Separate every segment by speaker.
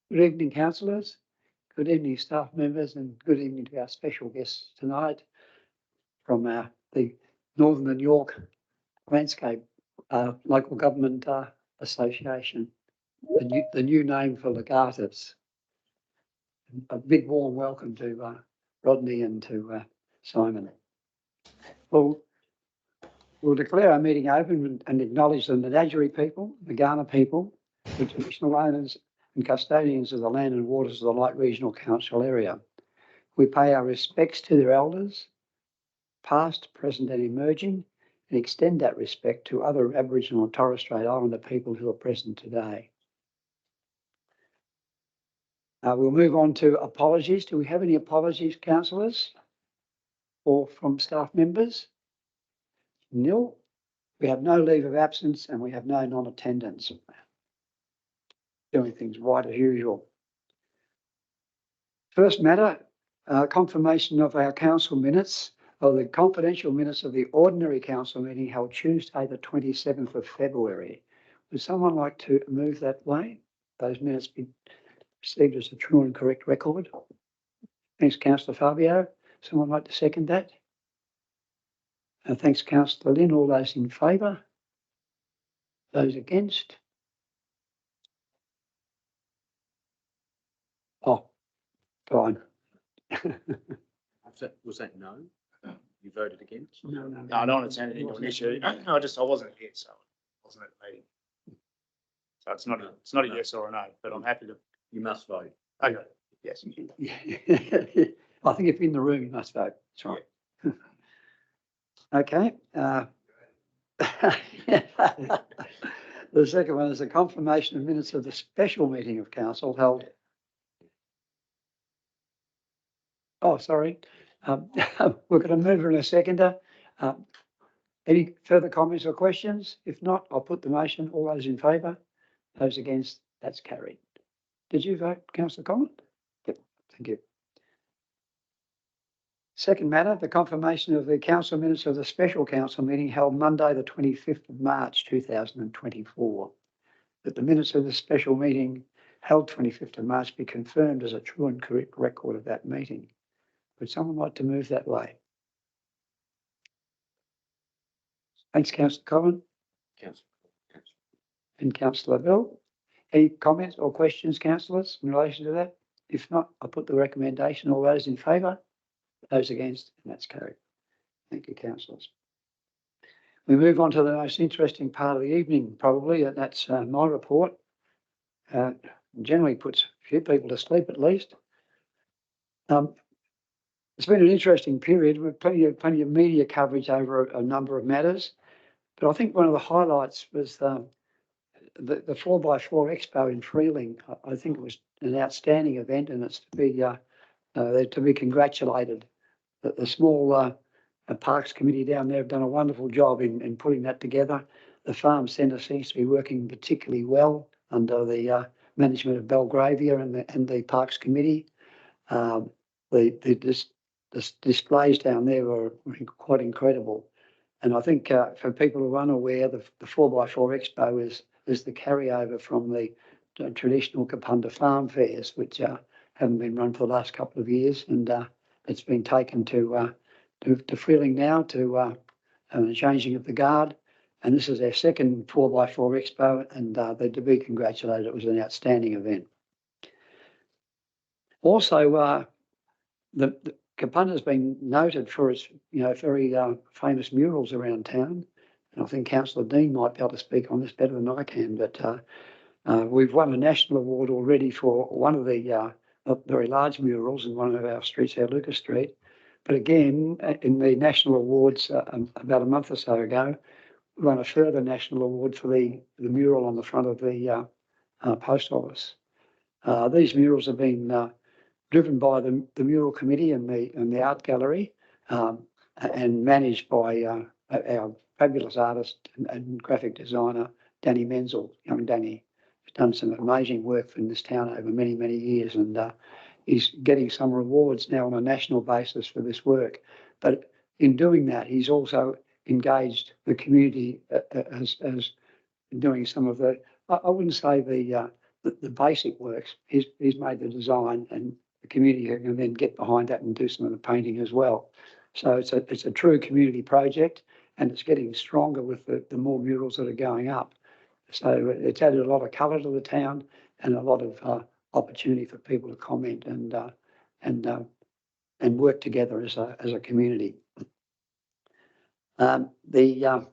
Speaker 1: Good evening, councillors. Good evening, staff members, and good evening to our special guests tonight from the Northern and York Landscape Local Government Association, the new name for Legatus. A big warm welcome to Rodney and to Simon. We'll declare our meeting open and acknowledge the Menagerie people, the Kaurna people, the traditional owners and custodians of the land and waters of the Light Regional Council area. We pay our respects to their elders, past, present and emerging, and extend that respect to other Aboriginal and Torres Strait Islander people who are present today. We'll move on to apologies. Do we have any apologies, councillors, or from staff members? Nil. We have no leave of absence and we have no non-attendance. Doing things right as usual. First matter, confirmation of our council minutes, of the confidential minutes of the ordinary council meeting held Tuesday, the 27th of February. Would someone like to move that way? Those minutes be received as a true and correct record. Thanks, Councillor Fabio. Someone like to second that? Thanks, Councillor Lynn. All those in favour? Those against? Oh, fine.
Speaker 2: Was that no? You voted against?
Speaker 1: No.
Speaker 3: No, I don't want to turn it into an issue. I wasn't here, so I wasn't at the meeting. So it's not a yes or a no, but I'm happy to.
Speaker 2: You must vote.
Speaker 3: Okay. Yes.
Speaker 1: I think if you're in the room, you must vote. That's right. Yeah. Okay. The second one is a confirmation of minutes of the special meeting of council held. Oh, sorry. We're going to move in a seconder. Any further comments or questions? If not, I'll put the motion. All those in favour? Those against? That's carried. Did you vote, Councillor Collins? Yep, thank you. Second matter, the confirmation of the council minutes of the special council meeting held Monday, the 25th of March, 2024. That the minutes of the special meeting held 25th of March be confirmed as a true and correct record of that meeting. Would someone like to move that way? Thanks, Councillor Collins. And Councillor Bell. Any comments or questions, councillors, in relation to that? If not, I'll put the recommendation. All those in favour? Those against? And that's carried. Thank you, councillors. We move on to the most interesting part of the evening, probably, and that's my report. Generally puts a few people to sleep at least. It's been an interesting period with plenty of media coverage over a number of matters, but I think one of the highlights was the 4x4 Expo in Freeling. I think it was an outstanding event, and it's to be congratulated. The small Parks Committee down there have done a wonderful job in putting that together. The Farm Centre seems to be working particularly well under the management of Belgravia and the Parks Committee. The displays down there were quite incredible. And I think for people who are unaware, the 4x4 Expo is the carryover from the traditional Kapunda Farm Fairs, which haven't been run for the last couple of years. And it's been taken to Freeling now, to changing of the guard. And this is our second 4x4 Expo, and they're to be congratulated. It was an outstanding event. Also, the Kapunda has been noted for its, very famous murals around town. And I think Councillor Dean might be able to speak on this better than I can. But we've won a national award already for one of the very large murals in one of our streets, our Lucas Street. But again, in the national awards about a month or so ago, we won a further national award for the mural on the front of the post office. These murals have been driven by the mural committee and the art gallery, and managed by our fabulous artist and graphic designer, Danny Menzel. Young Danny has done some amazing work in this town over many, many years, and he's getting some rewards now on a national basis for this work. But in doing that, he's also engaged the community as doing some of the, I wouldn't say the the basic works. He's made the design, and the community can then get behind that and do some of the painting as well. So it's a true community project, and it's getting stronger with the more murals that are going up. So it's added a lot of colour to the town and a lot of opportunity for people to comment and work together as a community. The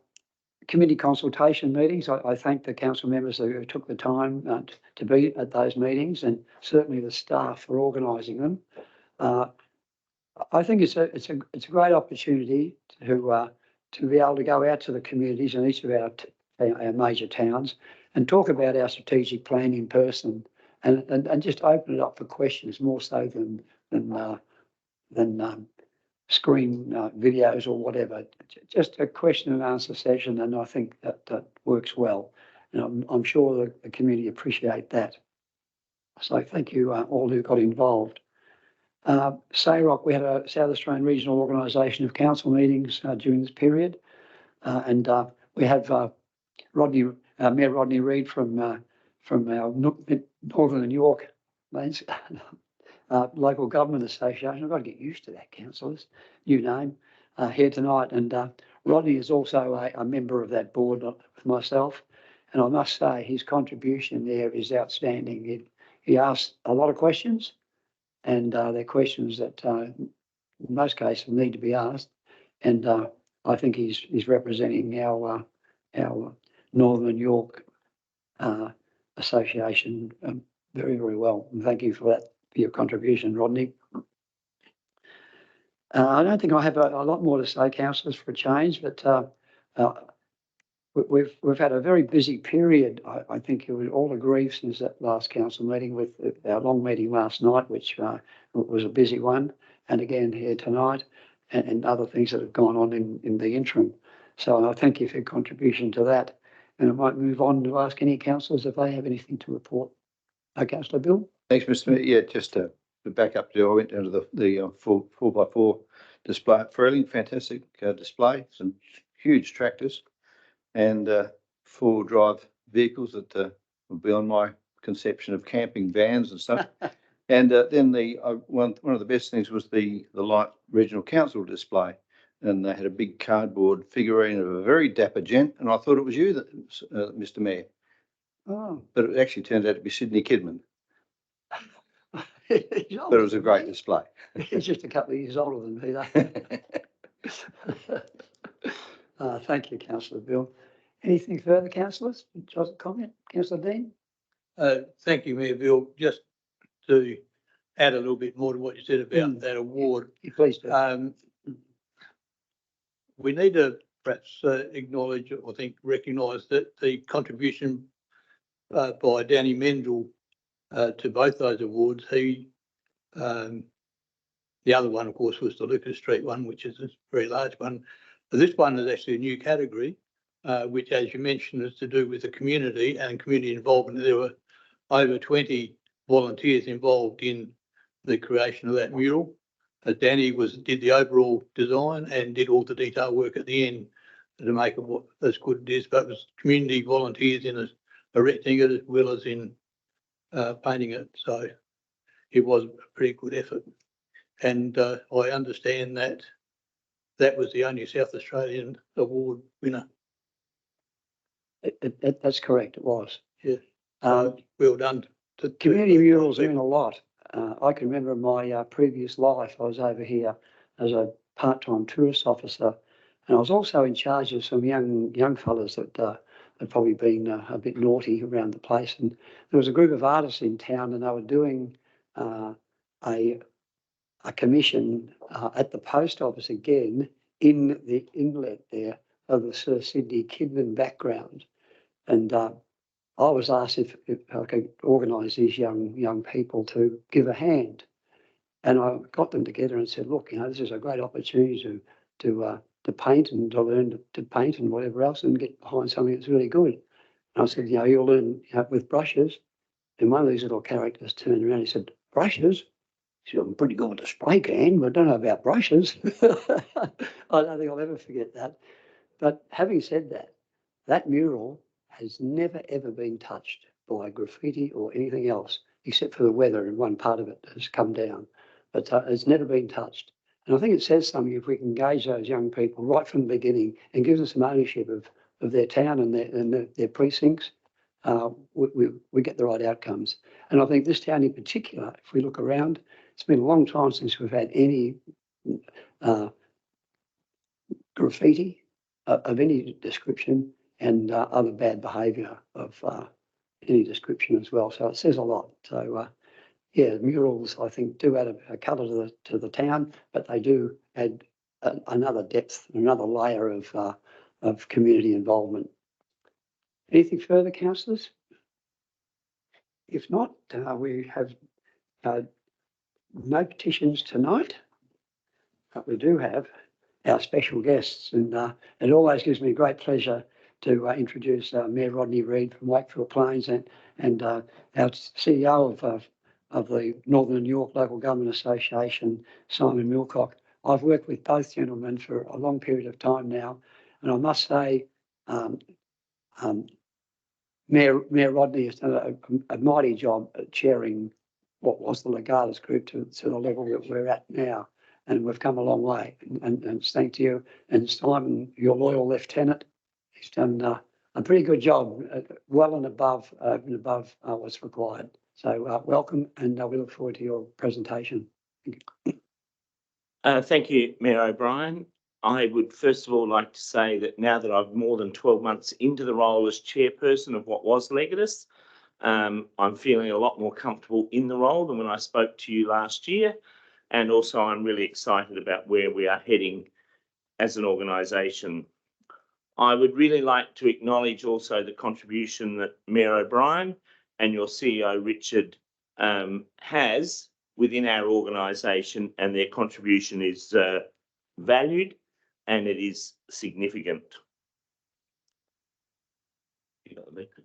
Speaker 1: committee consultation meetings, I thank the council members who took the time to be at those meetings, and certainly the staff for organising them. I think it's a great opportunity to be able to go out to the communities in each of our major towns and talk about our strategic plan in person, and just open it up for questions more so than screen videos or whatever. Just a question and answer session, and I think that works well. And I'm sure the community appreciate that. So thank you all who got involved. SAROC, we had a South Australian Regional Organisation of Council meetings during this period, and we have Mayor Rodney Reed from our Northern York Local Government Association. I've got to get used to that, councillors, new name, here tonight. And Rodney is also a member of that board with myself. And I must say his contribution there is outstanding. He asks a lot of questions, and they're questions that in most cases need to be asked. And I think he's representing our Northern York Association very, very well. And thank you for that, for your contribution, Rodney. I don't think I have a lot more to say, councillors, for a change, but we've had a very busy period. I think you would all agree since that last council meeting, with our long meeting last night, which was a busy one, and again here tonight, and other things that have gone on in the interim. So I thank you for your contribution to that. And I might move on to ask any councillors if they have anything to report. Councillor Bill.
Speaker 4: Thanks, Mr. Mayor. Yeah, just to back up to, I went down to the 4x4 display at Freeling. Fantastic display, some huge tractors and 4-wheel-drive vehicles that were beyond my conception of camping vans and stuff. And then one of the best things was the Light Regional Council display, and they had a big cardboard figurine of a very dapper gent, and I thought it was you, Mr. Mayor.
Speaker 1: Oh.
Speaker 4: But it actually turned out to be Sydney Kidman. But it was a great display.
Speaker 1: He's just a couple of years older than me, though. Thank you, Councillor Bill. Anything further, councillors? Just a comment, Councillor Dean?
Speaker 5: Thank you, Mayor Bill. Just to add a little bit more to what you said about that award.
Speaker 1: Please do.
Speaker 5: We need to perhaps acknowledge, or recognise that the contribution by Danny Mendel to both those awards. The other one, of course, was the Lucas Street one, which is a very large one. But this one is actually a new category, which, as you mentioned, is to do with the community and community involvement. There were over 20 volunteers involved in the creation of that mural. Danny did the overall design and did all the detail work at the end to make it as good as it is. But it was community volunteers in a rectangle as well as in painting it. So it was a pretty good effort. And I understand that was the only South Australian award winner.
Speaker 1: That's correct, it was.
Speaker 5: Yeah. Well done.
Speaker 1: Community murals mean a lot. I can remember in my previous life, I was over here as a part-time tourist officer, and I was also in charge of some young fellas that had probably been a bit naughty around the place. And there was a group of artists in town, and they were doing a commission at the post office again in the inlet there of the Sir Sydney Kidman background. And I was asked if I could organise these young people to give a hand, and I got them together and said, "Look, this is a great opportunity to paint and to learn to paint and whatever else, and get behind something that's really good." And I said, "You'll learn with brushes." And one of these little characters turned around and he said, "Brushes?" He said, "I'm pretty good with a spray can, but I don't know about brushes." I don't think I'll ever forget that. But having said that, that mural has never, ever been touched. by graffiti or anything else, except for the weather, and one part of it has come down. But it's never been touched. And I think it says something if we can engage those young people right from the beginning and give them some ownership of their town and their precincts. We get the right outcomes. And I think this town in particular, if we look around, it's been a long time since we've had any graffiti of any description and other bad behaviour of any description as well. So it says a lot. So yeah, murals I think do add a colour to the town, but they do add another depth, another layer of community involvement. Anything further, councillors? If not, we have no petitions tonight, but we do have our special guests, and it always gives me great pleasure to introduce Mayor Rodney Reed from Wakefield Plains and our CEO of the Northern York Local Government Association, Simon Milcock. I've worked with both gentlemen for a long period of time now, and I must say Mayor Rodney has done a mighty job at chairing what was the Legatus group to the level that we're at now. And we've come a long way. And thanks to you. And Simon, your loyal lieutenant, he's done a pretty good job, well and above what's required. So welcome, and we look forward to your presentation.
Speaker 6: Thank you, Mayor O'Brien. I would first of all like to say that now that I've more than 12 months into the role as chairperson of what was Legatus, I'm feeling a lot more comfortable in the role than when I spoke to you last year. And also I'm really excited about where we are heading as an organisation. I would really like to acknowledge also the contribution that Mayor O'Brien and your CEO, Richard, has within our organisation, and their contribution is valued and it is significant.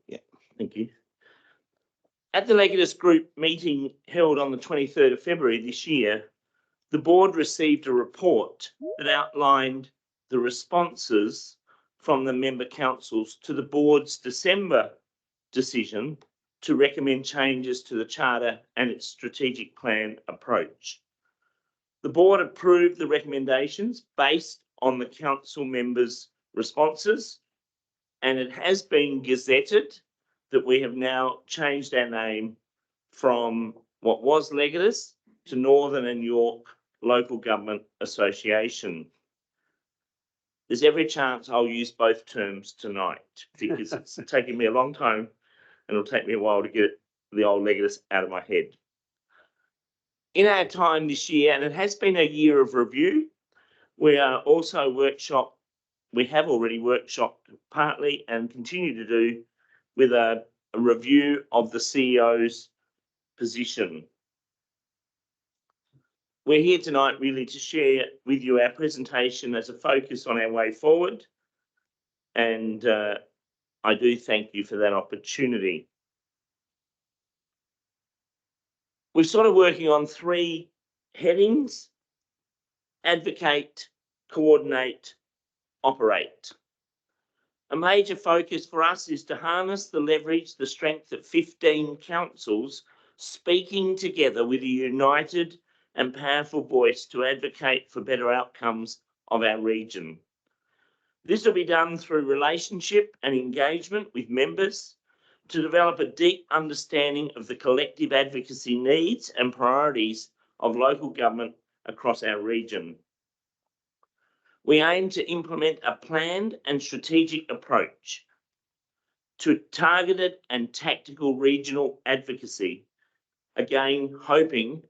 Speaker 6: Yeah, thank you. At the Legatus Group meeting held on the 23rd of February this year, the board received a report that outlined the responses from the member councils to the board's December decision to recommend changes to the charter and its strategic plan approach. The board approved the recommendations based on the council members' responses, and it has been gazetted that we have now changed our name from what was Legatus to Northern and York Local Government Association. There's every chance I'll use both terms tonight because it's taking me a long time and it'll take me a while to get the old Legatus out of my head. In our time this year, and it has been a year of review, we have already workshopped partly and continue to do with a review of the CEO's position. We're here tonight really to share with you our presentation as a focus on our way forward, and I do thank you for that opportunity. We're sort of working on three headings: advocate, coordinate, operate. A major focus for us is to harness the leverage, the strength of 15 councils speaking together with a united and powerful voice to advocate for better outcomes of our region. This will be done through relationship and engagement with members to develop a deep understanding of the collective advocacy needs and priorities of local government across our region. We aim to implement a planned and strategic approach to targeted and tactical regional advocacy, again hoping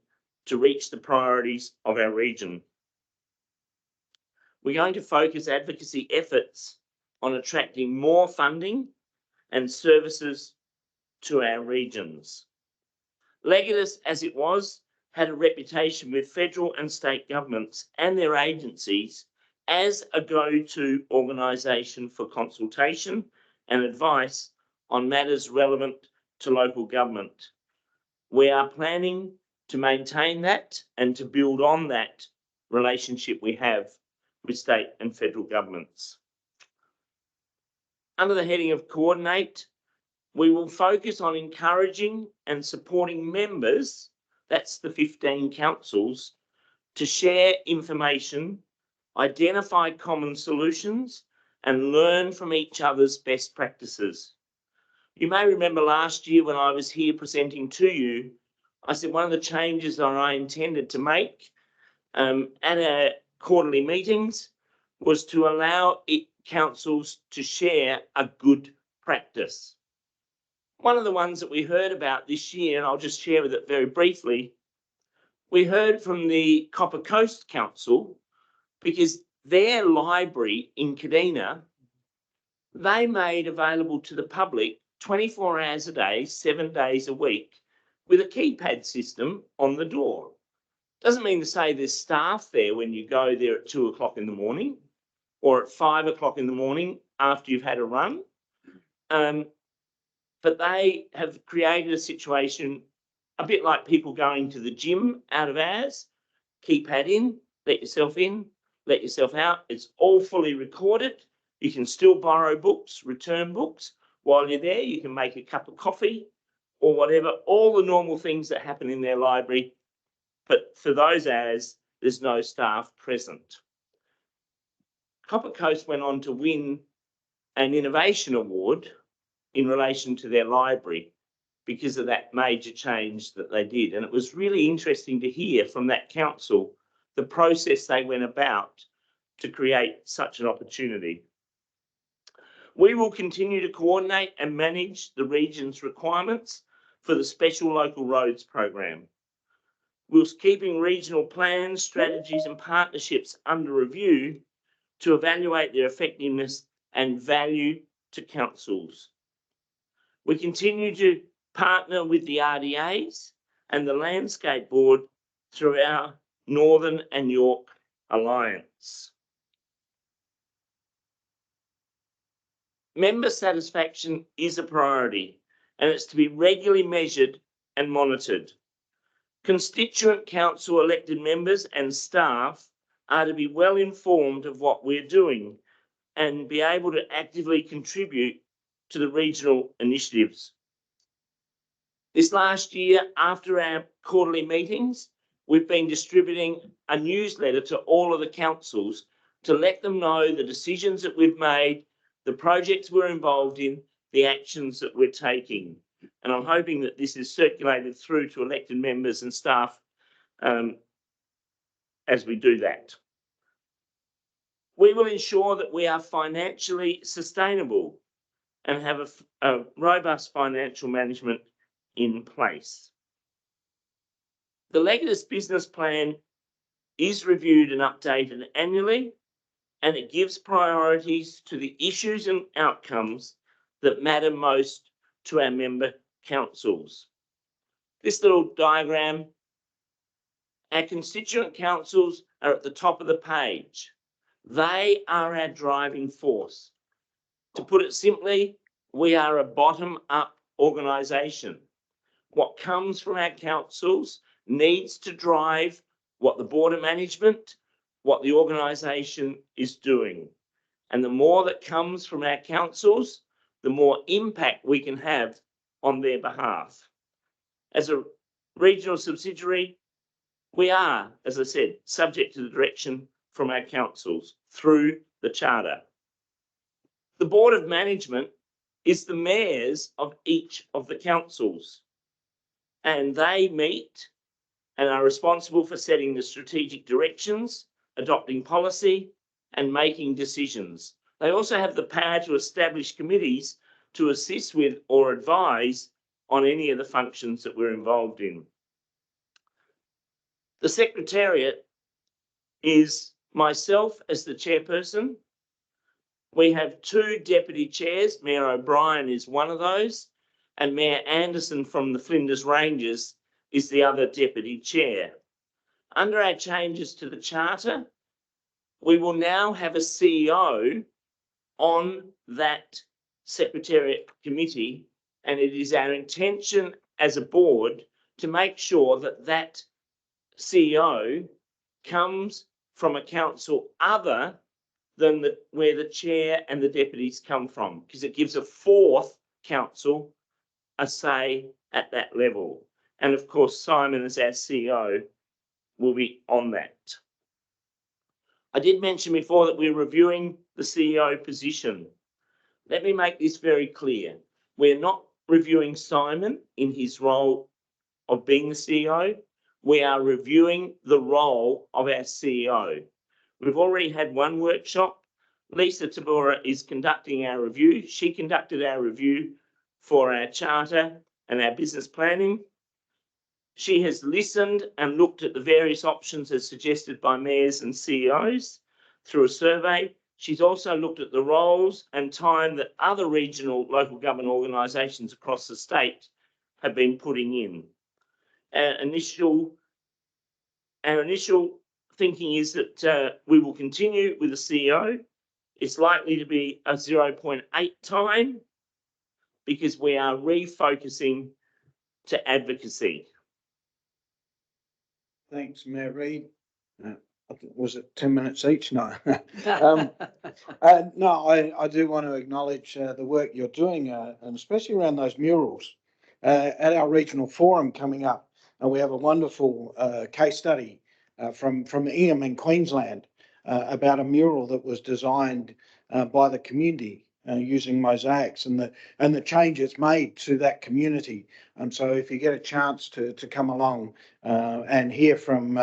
Speaker 6: to reach the priorities of our region. We're going to focus advocacy efforts on attracting more funding and services to our regions. Legatus, as it was, had a reputation with federal and state governments and their agencies as a go-to organisation for consultation and advice on matters relevant to local government. We are planning to maintain that and to build on that relationship we have with state and federal governments. Under the heading of coordinate, We will focus on encouraging and supporting members, that's the 15 councils, to share information, identify common solutions, and learn from each other's best practices. You may remember last year when I was here presenting to you, I said one of the changes that I intended to make at our quarterly meetings was to allow councils to share a good practice. One of the ones that we heard about this year, and I'll just share with it very briefly, we heard from the Copper Coast Council, because their library in Kadina, they made available to the public 24 hours a day, 7 days a week, with a keypad system on the door. Doesn't mean to say there's staff there when you go there at 2 o'clock in the morning or at 5 o'clock in the morning after you've had a run. But they have created a situation a bit like people going to the gym out of hours. Keypad in, let yourself in, let yourself out. It's all fully recorded. You can still borrow books, return books. While you're there, you can make a cup of coffee or whatever, all the normal things that happen in their library. But for those hours, there's no staff present. Copper Coast went on to win an innovation award in relation to their library because of that major change that they did. And it was really interesting to hear from that council the process they went about to create such an opportunity. We will continue to coordinate and manage the region's requirements for the Special Local Roads program, whilst keeping regional plans, strategies and partnerships under review to evaluate their effectiveness and value to councils. We continue to partner with the RDAs and the Landscape Board through our Northern and York Alliance. Member satisfaction is a priority and it's to be regularly measured and monitored. Constituent council elected members and staff are to be well informed of what we're doing and be able to actively contribute to the regional initiatives. This last year, after our quarterly meetings, we've been distributing a newsletter to all of the councils to let them know the decisions that we've made, the projects we're involved in, the actions that we're taking. And I'm hoping that this is circulated through to elected members and staff as we do that. We will ensure that we are financially sustainable and have a robust financial management in place. The Legatus business plan is reviewed and updated annually, and it gives priorities to the issues and outcomes that matter most to our member councils. This little diagram, our constituent councils are at the top of the page. They are our driving force. To put it simply, we are a bottom-up organisation. What comes from our councils needs to drive what the Board of Management, what the organisation is doing. And the more that comes from our councils, the more impact we can have on their behalf. As a regional subsidiary, we are, as I said, subject to the direction from our councils through the charter. The Board of Management is the mayors of each of the councils, and they meet and are responsible for setting the strategic directions, adopting policy and making decisions. They also have the power to establish committees to assist with or advise on any of the functions that we're involved in. The Secretariat is myself as the chairperson. We have 2 deputy chairs. Mayor O'Brien is one of those, and Mayor Anderson from the Flinders Rangers is the other deputy chair. Under our changes to the charter, we will now have a CEO on that Secretariat committee, and it is our intention as a board to make sure that that CEO comes from a council other than where the chair and the deputies come from, because it gives a 4th council a say at that level. And of course, Simon, as our CEO, will be on that. I did mention before that we're reviewing the CEO position. Let me make this very clear. We're not reviewing Simon in his role of being the CEO. We are reviewing the role of our CEO. We've already had one workshop. Lisa Tabora is conducting our review. She conducted our review for our charter and our business planning. She has listened and looked at the various options as suggested by mayors and CEOs through a survey. She's also looked at the roles and time that other regional local government organisations across the state have been putting in. Our initial thinking is that we will continue with the CEO. It's likely to be a 0.8 time because we are refocusing to advocacy.
Speaker 7: Thanks, Mayor Reid. Was it 10 minutes each? No. No, I do want to acknowledge the work you're doing, and especially around those murals. At our regional forum coming up, and we have a wonderful case study from Ingham in Queensland about a mural that was designed by the community using mosaics and the change it's made to that community. And so if you get a chance to come along and hear from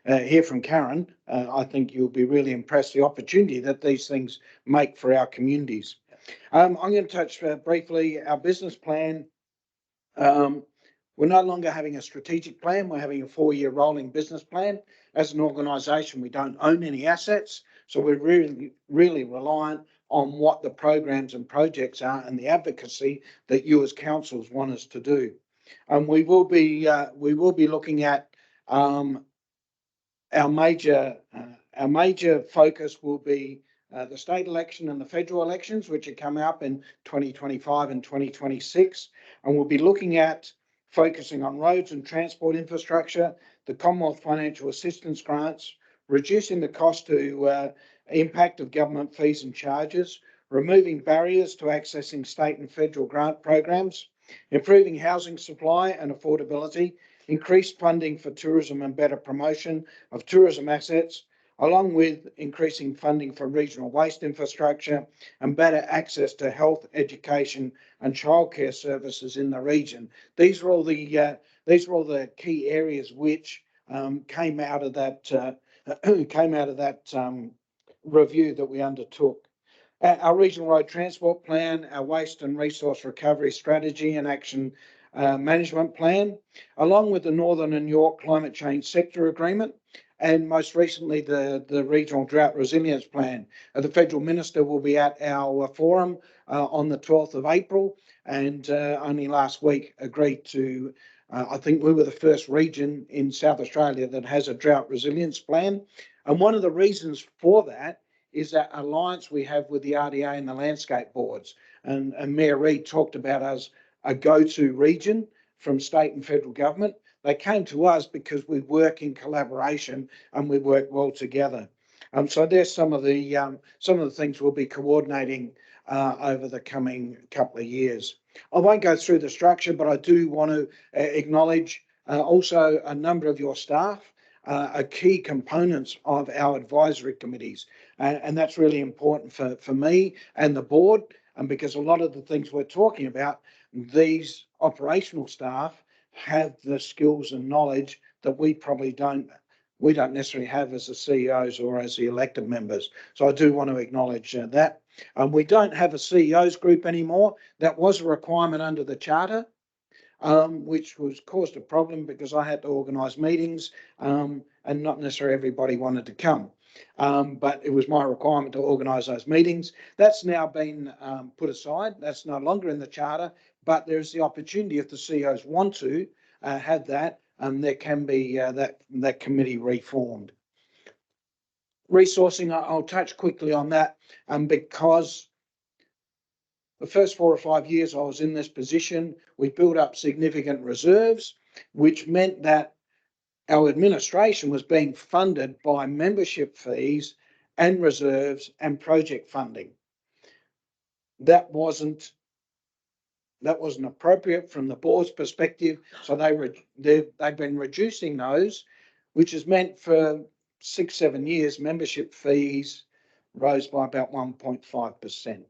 Speaker 7: Karen, I think you'll be really impressed the opportunity that these things make for our communities. I'm going to touch briefly our business plan. We're no longer having a strategic plan. We're having a 4-year rolling business plan. As an organisation, we don't own any assets, so we're really reliant on what the programs and projects are and the advocacy that you as councils want us to do. And we will be looking at our major focus will be the state election and the federal elections, which are coming up in 2025 and 2026, and we'll be looking at focusing on roads and transport infrastructure, the Commonwealth Financial Assistance grants, reducing the cost to impact of government fees and charges, removing barriers to accessing state and federal grant programs, improving housing supply and affordability, increased funding for tourism and better promotion of tourism assets, along with increasing funding for regional waste infrastructure and better access to health, education and childcare services in the region. These are all the key areas which came out of that review that we undertook. Our regional road transport plan, our waste and resource recovery strategy and action management plan, along with the Northern and York Climate Change Sector Agreement, and most recently the Regional Drought Resilience Plan. The Federal Minister will be at our forum on the 12th of April, and only last week agreed to, I think we were the first region in South Australia that has a drought resilience plan. And one of the reasons for that is that alliance we have with the RDA and the landscape boards. And Mayor Reid talked about us a go-to region from state and federal government. They came to us because we work in collaboration and we work well together. So there's some of the things we'll be coordinating over the coming couple of years. I won't go through the structure, but I do want to acknowledge also a number of your staff are key components of our advisory committees. And that's really important for me and the board, and because a lot of the things we're talking about, these operational staff have the skills and knowledge that we probably don't necessarily have as the CEOs or as the elected members. So I do want to acknowledge that. We don't have a CEOs group anymore. That was a requirement under the charter, which was caused a problem because I had to organise meetings and not necessarily everybody wanted to come. But it was my requirement to organise those meetings. That's now been put aside. That's no longer in the charter, but there's the opportunity if the CEOs want to have that, there can be that committee reformed. Resourcing, I'll touch quickly on that because the first 4 or 5 years I was in this position, we built up significant reserves, which meant that our administration was being funded by membership fees and reserves and project funding. That wasn't That wasn't appropriate from the board's perspective. So they've been reducing those, which has meant for 6-7 years, membership fees rose by about 1.5%.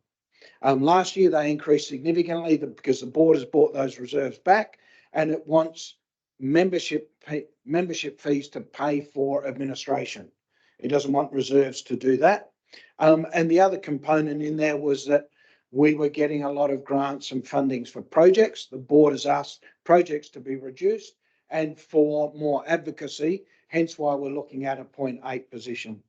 Speaker 7: Last year, they increased significantly because the board has bought those reserves back, and it wants membership fees to pay for administration. It doesn't want reserves to do that. And the other component in there was that we were getting a lot of grants and fundings for projects. The board has asked projects to be reduced and for more advocacy, hence why we're looking at a 0.8 position.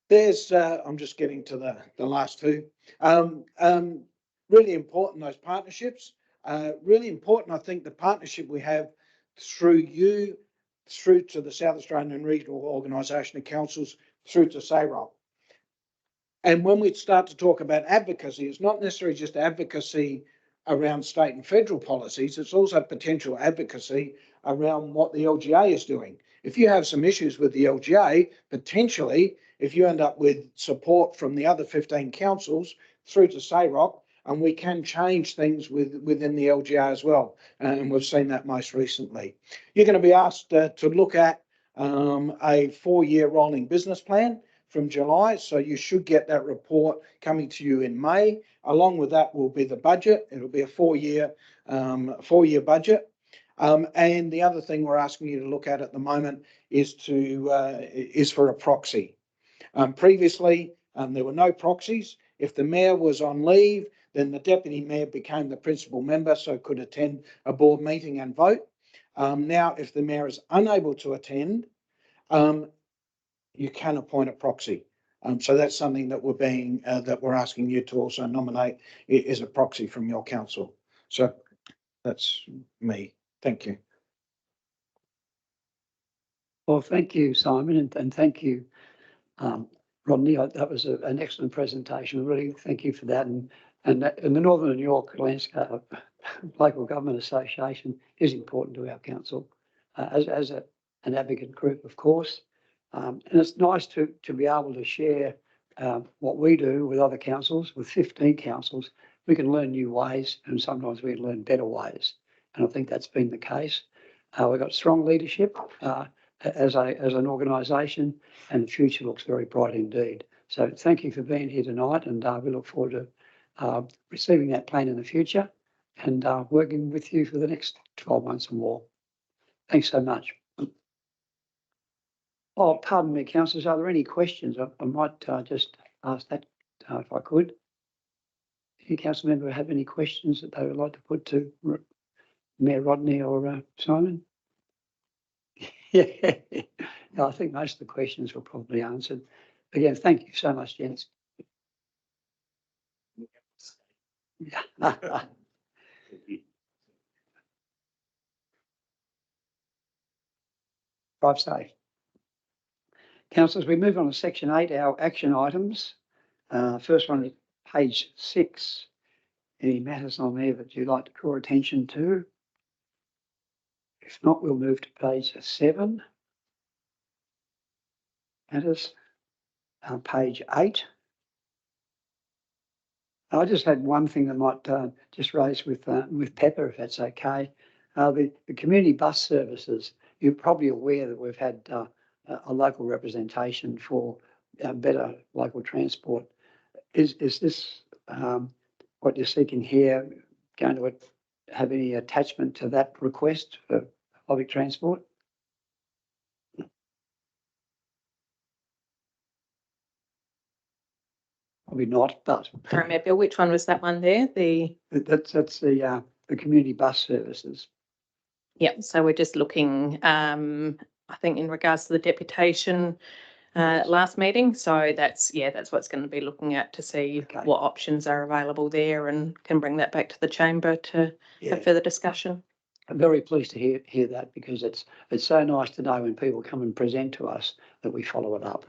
Speaker 7: There's, I'm just getting to the last two. Really important, those partnerships. Really important, I think, the partnership we have through you, through to the South Australian Regional Organisation of Councils, through to SAROC. And when we start to talk about advocacy, it's not necessarily just advocacy around state and federal policies, it's also potential advocacy around what the LGA is doing. If you have some issues with the LGA, potentially, if you end up with support from the other 15 councils through to SAROC, and we can change things within the LGA as well. And we've seen that most recently. You're going to be asked to look at a 4-year rolling business plan from July. So you should get that report coming to you in May. Along with that will be the budget. It'll be a 4-year budget. And the other thing we're asking you to look at the moment is for a proxy. Previously, there were no proxies. If the mayor was on leave, then the deputy mayor became the principal member, so could attend a board meeting and vote. Now, if the mayor is unable to attend, you can appoint a proxy. So that's something that we're asking you to also nominate is a proxy from your council. So that's me. Thank you.
Speaker 1: Well, thank you, Simon, and thank you, Rodney. That was an excellent presentation. Really, thank you for that. And the Northern York Landscape Local Government Association is important to our council as an advocate group, of course. And it's nice to be able to share what we do with other councils. With 15 councils, we can learn new ways, and sometimes we learn better ways. And I think that's been the case. We've got strong leadership as an organisation, and the future looks very bright indeed. So thank you for being here tonight, and we look forward to receiving that plan in the future and working with you for the next 12 months or more. Thanks so much. Oh, pardon me, councillors, are there any questions? I might just ask that if I could. Any council member have any questions that they would like to put to Mayor Rodney or Simon? Yeah, I think most of the questions were probably answered. Again, thank you so much, gents. Yeah. Drive safe. Councillors, we move on to section 8, our action items. First one is page 6. Any matters on there that you'd like to draw attention to? If not, we'll move to page 7. Matters. Page 8. I just had one thing that might just raise with Pepper, if that's okay. The community bus services. You're probably aware that we've had a local representation for better local transport. Is this what you're seeking here going to have any attachment to that request for public transport? Probably not, but
Speaker 8: I remember which one was that one there?
Speaker 1: that's the community bus services.
Speaker 8: Yeah, so we're just looking, I think, in regards to the deputation last meeting. So that's what's going to be looking at to see what options are available there, and can bring that back to the chamber to have further discussion.
Speaker 1: I'm very pleased to hear that, because it's so nice to know when people come and present to us that we follow it up.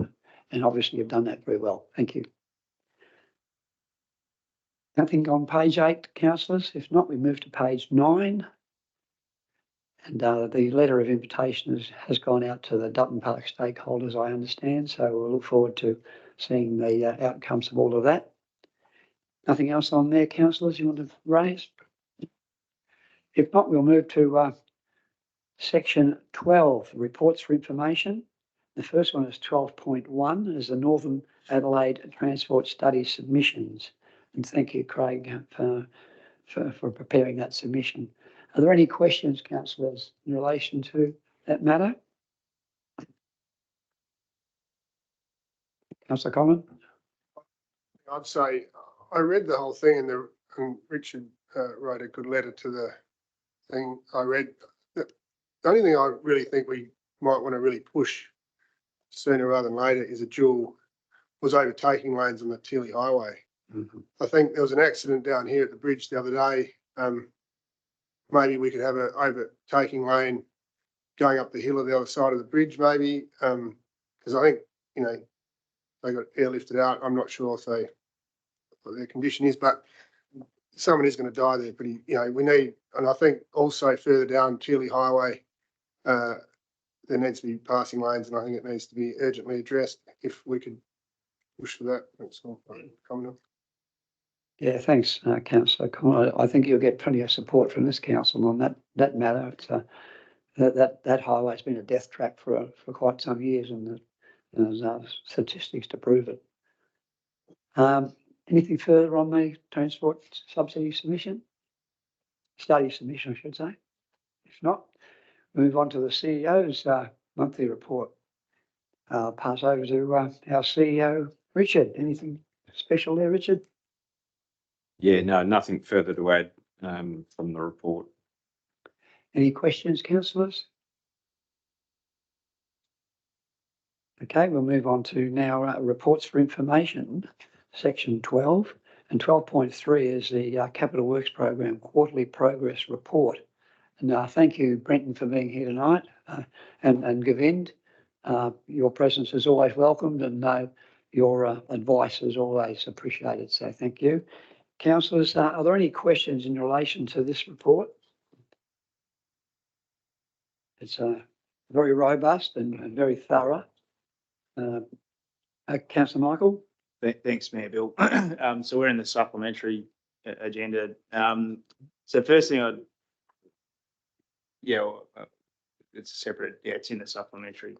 Speaker 1: And obviously you've done that very well. Thank you. Nothing on page 8, councillors? If not, we move to page 9. And the letter of invitation has gone out to the Dutton Park stakeholders, I understand. So we'll look forward to seeing the outcomes of all of that. Nothing else on there, councillors, you want to raise? If not, we'll move to section 12, reports for information. The first one is 12.1, is the Northern Adelaide Transport Study submissions. And thank you, Craig, for preparing that submission. Are there any questions, councillors, in relation to that matter? Councillor Coleman?
Speaker 9: I'd say I read the whole thing and Richard wrote a good letter to the thing. I read the only thing I really think we might want to really push sooner rather than later is was overtaking lanes on the Teely Highway.
Speaker 1: Mm-hmm.
Speaker 9: I think there was an accident down here at the bridge the other day. Maybe we could have an overtaking lane going up the hill of the other side of the bridge, maybe, because I think, you know, they got airlifted out. I'm not sure if what their condition is, but someone is going to die there. But we need, and I think also further down Teely Highway, there needs to be passing lanes, and I think it needs to be urgently addressed. If we could push for that, that's all. Comment on.
Speaker 1: Yeah, thanks, Councillor Coleman. I think you'll get plenty of support from this council on that matter. It's that highway's been a death trap for quite some years, and there's statistics to prove it. Anything further on the transport subsidy submission? Study submission, I should say. If not, move on to the CEO's monthly report. I'll pass over to our CEO, Richard. Anything special there, Richard?
Speaker 2: Yeah, no, nothing further to add from the report.
Speaker 1: Any questions, councillors? Okay, we'll move on to now reports for information, section 12. And 12.3 is the Capital Works Program Quarterly Progress Report. And thank you, Brenton, for being here tonight, and Govind. Your presence is always welcomed, and your advice is always appreciated, so thank you. Councillors, are there any questions in relation to this report? It's very robust and very thorough. Councillor Michael?
Speaker 3: Thanks, Mayor Bill. So we're in the supplementary agenda. So first thing it's separate. Yeah, it's in the supplementary.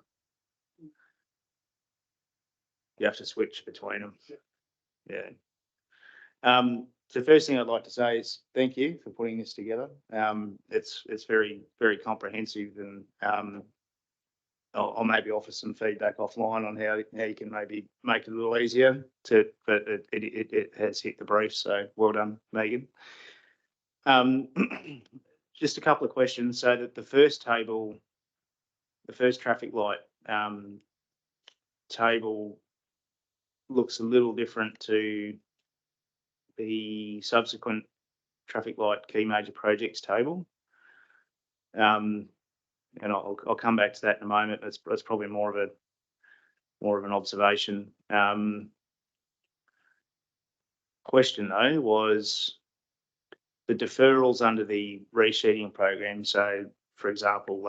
Speaker 3: You have to switch between them. Yeah. The first thing I'd like to say is thank you for putting this together. It's very, very comprehensive, and I'll maybe offer some feedback offline on how you can maybe make it a little easier but it has hit the brief, so well done, Megan. Just a couple of questions. So that the first table, the first traffic light table looks a little different to the subsequent traffic light key major projects table. And I'll come back to that in a moment. That's probably more of an observation. Question though was the deferrals under the resheeting program. So, for example,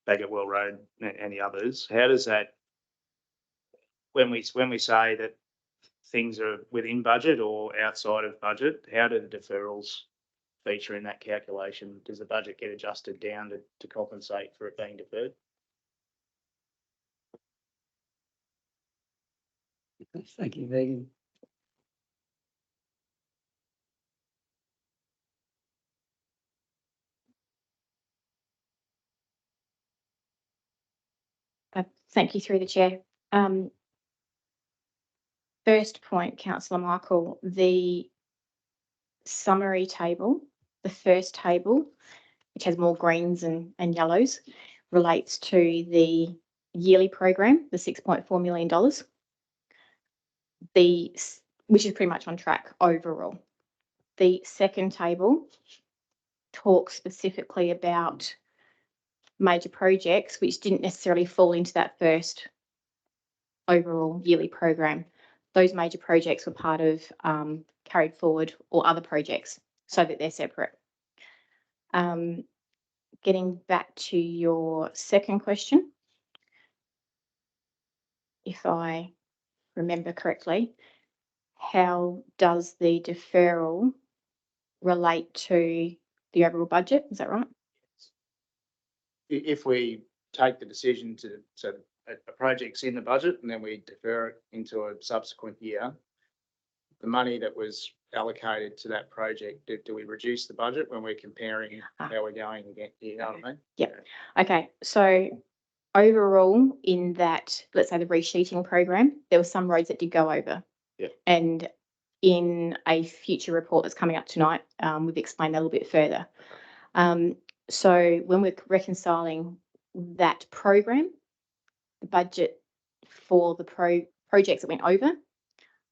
Speaker 3: Baggett-Well Road and the others. How does that, when we say that things are within budget or outside of budget, how do the deferrals feature in that calculation? Does the budget get adjusted down to compensate for it being deferred?
Speaker 1: Thank you, Megan.
Speaker 10: Thank you through the chair. First point, Councillor Michael, the summary table, the first table, which has more greens and yellows, relates to the yearly program, the $6.4 million, which is pretty much on track overall. The second table talks specifically about major projects which didn't necessarily fall into that first overall yearly program. Those major projects were part of carried forward or other projects, so that they're separate. Getting back to your second question, if I remember correctly, how does the deferral relate to the overall budget? Is that right?
Speaker 3: If we take the decision to, so a project's in the budget and then we defer it into a subsequent year, the money that was allocated to that project, do we reduce the budget when we're comparing how we're going again? You know what I mean?
Speaker 10: Yep. Okay, so overall in that, let's say the resheeting program, there were some roads that did go over.
Speaker 3: Yeah.
Speaker 10: And in a future report that's coming up tonight, we've explained that a little bit further. So when we're reconciling that program, the budget for the projects that went over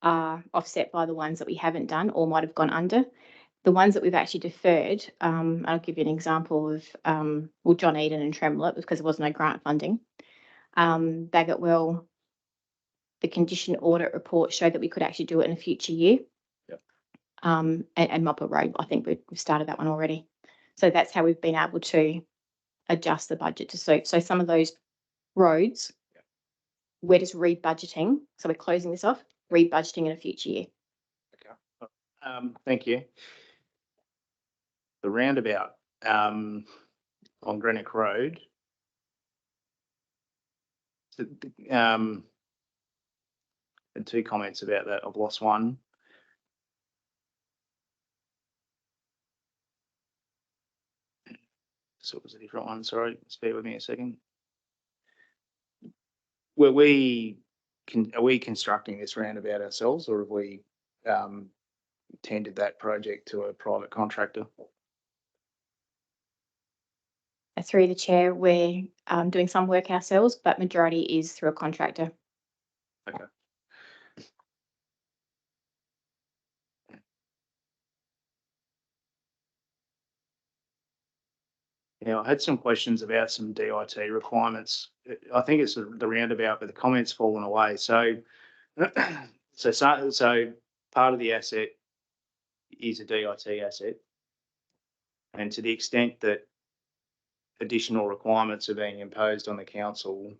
Speaker 10: are offset by the ones that we haven't done or might have gone under. The ones that we've actually deferred, I'll give you an example of, well, John Eden and Tremlett, because there was no grant funding. Bagot Well, the condition audit report showed that we could actually do it in a future year.
Speaker 3: Yep.
Speaker 10: And Mopper Road, I think we've started that one already. So that's how we've been able to adjust the budget to suit. So some of those roads, we're just rebudgeting. So we're closing this off, rebudgeting in a future year.
Speaker 3: Okay. Thank you. The roundabout on Greenock Road. So, and two comments about that. I've lost one. So it was a different one. Sorry, spare with me a second. Are we constructing this roundabout ourselves, or have we tendered that project to a private contractor?
Speaker 10: Through the chair, we're doing some work ourselves, but majority is through a contractor.
Speaker 3: Okay. Yeah, I had some questions about some DIT requirements. I think it's the roundabout, but the comments fallen away. So, so part of the asset is a DIT asset, and to the extent that additional requirements are being imposed on the council,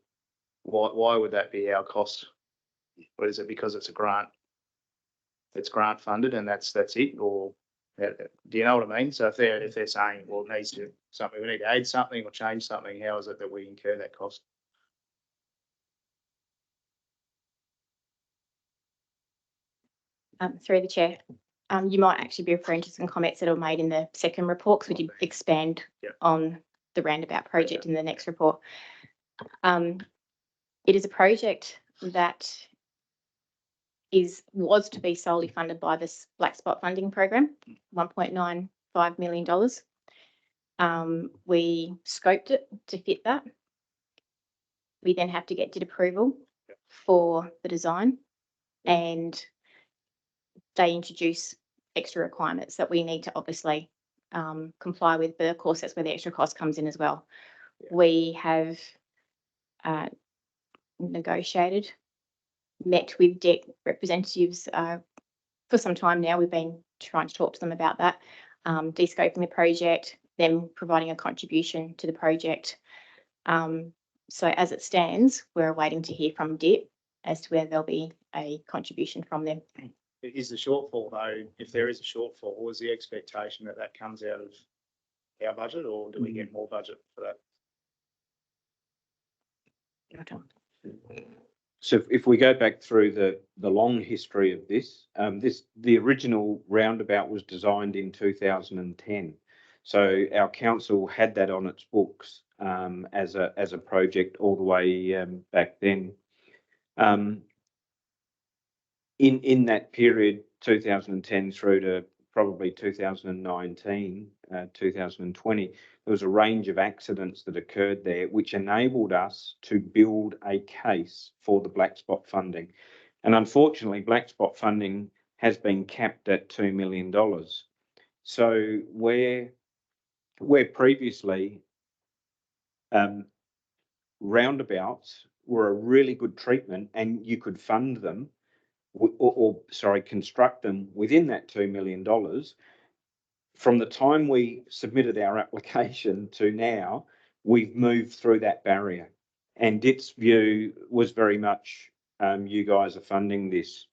Speaker 3: why would that be our cost? Or is it because it's a grant? It's grant funded and that's it, or do you know what I mean? So if they're saying, well, it needs to something, we need to add something or change something, how is it that we incur that cost?
Speaker 10: Through the chair, you might actually be referring to some comments that were made in the second report, because we did expand on the roundabout project in the next report. It is a project that was to be solely funded by this Black Spot funding program, $1.95 million. We scoped it to fit that. We then have to get DIT approval for the design, and they introduce extra requirements that we need to obviously comply with, but of course that's where the extra cost comes in as well. Yeah. We have negotiated, met with DIT representatives for some time now. We've been trying to talk to them about that, de-scoping the project, them providing a contribution to the project. So as it stands, we're waiting to hear from DIT as to whether there'll be a contribution from them.
Speaker 3: Is the shortfall, though, if there is a shortfall, was the expectation that that comes out of our budget, or do we get more budget for that?
Speaker 2: So if we go back through the long history of this, the original roundabout was designed in 2010. So our council had that on its books as a project all the way back then. In that period, 2010 through to probably 2019, 2020, there was a range of accidents that occurred there, which enabled us to build a case for the Black Spot funding. And unfortunately, Black Spot funding has been capped at $2 million. So where previously roundabouts were a really good treatment and you could fund them, construct them within that $2 million. From the time we submitted our application to now, we've moved through that barrier. And DIT's view was very much, you guys are funding this.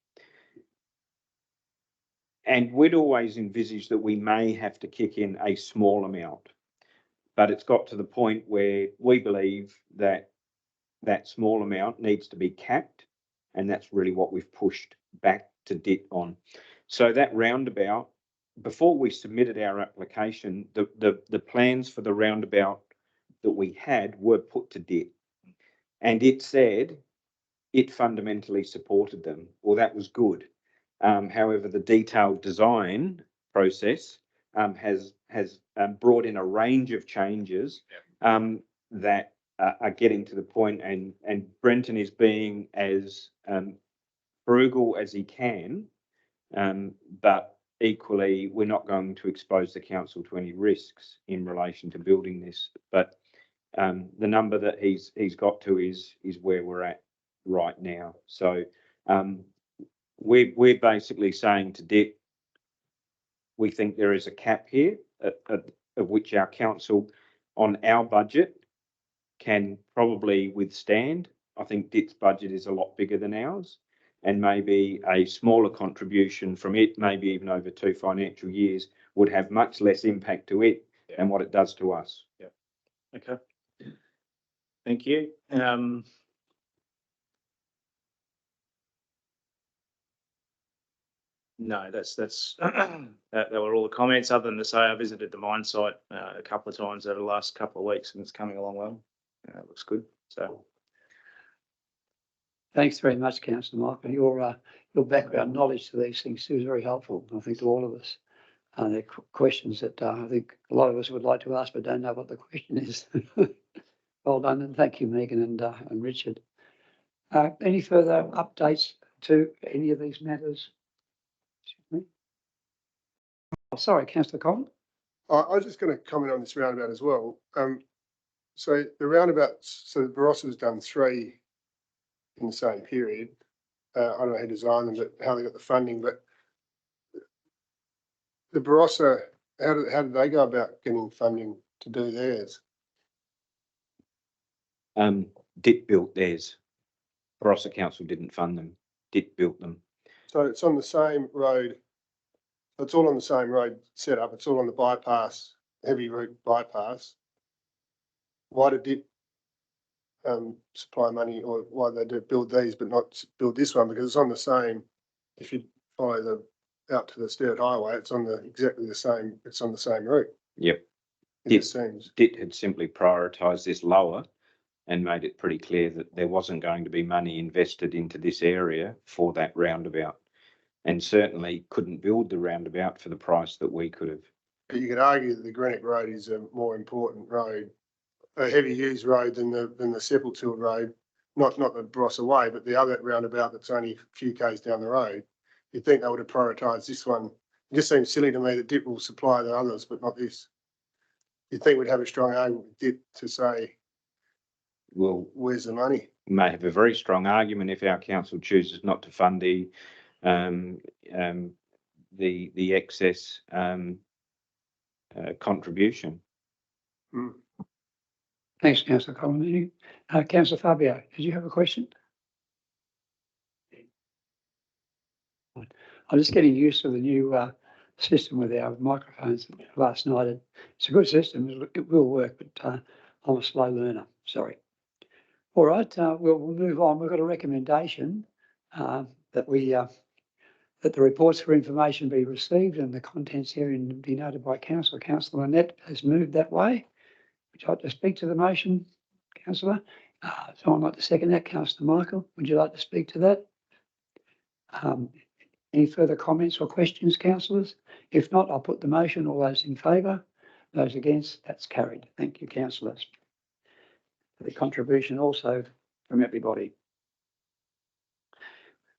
Speaker 2: And we'd always envisaged that we may have to kick in a small amount. But it's got to the point where we believe that that small amount needs to be capped. And that's really what we've pushed back to DIT on. So that roundabout, before we submitted our application, the plans for the roundabout that we had were put to DIT. And it said it fundamentally supported them. Well, that was good. However, the detailed design process has brought in a range of changes that are getting to the point, and Brenton is being as frugal as he can, but equally we're not going to expose the council to any risks in relation to building this. But the number that he's got to is where we're at right now. So we're basically saying to DIT, we think there is a cap here of which our council on our budget can probably withstand. I think DIT's budget is a lot bigger than ours, and maybe a smaller contribution from it, maybe even over 2 financial years, would have much less impact to it than what it does to us.
Speaker 3: Yeah. Okay. Thank you. No, that's that were all the comments, other than to say I visited the mine site a couple of times over the last couple of weeks, and it's coming along well. It looks good. So
Speaker 1: Thanks very much, Councillor Michael. Your background knowledge to these things is very helpful, I think, to all of us. They're questions that I think a lot of us would like to ask, but don't know what the question is. Well done, and thank you, Megan and Richard. Any further updates to any of these matters? Oh, sorry, Councillor Collins.
Speaker 9: I was just going to comment on this roundabout as well. So the roundabouts, so Barossa's done 3 in the same period. I don't know who designed them, but how they got the funding. But the Barossa, how did they go about getting funding to do theirs?
Speaker 2: DIT built theirs. Barossa Council didn't fund them. DIT built them.
Speaker 9: So it's on the same road. It's all on the same road setup. It's all on the bypass, heavy route bypass. Why did DIT supply money, or why they do build these but not build this one? Because it's on the same. If you follow out to the Sturt Highway, it's on exactly the same. It's on the same route.
Speaker 2: Yep.
Speaker 9: It seems
Speaker 2: DIT had simply prioritised this lower and made it pretty clear that there wasn't going to be money invested into this area for that roundabout, and certainly couldn't build the roundabout for the price that we could have.
Speaker 9: But you could argue that the Greenock Road is a more important road, a heavy used road than the Sepultura Road, not the Barossa Way, but the other roundabout that's only a few k's down the road. You'd think they would have prioritised this one. It just seems silly to me that DIT will supply the others, but not this. You'd think we'd have a strong argument with DIT to say,
Speaker 2: well,
Speaker 9: where's the money?
Speaker 2: We may have a very strong argument if our council chooses not to fund the excess contribution.
Speaker 1: Thanks, Councillor Collins. Councillor Fabio, did you have a question? I'm just getting used to the new system with our microphones last night. It's a good system. It will work, but I'm a slow learner. Sorry. All right, we'll move on. We've got a recommendation that the reports for information be received and the contents herein be noted by Council. Councillor Annette has moved that way. Would you like to speak to the motion, Councillor? Someone like to second that? Councillor Michael, would you like to speak to that? Any further comments or questions, councillors? If not, I'll put the motion. All those in favour? Those against? That's carried. Thank you, councillors. The contribution also from everybody.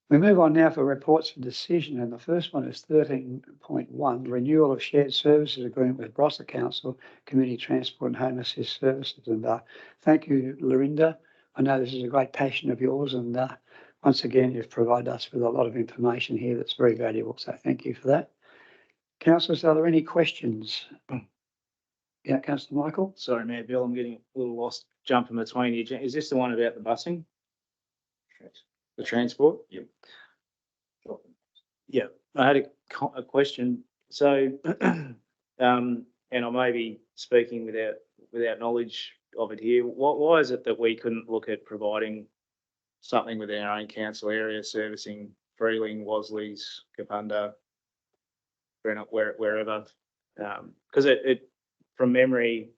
Speaker 1: We move on now for reports for decision, and the first one is 13.1, renewal of shared services agreement with Barossa Council, Community Transport and Home Assist Services. And thank you, Lorinda. I know this is a great passion of yours, and once again, you've provided us with a lot of information here that's very valuable. So thank you for that. Councillors, are there any questions? Yeah, Councillor Michael.
Speaker 3: sorry, Mayor Bill, I'm getting a little lost jumping between you. Is this the one about the busing? The transport?
Speaker 2: Yep.
Speaker 3: Yeah, I had a a question. So, and I may be speaking without knowledge of it here. Why is it that we couldn't look at providing something within our own council area servicing Freeling, Wasleys, Kapunda, wherever? Because it from memory,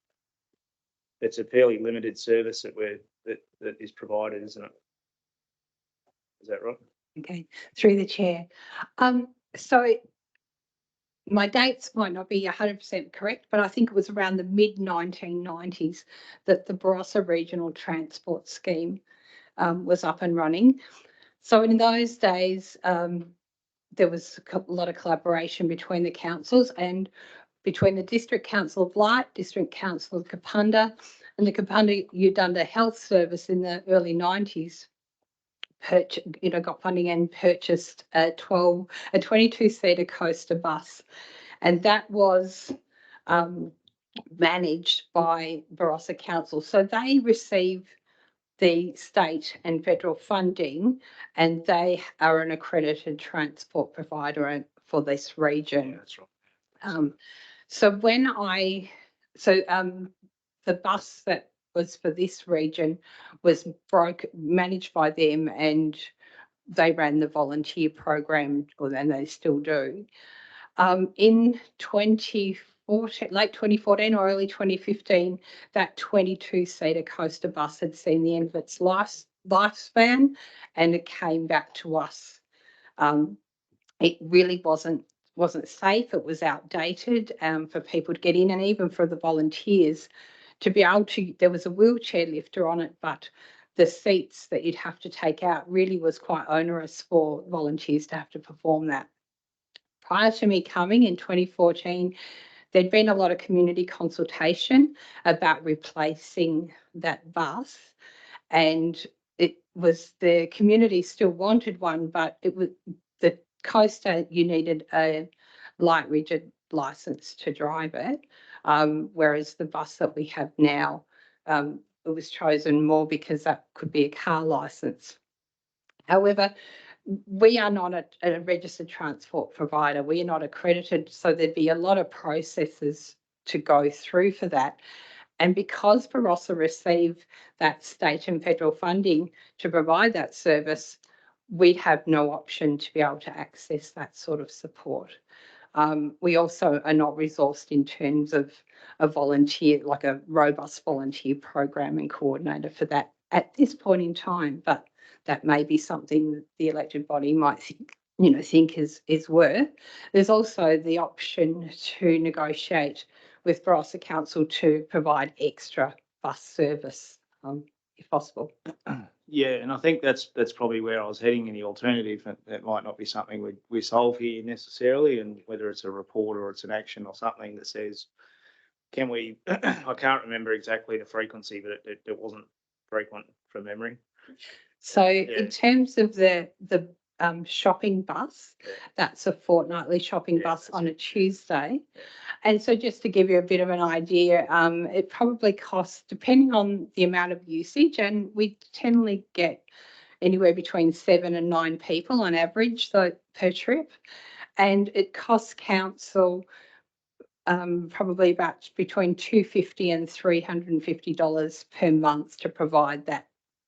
Speaker 3: it's a fairly limited service that is provided, isn't it? Is that right?
Speaker 11: Okay, through the chair. So my dates might not be 100% correct, but I think it was around the mid 1990s that the Barossa Regional Transport Scheme was up and running. So in those days, there was a lot of collaboration between the councils and between the District Council of Light, District Council of Kapunda, and the Kapunda Udunda Health Service in the early 90s. Got funding and purchased a 22-seater coaster bus, and that was managed by Barossa Council. So they receive the state and federal funding, and they are an accredited transport provider for this region.
Speaker 3: Yeah, that's right.
Speaker 11: The bus that was for this region was managed by them, and they ran the volunteer program, and they still do. In 2014, late 2014 or early 2015, that 22-seater coaster bus had seen the end of its lifespan, and it came back to us. It really wasn't safe. It was outdated for people to get in, and even for the volunteers to be able to. There was a wheelchair lifter on it, but the seats that you'd have to take out really was quite onerous for volunteers to have to perform that. Prior to me coming in 2014, there'd been a lot of community consultation about replacing that bus, and it was the community still wanted one, but it was the coaster, you needed a light rigid license to drive it, whereas the bus that we have now, it was chosen more because that could be a car license. However, we are not a registered transport provider. We are not accredited, so there'd be a lot of processes to go through for that. And because Barossa receive that state and federal funding to provide that service, we'd have no option to be able to access that sort of support. We also are not resourced in terms of a volunteer, like a robust volunteer program and coordinator for that at this point in time, but that may be something that the elected body might think is worth. There's also the option to negotiate with Barossa Council to provide extra bus service, if possible.
Speaker 3: Yeah, and I think that's probably where I was heading in the alternative. That might not be something we solve here necessarily, and whether it's a report or it's an action or something that says, can we, I can't remember exactly the frequency, but it wasn't frequent from memory.
Speaker 11: So in terms of the shopping bus, that's a fortnightly shopping bus on a Tuesday. And so just to give you a bit of an idea, it probably costs, depending on the amount of usage, and we generally get anywhere between 7 and 9 people on average per trip. And it costs council probably about between $250 and $350 per month to provide that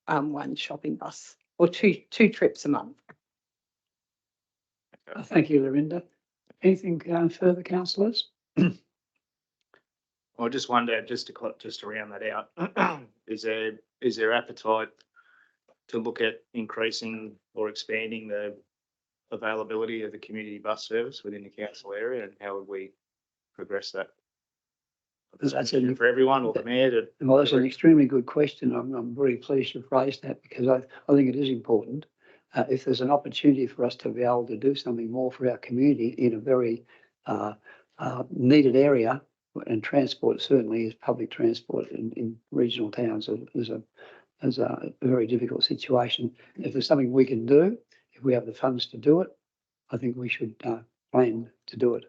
Speaker 11: one shopping bus, or two trips a month.
Speaker 1: Thank you, Lorinda. Anything further, councillors?
Speaker 3: I just wonder, just to round that out, is there appetite to look at increasing or expanding the availability of the community bus service within the council area, and how would we progress that?
Speaker 1: That's
Speaker 3: for everyone, or the mayor?
Speaker 1: Well, that's an extremely good question. I'm very pleased you've raised that, because I think it is important. If there's an opportunity for us to be able to do something more for our community in a very needed area, and transport certainly is public transport in regional towns is a very difficult situation. If there's something we can do, if we have the funds to do it, I think we should plan to do it.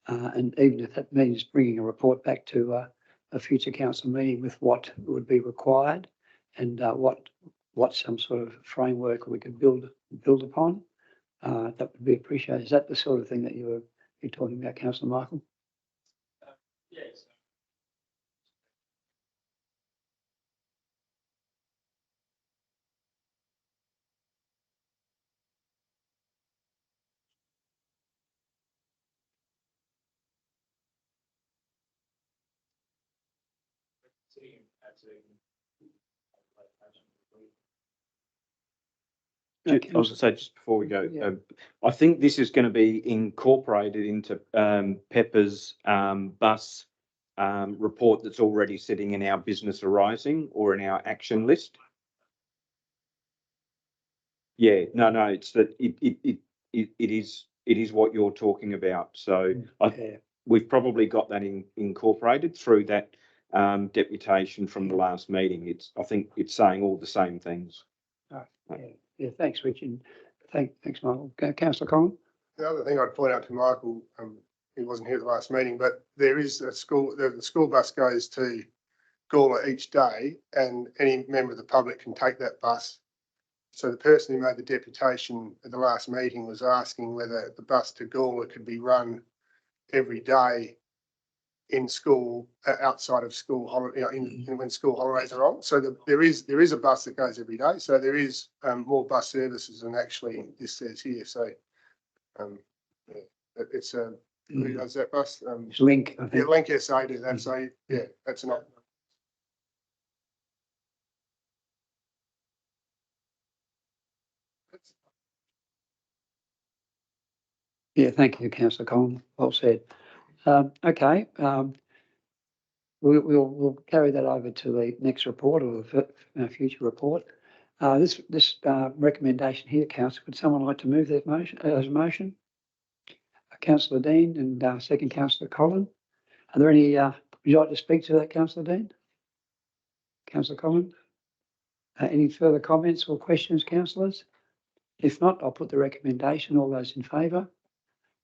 Speaker 1: And even if that means bringing a report back to a future council meeting with what would be required, and what some sort of framework we could build upon, that would be appreciated. Is that the sort of thing that you're talking about, Councillor Michael?
Speaker 6: Yes.
Speaker 2: I was going to say, just before we go,
Speaker 1: Yeah.
Speaker 2: I think this is going to be incorporated into Pepper's bus report that's already sitting in our business arising or in our action list. Yeah, no, it's that it is what you're talking about. So
Speaker 1: Yeah.
Speaker 2: we've probably got that incorporated through that deputation from the last meeting. I think it's saying all the same things.
Speaker 1: Yeah, thanks, Richard. Thanks, Michael. Councillor Collins?
Speaker 9: The other thing I'd point out to Michael, he wasn't here at the last meeting, but there is a school, the school bus goes to Gawler each day and any member of the public can take that bus. So the person who made the deputation at the last meeting was asking whether the bus to Gawler could be run every day in school, outside of school holiday, when school holidays are on. So there is a bus that goes every day. So there is more bus services than actually this says here. So it's who does that bus?
Speaker 1: It's Link, I think.
Speaker 9: Yeah, Link SA do that. So yeah, that's an option.
Speaker 1: Yeah, thank you, Councillor Collins. Well said. Okay, we'll carry that over to the next report or the future report. This recommendation here, Councillor, would someone like to move that motion as a motion? Councillor Dean and second Councillor Collins. Are there any, would you like to speak to that, Councillor Dean? Councillor Collins? Any further comments or questions, councillors? If not, I'll put the recommendation. All those in favour?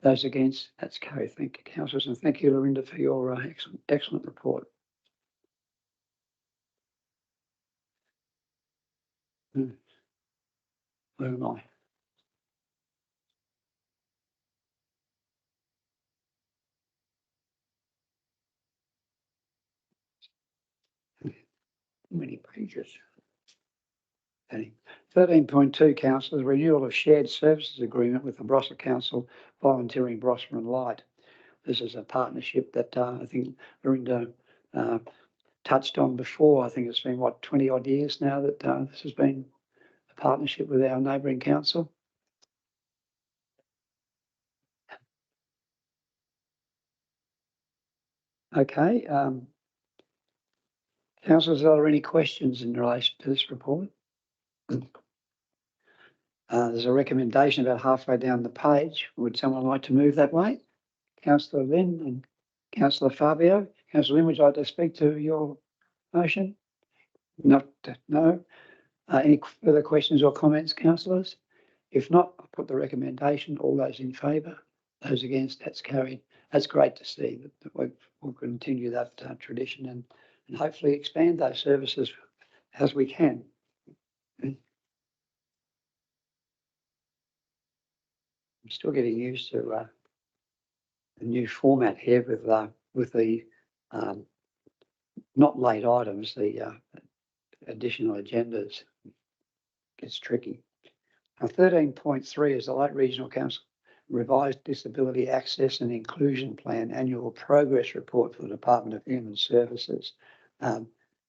Speaker 1: Those against? That's carried. Thank you, councillors, and thank you, Lorinda, for your excellent report. Where am I? Many pages. 13.2, councillors, renewal of shared services agreement with the Barossa Council, volunteering Barossa and Light. This is a partnership that I think Lorinda touched on before. I think it's been, 20 odd years now that this has been a partnership with our neighbouring council. Okay. Councillors, are there any questions in relation to this report? There's a recommendation about halfway down the page. Would someone like to move that way? Councillor Lynn and Councillor Fabio. Councillor Lynn, would you like to speak to your motion? No. Any further questions or comments, councillors? If not, I'll put the recommendation. All those in favour? Those against? That's carried. That's great to see that we'll continue that tradition and hopefully expand those services as we can. I'm still getting used to the new format here with the not late items, the additional agendas. It's tricky. 13.3 is the Light Regional Council Revised Disability Access and Inclusion Plan Annual Progress Report for the Department of Human Services.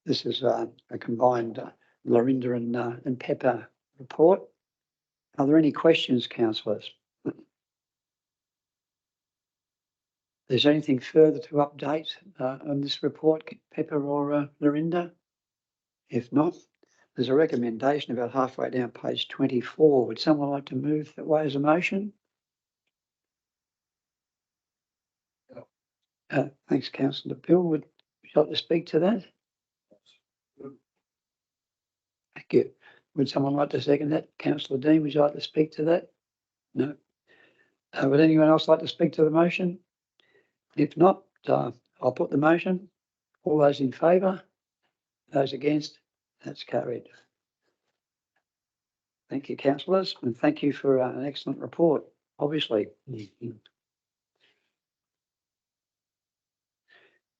Speaker 1: This is a combined Lorinda and Pepper report. Are there any questions, councillors? Is there anything further to update on this report, Pepper or Lorinda? If not, there's a recommendation about halfway down page 24. Would someone like to move that way as a motion? Thanks, Councillor Bill. Would you like to speak to that? Thank you. Would someone like to second that? Councillor Dean, would you like to speak to that? No. Would anyone else like to speak to the motion? If not, I'll put the motion. All those in favour? Those against? That's carried. Thank you, councillors, and thank you for an excellent report, obviously. We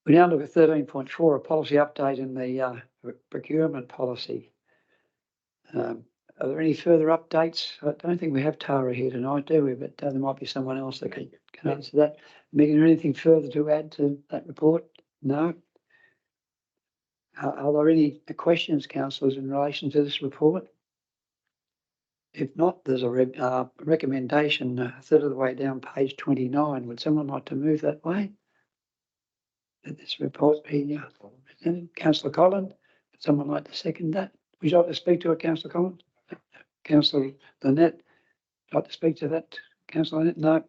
Speaker 1: now look at 13.4, a policy update in the procurement policy. Are there any further updates? I don't think we have Tara here tonight, do we? But there might be someone else that can answer that. Megan, is there anything further to add to that report? No? Are there any questions, councillors, in relation to this report? If not, there's a recommendation a third of the way down page 29. Would someone like to move that way? That this report be presented? Councillor Collin, would someone like to second that? Would you like to speak to it, Councillor Collin? Councillor Lynette, like to speak to that? Councillor Lynette? No.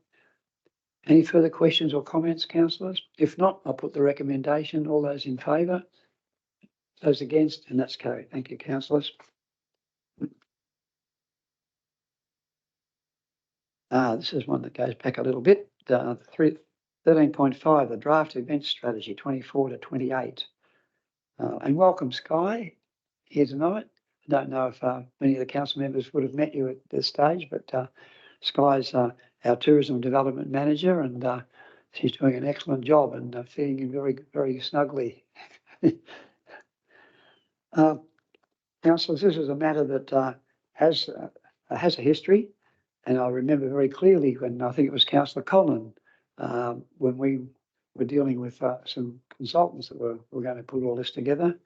Speaker 1: Any further questions or comments, councillors? If not, I'll put the recommendation. All those in favour? Those against? And that's carried. Thank you, councillors. This is one that goes back a little bit. 13.5, the draft event strategy 24 to 28. And welcome, Sky, here tonight. I don't know if many of the council members would have met you at this stage, but Sky's our tourism development manager, and she's doing an excellent job and fitting in very, very snugly. Councillors, this is a matter that has a history, and I remember very clearly when I think it was Councillor Collin, when we were dealing with some consultants that were going to put all this together.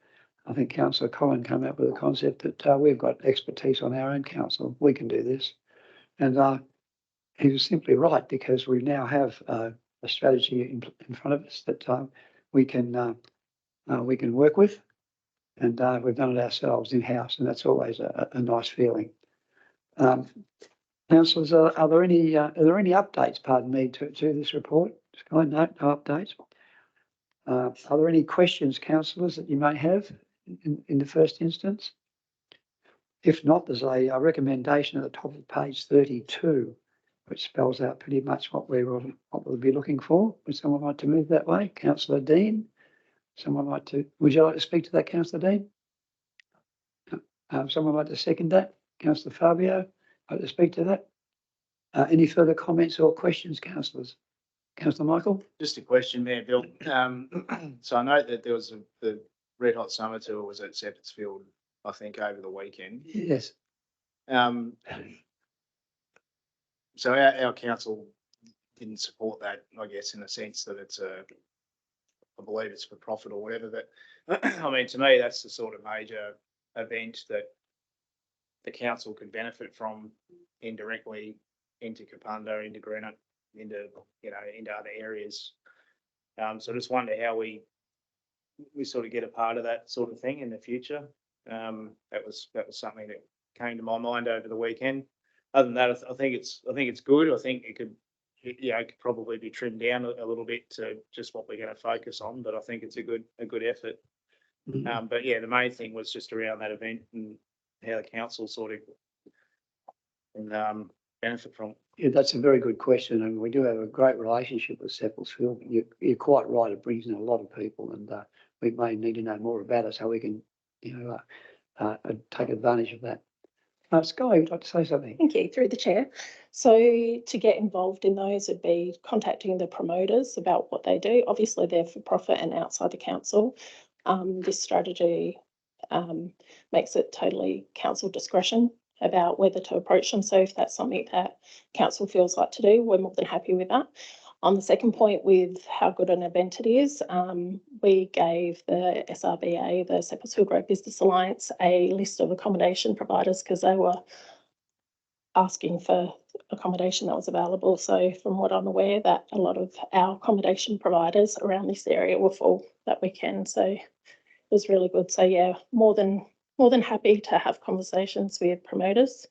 Speaker 1: I think Councillor Collin came up with a concept that we've got expertise on our own council. We can do this. And he was simply right, because we now have a strategy in front of us that we can work with, and we've done it ourselves in-house, and that's always a nice feeling. Councillors, are there any updates, pardon me, to this report? Sky, no updates. Are there any questions, councillors, that you may have in the first instance? If not, there's a recommendation at the top of page 32, which spells out pretty much what we'll be looking for. Would someone like to move that way? Councillor Dean? Would you like to speak to that, Councillor Dean? Someone like to second that? Councillor Fabio, like to speak to that? Any further comments or questions, councillors? Councillor Michael?
Speaker 3: Just a question there, Bill. So I know that there was the Red Hot Summer Tour was at Seppetsfield, I think, over the weekend.
Speaker 1: Yes.
Speaker 3: So our council didn't support that, I guess, in the sense that it's I believe it's for profit or whatever. But I mean, to me, that's the sort of major event that the council could benefit from indirectly into Kapunda, into Greenock, into other areas. So I just wonder how we sort of get a part of that sort of thing in the future. That was something that came to my mind over the weekend. Other than that, I think it's good. I think it could probably be trimmed down a little bit to just what we're going to focus on. But I think it's a good effort.
Speaker 1: Mm-hmm.
Speaker 3: But yeah, the main thing was just around that event and how the council sort of benefit from it.
Speaker 1: Yeah, that's a very good question, and we do have a great relationship with Seppelsfield. You're quite right; it brings in a lot of people, and we may need to know more about it so we can, take advantage of that. Sky, would you like to say something?
Speaker 12: Thank you, through the chair. So to get involved in those would be contacting the promoters about what they do. Obviously, they're for profit and outside the council. This strategy makes it totally council discretion about whether to approach them. So if that's something that council feels like to do, we're more than happy with that. On the second point, with how good an event it is, we gave the SRBA, the Seppelsfield Grove Business Alliance, a list of accommodation providers because they were asking for accommodation that was available. So from what I'm aware, that a lot of our accommodation providers around this area were full that weekend. So it was really good. So yeah, more than happy to have conversations with promoters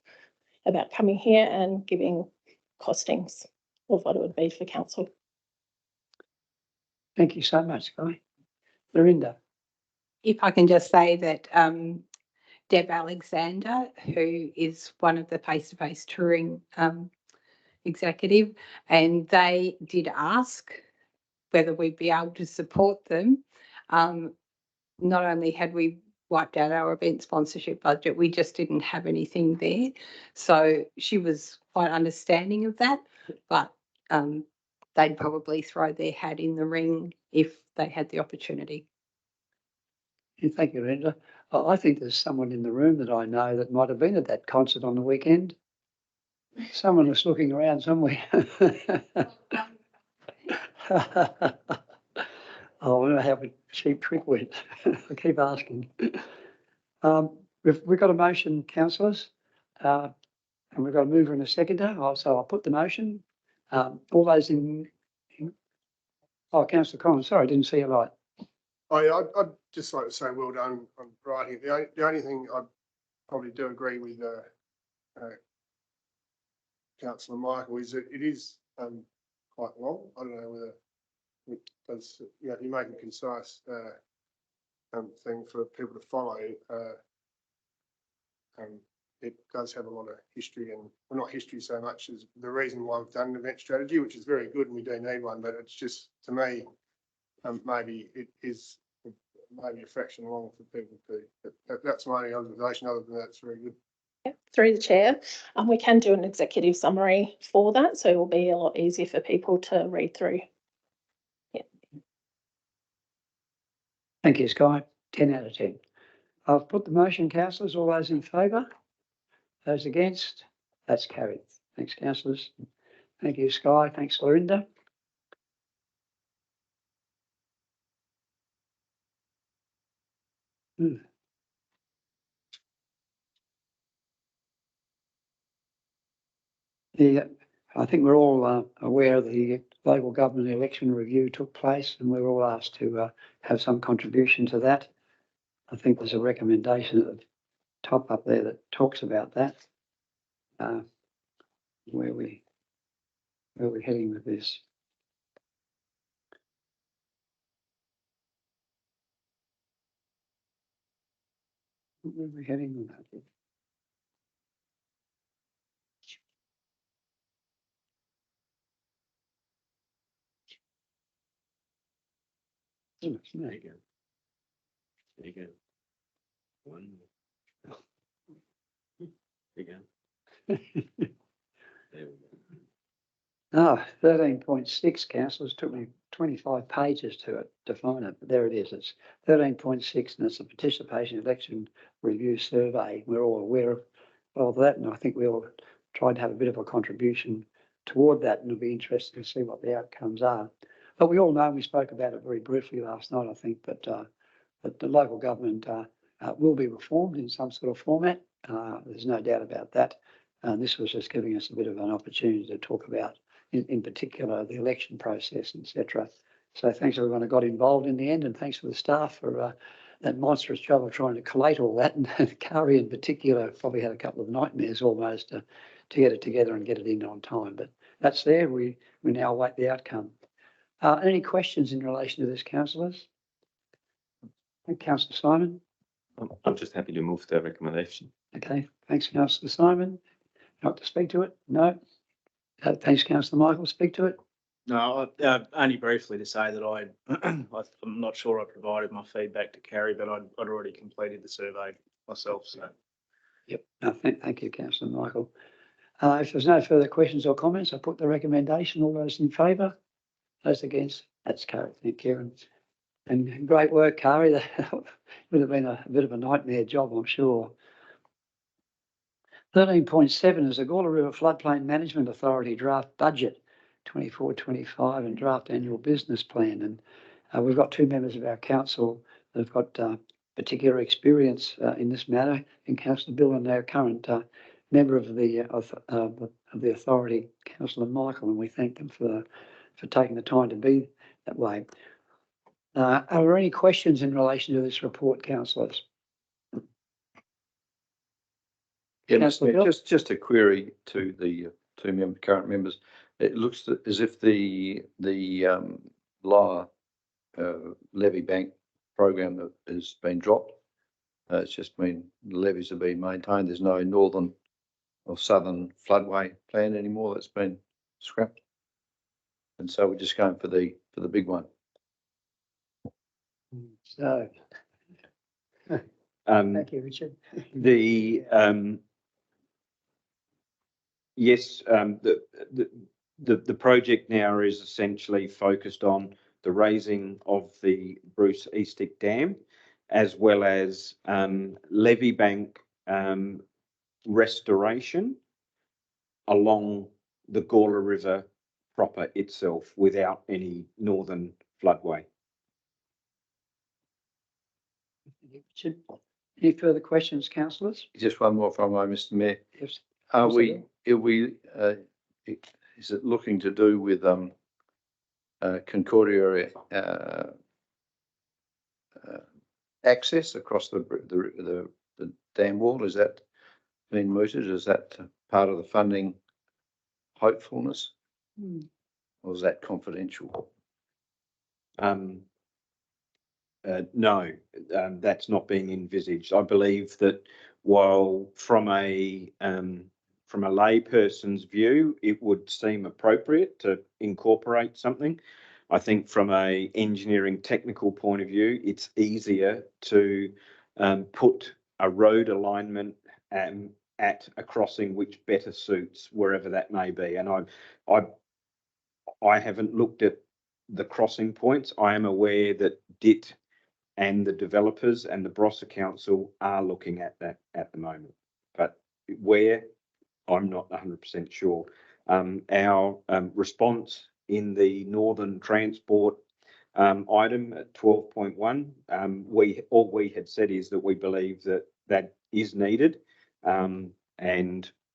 Speaker 12: about coming here and giving costings of what it would be for council.
Speaker 1: Thank you so much, Sky. Lorinda.
Speaker 11: If I can just say that Deb Alexander, who is one of the face-to-face touring executive, and they did ask whether we'd be able to support them. Not only had we wiped out our event sponsorship budget. We just didn't have anything there. So she was quite understanding of that, but they'd probably throw their hat in the ring if they had the opportunity.
Speaker 1: Yeah, thank you, Linda. I think there's someone in the room that I know that might have been at that concert on the weekend. Someone was looking around somewhere. I wonder how a cheap trick went. I keep asking. We've got a motion, councillors, and we've got a mover and a seconder. So I'll put the motion. All those oh, Councillor Collins, sorry, I didn't see you light.
Speaker 9: I'd just like to say well done on writing. The only thing I probably do agree with Councillor Michael is that it is quite long. I don't know whether it does, you make a concise thing for people to follow. It does have a lot of history, and well, not history so much as the reason why we've done an event strategy, which is very good and we do need one, but it's just, to me, maybe it is maybe a fraction long for people to, that's my only observation. Other than that, it's very good.
Speaker 12: Through the chair, we can do an executive summary for that, so it will be a lot easier for people to read through. Yeah.
Speaker 1: Thank you, Sky. 10 out of 10. I've put the motion, councillors. All those in favour? Those against? That's carried. Thanks, councillors. Thank you, Sky. Thanks, Lorinda. I think we're all aware the local government election review took place, and we're all asked to have some contribution to that. I think there's a recommendation at the top up there that talks about that. Where we're heading with this. Where are we heading with that? There you go.
Speaker 2: There you go. One. There you go. There we go.
Speaker 1: 13.6, councillors. Took me 25 pages to find it, but there it is. It's 13.6, and it's a participation election review survey. We're all aware of that, and I think we all tried to have a bit of a contribution toward that, and it'll be interesting to see what the outcomes are. But we all know, we spoke about it very briefly last night, I think, that the local government will be reformed in some sort of format. There's no doubt about that. This was just giving us a bit of an opportunity to talk about, in particular, the election process, etc. So thanks everyone who got involved in the end, and thanks for the staff for that monstrous job of trying to collate all that. And Kari in particular probably had a couple of nightmares almost to get it together and get it in on time. But that's there. We now await the outcome. Any questions in relation to this, councillors? Councillor Simon.
Speaker 13: I'm just happy to move the recommendation.
Speaker 1: Okay, thanks, Councillor Simon. Not to speak to it? No. Thanks, Councillor Michael. Speak to it.
Speaker 3: No, only briefly to say that I'm not sure I provided my feedback to Carrie, but I'd already completed the survey myself. So.
Speaker 1: Yep. No, thank you, Councillor Michael. If there's no further questions or comments, I put the recommendation. All those in favour? Those against? That's carried. Thank you. And great work, Kari. That would have been a bit of a nightmare job, I'm sure. 13.7 is the Gawler River Floodplain Management Authority draft budget 24-25 and draft annual business plan. And we've got two members of our council that have got particular experience in this matter, in Councillor Bill and our current member of the authority, Councillor Michael, and we thank them for taking the time to be that way. Are there any questions in relation to this report, councillors?
Speaker 4: Just a query to the two current members. It looks as if the lower levy bank program that has been dropped. It's just been levies have been maintained. There's no northern or southern floodway plan anymore. That's been scrapped, and so we're just going for the big one.
Speaker 1: So Thank you, Richard.
Speaker 2: The, yes, the project now is essentially focused on the raising of the Bruce Eastick Dam, as well as levee bank restoration along the Gawler River proper itself without any northern floodway.
Speaker 1: Richard, any further questions, councillors?
Speaker 4: Just one more from Mr. Mayor.
Speaker 1: Yes.
Speaker 4: Are
Speaker 1: Councillor
Speaker 4: is it looking to do with Concordia access across the dam wall? Is that been mooted? Is that part of the funding hopefulness? Or is that confidential?
Speaker 2: No, that's not being envisaged. I believe that while from a layperson's view, it would seem appropriate to incorporate something. I think from a engineering technical point of view, it's easier to put a road alignment at a crossing which better suits wherever that may be. And I haven't looked at the crossing points. I am aware that DIT and the developers and the Barossa Council are looking at that at the moment. But where, I'm not 100% sure. Our response in the Northern Transport item at 12.1, all we had said is that we believe that that is needed, and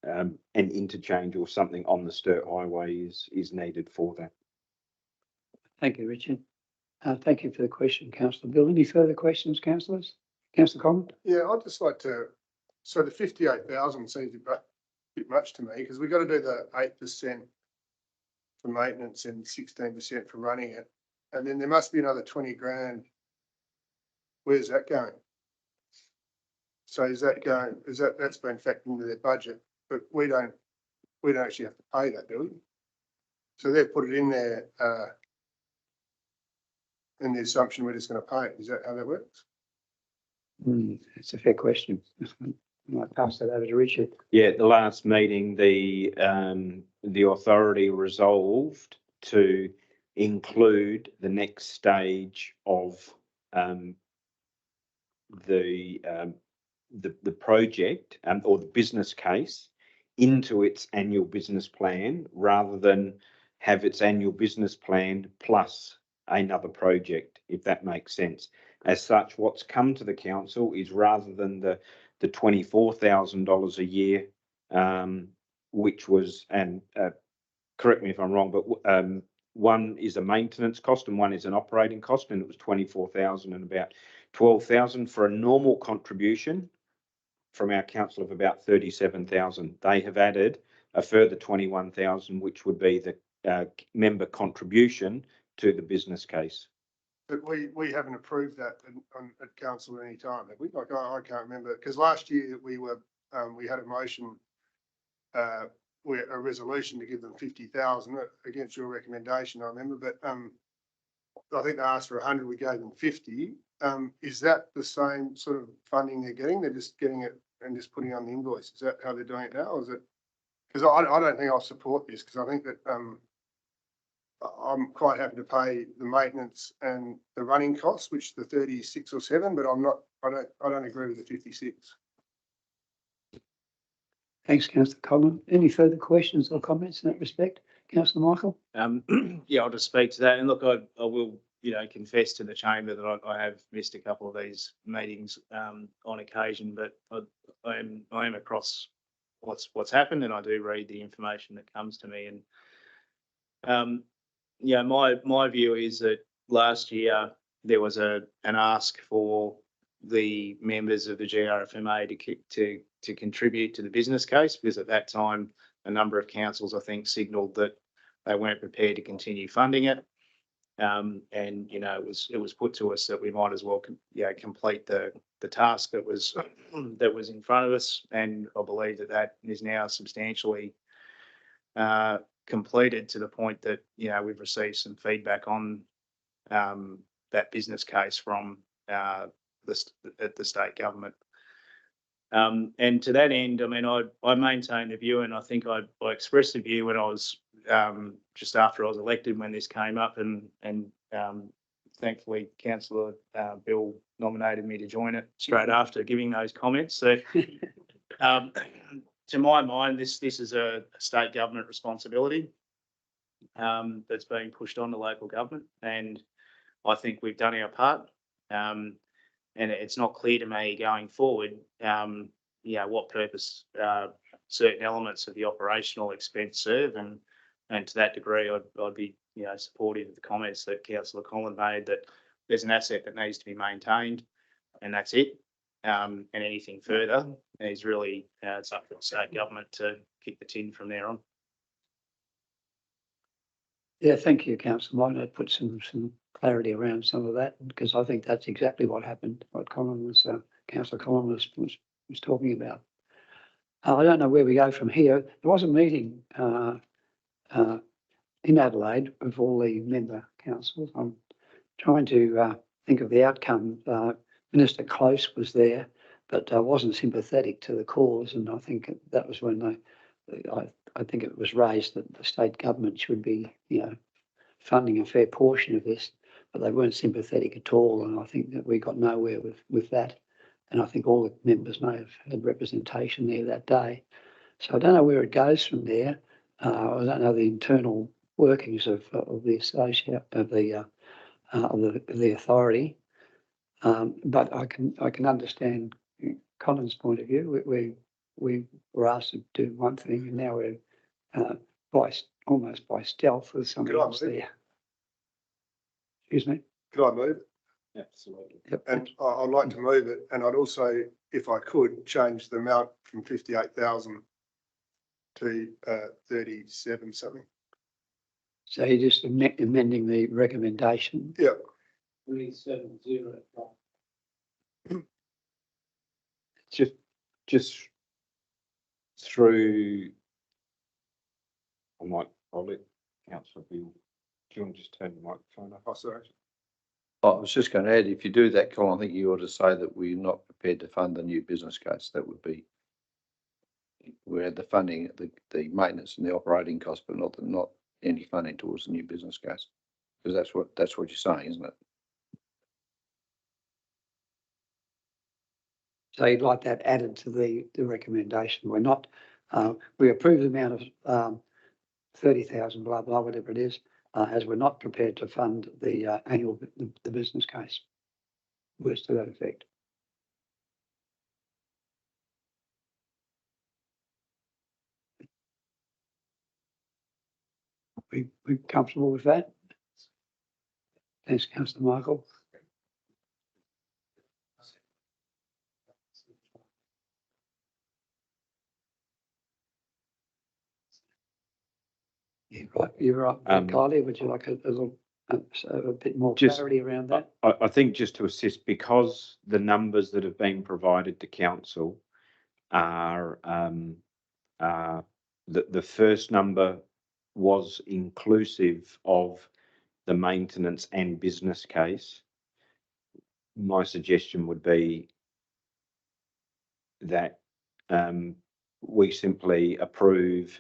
Speaker 2: an interchange or something on the Sturt Highway is needed for that.
Speaker 1: Thank you, Richard. Thank you for the question, Councillor Bill. Any further questions, councillors? Councillor Collins?
Speaker 9: Yeah, I'd just like to, so the 58,000 seems a bit much to me, because we've got to do the 8% for maintenance and 16% for running it. And then there must be another 20 grand. Where's that going? So is that going, that's been factored into their budget, but we don't actually have to pay that, do we? So they've put it in there, in the assumption we're just going to pay it. Is that how that works?
Speaker 1: It's a fair question. I might pass that over to Richard.
Speaker 2: Yeah, at the last meeting, the authority resolved to include the next stage of the project or the business case into its annual business plan, rather than have its annual business plan plus another project, if that makes sense. As such, what's come to the council is, rather than the $24,000 a year, which was, and correct me if I'm wrong, but one is a maintenance cost and one is an operating cost, and it was 24,000 and about 12,000 for a normal contribution from our council of about 37,000. They have added a further 21,000, which would be the member contribution to the business case.
Speaker 9: But we haven't approved that at council at any time, have we? Like, I can't remember, because last year we had a motion, a resolution to give them 50,000 against your recommendation, I remember, but I think they asked for 100, we gave them 50. Is that the same sort of funding they're getting? They're just getting it and just putting on the invoice. Is that how they're doing it now? Or is it? Because I don't think I'll support this, because I think that I'm quite happy to pay the maintenance and the running costs, which the 36 or 7, but I don't agree with the 56.
Speaker 1: Thanks, Councillor Collins. Any further questions or comments in that respect? Councillor Michael?
Speaker 3: Yeah, I'll just speak to that. And look, I will, confess to the chamber that I have missed a couple of these meetings on occasion, but I am across what's happened, and I do read the information that comes to me. And my view is that last year there was an ask for the members of the GRFMA to contribute to the business case, because at that time a number of councils, I think, signalled that they weren't prepared to continue funding it. And it was put to us that we might as well complete the task that was in front of us, and I believe that is now substantially completed, to the point that we've received some feedback on that business case from the state government. And to that end, I mean, I maintain the view, and I think I expressed the view when I was just after I was elected when this came up, and thankfully Councillor Bill nominated me to join it straight after giving those comments. So, to my mind, this is a state government responsibility that's being pushed on to local government, and I think we've done our part. And it's not clear to me going forward, what purpose certain elements of the operational expense serve, and to that degree, I'd be supportive of the comments that Councillor Collin made, that there's an asset that needs to be maintained, and that's it. And anything further is really it's up to the state government to kick the tin from there on.
Speaker 1: Yeah, thank you, Councillor. Might put some clarity around some of that, because I think that's exactly what happened, what Councillor Collin was talking about. I don't know where we go from here. There was a meeting in Adelaide with all the member councils. I'm trying to think of the outcome. Minister Close was there, but wasn't sympathetic to the cause, and I think that was when I think it was raised that the state government should be, funding a fair portion of this, but they weren't sympathetic at all, and I think that we got nowhere with that. And I think all the members may have had representation there that day. So I don't know where it goes from there. I don't know the internal workings of the authority, but I can understand Colin's point of view. We were asked to do one thing, and now we're almost by stealth with something else there. Excuse me?
Speaker 9: Could I move it?
Speaker 2: Absolutely.
Speaker 1: Yep.
Speaker 9: And I'd like to move it, and I'd also, if I could, change the amount from 58,000 to 37 something.
Speaker 1: So you're just amending the recommendation?
Speaker 9: Yeah.
Speaker 1: 370.
Speaker 2: Just through, I'll let Councillor Bill. Do you want to just turn the microphone off?
Speaker 9: Oh, sorry.
Speaker 4: I was just going to add, if you do that, Colin, I think you ought to say that we're not prepared to fund the new business case. That would be, we had the funding, the maintenance and the operating cost, but not any funding towards the new business case. Because that's what you're saying, isn't it?
Speaker 1: So you'd like that added to the recommendation. We're not, we approve the amount of 30,000, blah, blah, whatever it is, as we're not prepared to fund the the business case. Words to that effect. We comfortable with that? Thanks, Councillor Michael. Yeah, right. You're right. Kylie, would you like a bit more clarity around that?
Speaker 2: I think just to assist, because the numbers that have been provided to council are the first number was inclusive of the maintenance and business case. My suggestion would be that we simply approve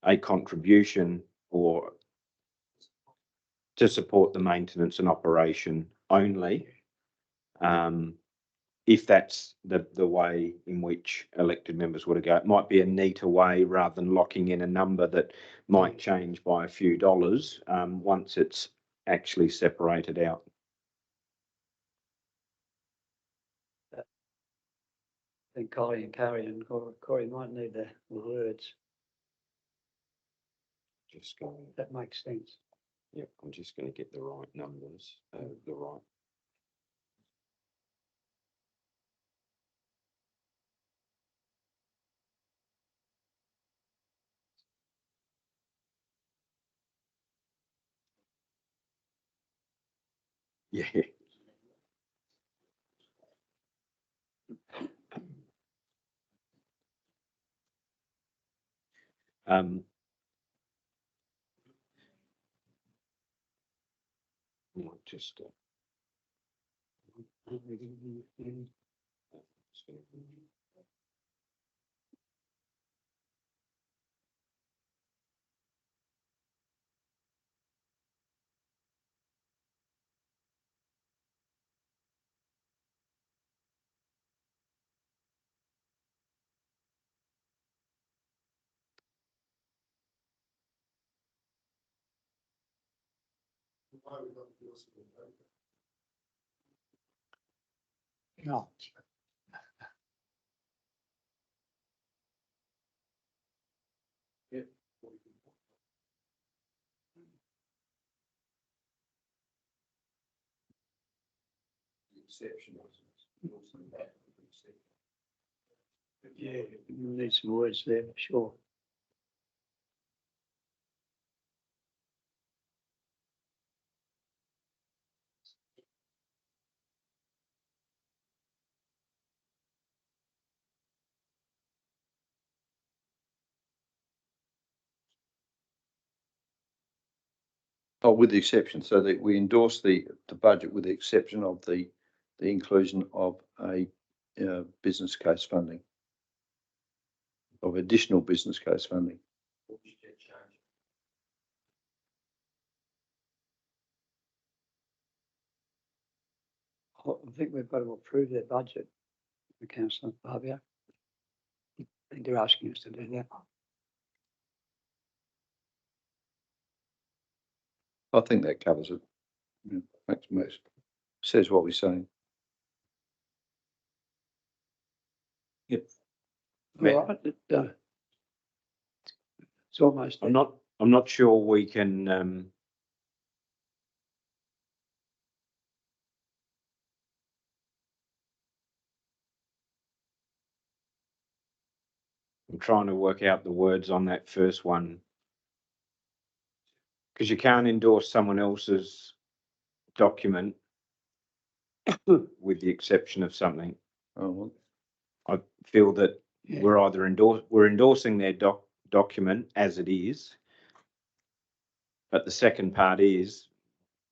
Speaker 2: a contribution or to support the maintenance and operation only, if that's the way in which elected members would go. It might be a neater way rather than locking in a number that might change by a few dollars once it's actually separated out.
Speaker 1: I think Kylie and Carrie and Corey might need the words.
Speaker 2: Just going.
Speaker 1: That makes sense.
Speaker 2: Yeah, I'm just going to get the right numbers, the right. Yeah. Just
Speaker 1: No. Yeah, you need some words there, for sure.
Speaker 4: Oh, with the exception, so that we endorse the budget with the exception of the inclusion of a business case funding. Of additional business case funding.
Speaker 1: I think we've got to approve their budget, Councillor Barbia. I think they're asking us to do that.
Speaker 4: I think that covers it. Yeah, most says what we're saying.
Speaker 2: Yep.
Speaker 1: All right, it's almost.
Speaker 2: I'm not sure we can, I'm trying to work out the words on that first one. Because you can't endorse someone else's document with the exception of something.
Speaker 4: Oh, well.
Speaker 2: I feel that
Speaker 1: Yeah.
Speaker 2: we're endorsing their document as it is. But the second part is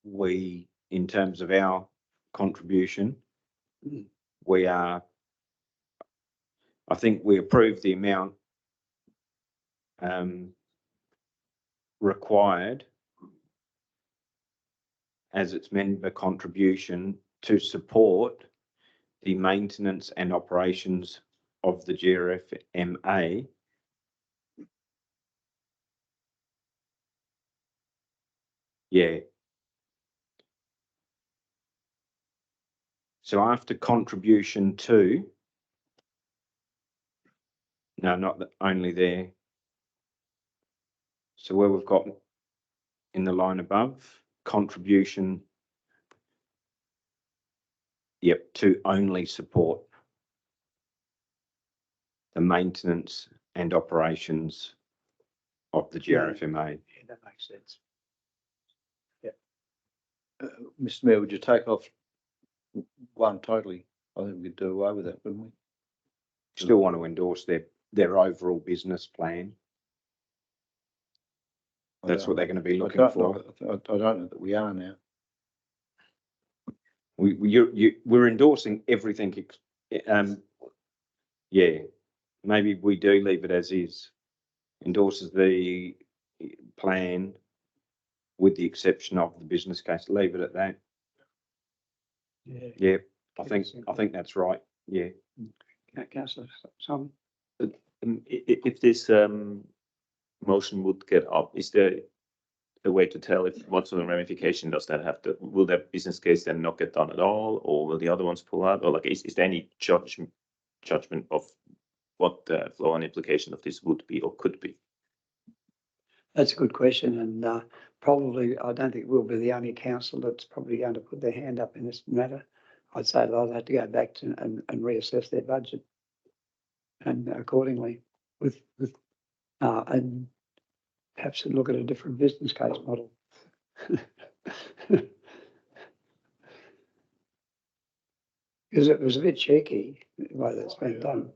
Speaker 2: we, in terms of our contribution, I think we approve the amount required as its member contribution to support the maintenance and operations of the GRFMA Yeah. So after contribution to, no, not only there. So where we've got in the line above, contribution, yep, to only support the maintenance and operations of the GRFMA.
Speaker 1: Yeah, that makes sense.
Speaker 4: Mr. Mayor, would you take off one totally? I think we could do away with that, wouldn't we?
Speaker 2: Still want to endorse their overall business plan. That's what they're going to be looking for.
Speaker 4: I don't know that we are now.
Speaker 2: We're endorsing everything. Yeah, maybe we do leave it as is. Endorses the plan with the exception of the business case. Leave it at that.
Speaker 1: Yeah.
Speaker 2: Yeah, I think that's right. Yeah.
Speaker 1: Councillor Simon?
Speaker 13: If this motion would get up, is there a way to tell if what sort of ramification does that have? Will that business case then not get done at all, or will the other ones pull out? Or like, is there any judgment of what the flow and implication of this would be or could be?
Speaker 1: That's a good question, and probably I don't think we'll be the only council that's probably going to put their hand up in this matter. I'd say they'll have to go back to and reassess their budget, and accordingly, and perhaps look at a different business case model. Because it was a bit cheeky the way that's been done.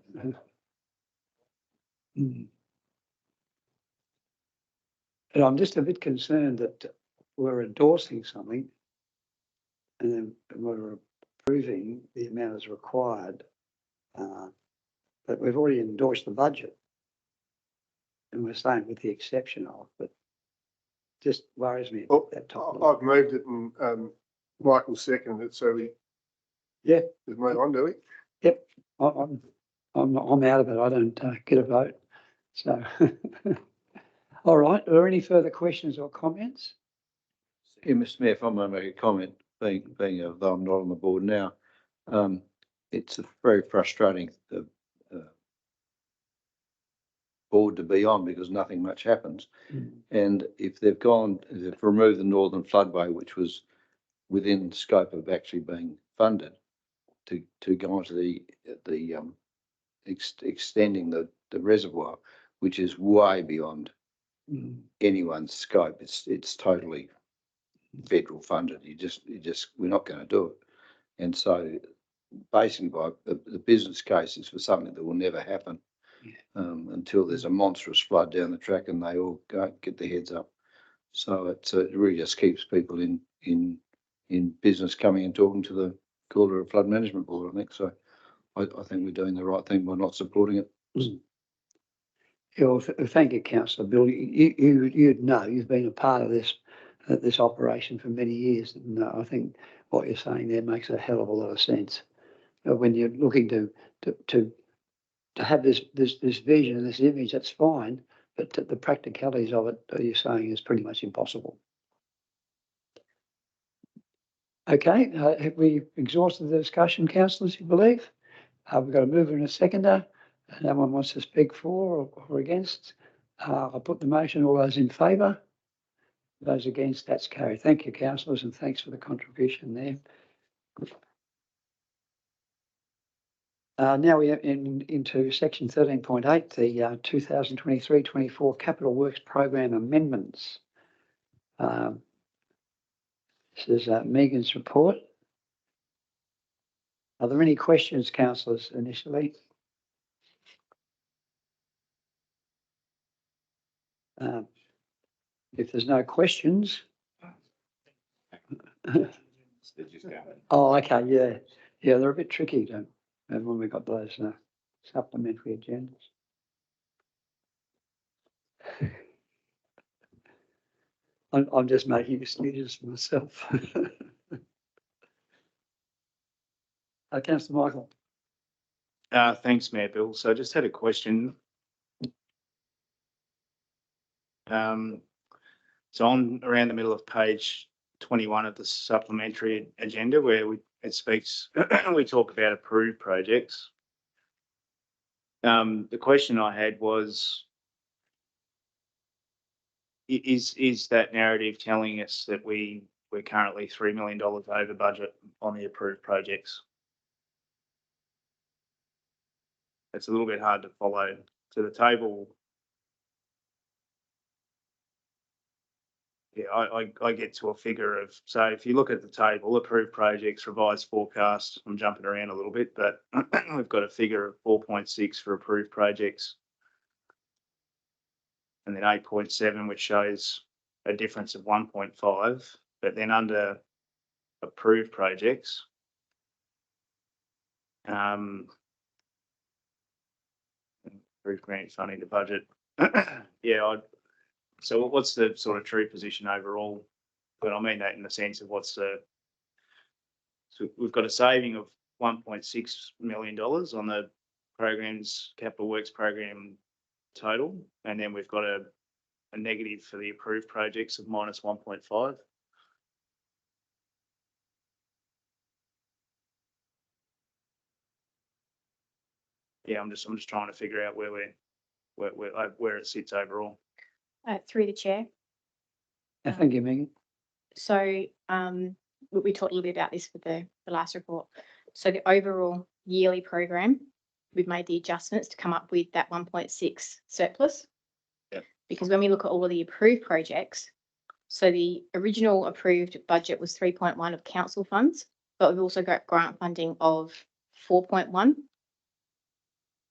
Speaker 1: And I'm just a bit concerned that we're endorsing something and then we're approving the amount as required, but we've already endorsed the budget. And we're saying with the exception of, but just worries me about that topic.
Speaker 9: I've moved it and Michael seconded it, so we just move on, do we?
Speaker 1: Yep, I'm out of it. I don't get a vote. So, all right. Are there any further questions or comments?
Speaker 4: Yeah, Mr. Mayor, if I may make a comment, though I'm not on the board now, it's a very frustrating board to be on because nothing much happens. And if they've removed the northern floodway, which was within scope of actually being funded, to go on to the extending the reservoir, which is way beyond anyone's scope. It's totally federal funded. We're not going to do it. And so basically the business case is for something that will never happen until there's a monstrous flood down the track and they all get their heads up. So it really just keeps people in business coming and talking to the Coolerra Flood Management Board, I think. So I think we're doing the right thing by not supporting it.
Speaker 1: Yeah, well, thank you, Councillor Bill. You'd know, you've been a part of this operation for many years, and I think what you're saying there makes a hell of a lot of sense. When you're looking to have this vision and this image, that's fine, but the practicalities of it, you're saying, is pretty much impossible. Okay, have we exhausted the discussion, councillors, you believe? We've got a mover and a seconder. No one wants to speak for or against. I'll put the motion. All those in favour? Those against? That's carried. Thank you, councillors, and thanks for the contribution there. Now we are into section 13.8, the 2023-24 Capital Works Program amendments. This is Megan's report. Are there any questions, councillors, initially? If there's no questions. Oh, okay, yeah. Yeah, they're a bit tricky, when we got those supplementary agendas. I'm just making excuses for myself. Councillor Michael.
Speaker 3: Thanks, Mayor Bill. So I just had a question. So on around the middle of page 21 of the supplementary agenda, where we talk about approved projects. The question I had was, is that narrative telling us that we're currently $3 million over budget on the approved projects? It's a little bit hard to follow. To the table, yeah, I get to a figure of, so if you look at the table, approved projects, revised forecast, I'm jumping around a little bit, but we've got a figure of 4.6 for approved projects. And then 8.7, which shows a difference of 1.5, but then under approved projects, approved grant funding to budget. Yeah, so what's the sort of true position overall? But I mean that in the sense of so we've got a saving of $1.6 million on the program's capital works program total, and then we've got a negative for the approved projects of minus 1.5. Yeah, I'm just trying to figure out where it sits overall.
Speaker 10: Through the chair.
Speaker 1: Thank you, Megan.
Speaker 10: So we talked a little bit about this with the last report. So the overall yearly program, we've made the adjustments to come up with that 1.6 surplus.
Speaker 3: Yep.
Speaker 10: Because when we look at all of the approved projects, so the original approved budget was 3.1 of council funds, but we've also got grant funding of 4.1.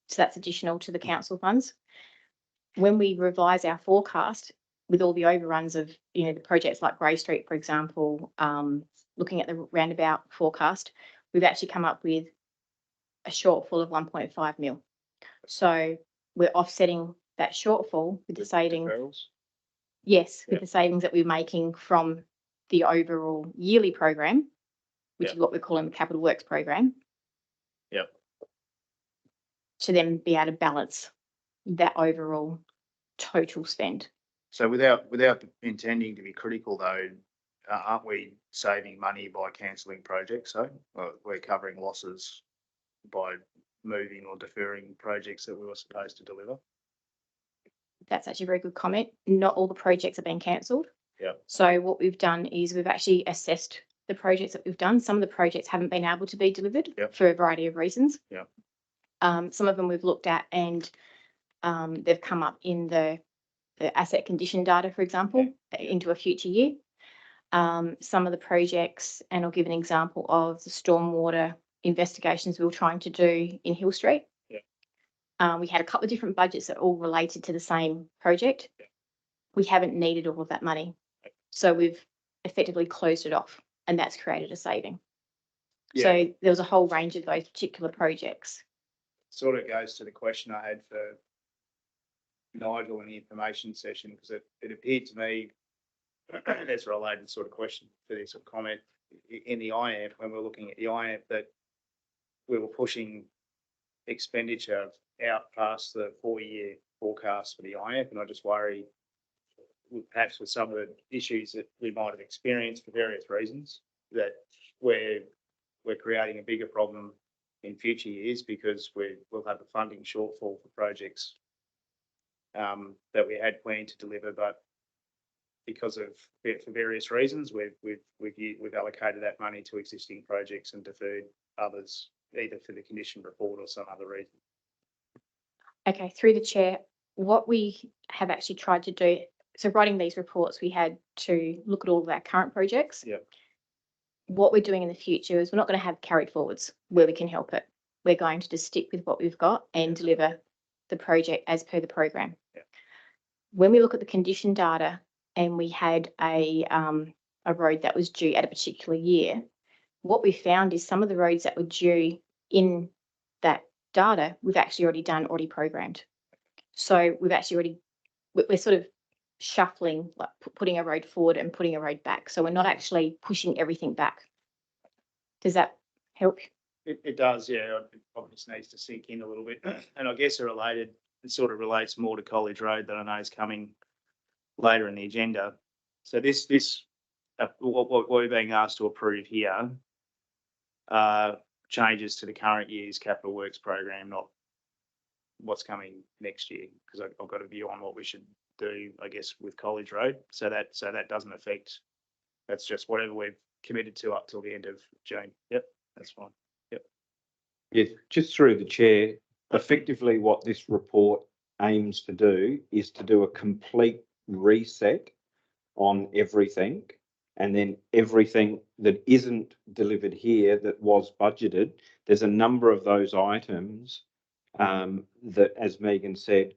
Speaker 10: So that's additional to the council funds. When we revise our forecast with all the overruns of, the projects like Grey Street, for example, looking at the roundabout forecast, we've actually come up with a shortfall of 1.5 mil. So we're offsetting that shortfall with the savings. Yes, with the savings that we're making from the overall yearly program, which is what we're calling the capital works program.
Speaker 3: Yep.
Speaker 10: To then be able to balance that overall total spend.
Speaker 3: So without intending to be critical though, aren't we saving money by cancelling projects? So we're covering losses by moving or deferring projects that we were supposed to deliver.
Speaker 10: That's actually a very good comment. Not all the projects are being cancelled.
Speaker 3: Yeah.
Speaker 10: So what we've done is we've actually assessed the projects that we've done. Some of the projects haven't been able to be delivered
Speaker 3: Yep.
Speaker 10: for a variety of reasons.
Speaker 3: Yep.
Speaker 10: Some of them we've looked at and they've come up in the asset condition data, for example, into a future year. Some of the projects, and I'll give an example of the stormwater investigations we were trying to do in Hill Street. We had a couple of different budgets that all related to the same project. We haven't needed all of that money. So we've effectively closed it off, and that's created a saving. So there was a whole range of those particular projects.
Speaker 3: Sort of goes to the question I had for Nigel in the information session, because it appeared to me that's a related sort of question for this comment in the IAMP, when we're looking at the IAMP, that we were pushing expenditure out past the 4-year forecast for the IAMP, and I just worry perhaps with some of the issues that we might have experienced for various reasons, that we're creating a bigger problem in future years, because we'll have a funding shortfall for projects that we had planned to deliver, but because of for various reasons, we've allocated that money to existing projects and deferred others, either for the condition report or some other reason.
Speaker 10: Okay, through the chair, what we have actually tried to do, so writing these reports, we had to look at all of our current projects.
Speaker 3: Yep.
Speaker 10: What we're doing in the future is we're not going to have carried forwards where we can help it. We're going to just stick with what we've got and deliver the project as per the program.
Speaker 3: Yep.
Speaker 10: When we look at the condition data and we had a road that was due at a particular year, what we found is some of the roads that were due in that data, we've actually already programmed. So we've actually we're sort of shuffling, like putting a road forward and putting a road back. So we're not actually pushing everything back. Does that help?
Speaker 3: It does, yeah. It obviously needs to sink in a little bit. And I guess it sort of relates more to College Road that I know is coming later in the agenda. So what we're being asked to approve here changes to the current year's capital works program, not what's coming next year, because I've got a view on what we should do, I guess, with College Road. So that doesn't affect, that's just whatever we've committed to up till the end of June. Yep, that's fine. Yep.
Speaker 2: Yes, just through the chair, effectively what this report aims to do is to do a complete reset on everything, and then everything that isn't delivered here that was budgeted, there's a number of those items that, as Megan said,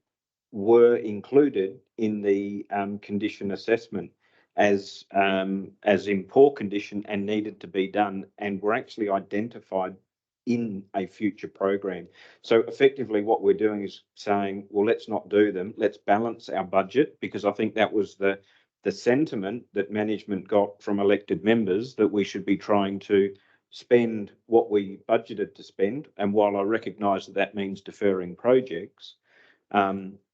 Speaker 2: were included in the condition assessment as in poor condition and needed to be done, and were actually identified in a future program. So effectively what we're doing is saying, well, let's not do them. Let's balance our budget, because I think that was the sentiment that management got from elected members, that we should be trying to spend what we budgeted to spend. And while I recognise that means deferring projects,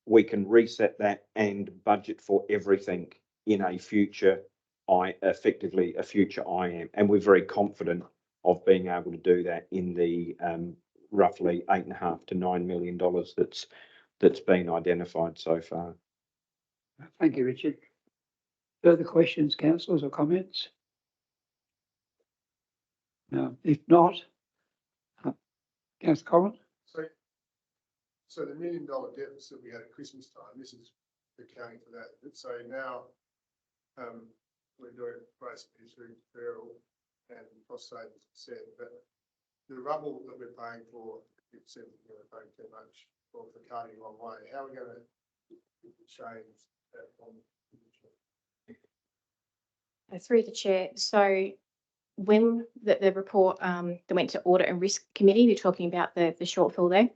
Speaker 2: we can reset that and budget for everything in a future, effectively a future IAM. And we're very confident of being able to do that in the roughly $8.5 to $9 million that's been identified so far.
Speaker 1: Thank you, Richard. Further questions, councillors, or comments? No, if not, Councillor Collins.
Speaker 9: So the $1 million deficit we had at Christmas time, this is accounting for that. So now we're doing it basically through deferral and cost savings percent, but the rubble that we're paying for, it seems we're paying too much for carting a long way. How are we going to change that on?
Speaker 10: Through the chair. So when the report that went to Audit and Risk Committee, we're talking about the shortfall there.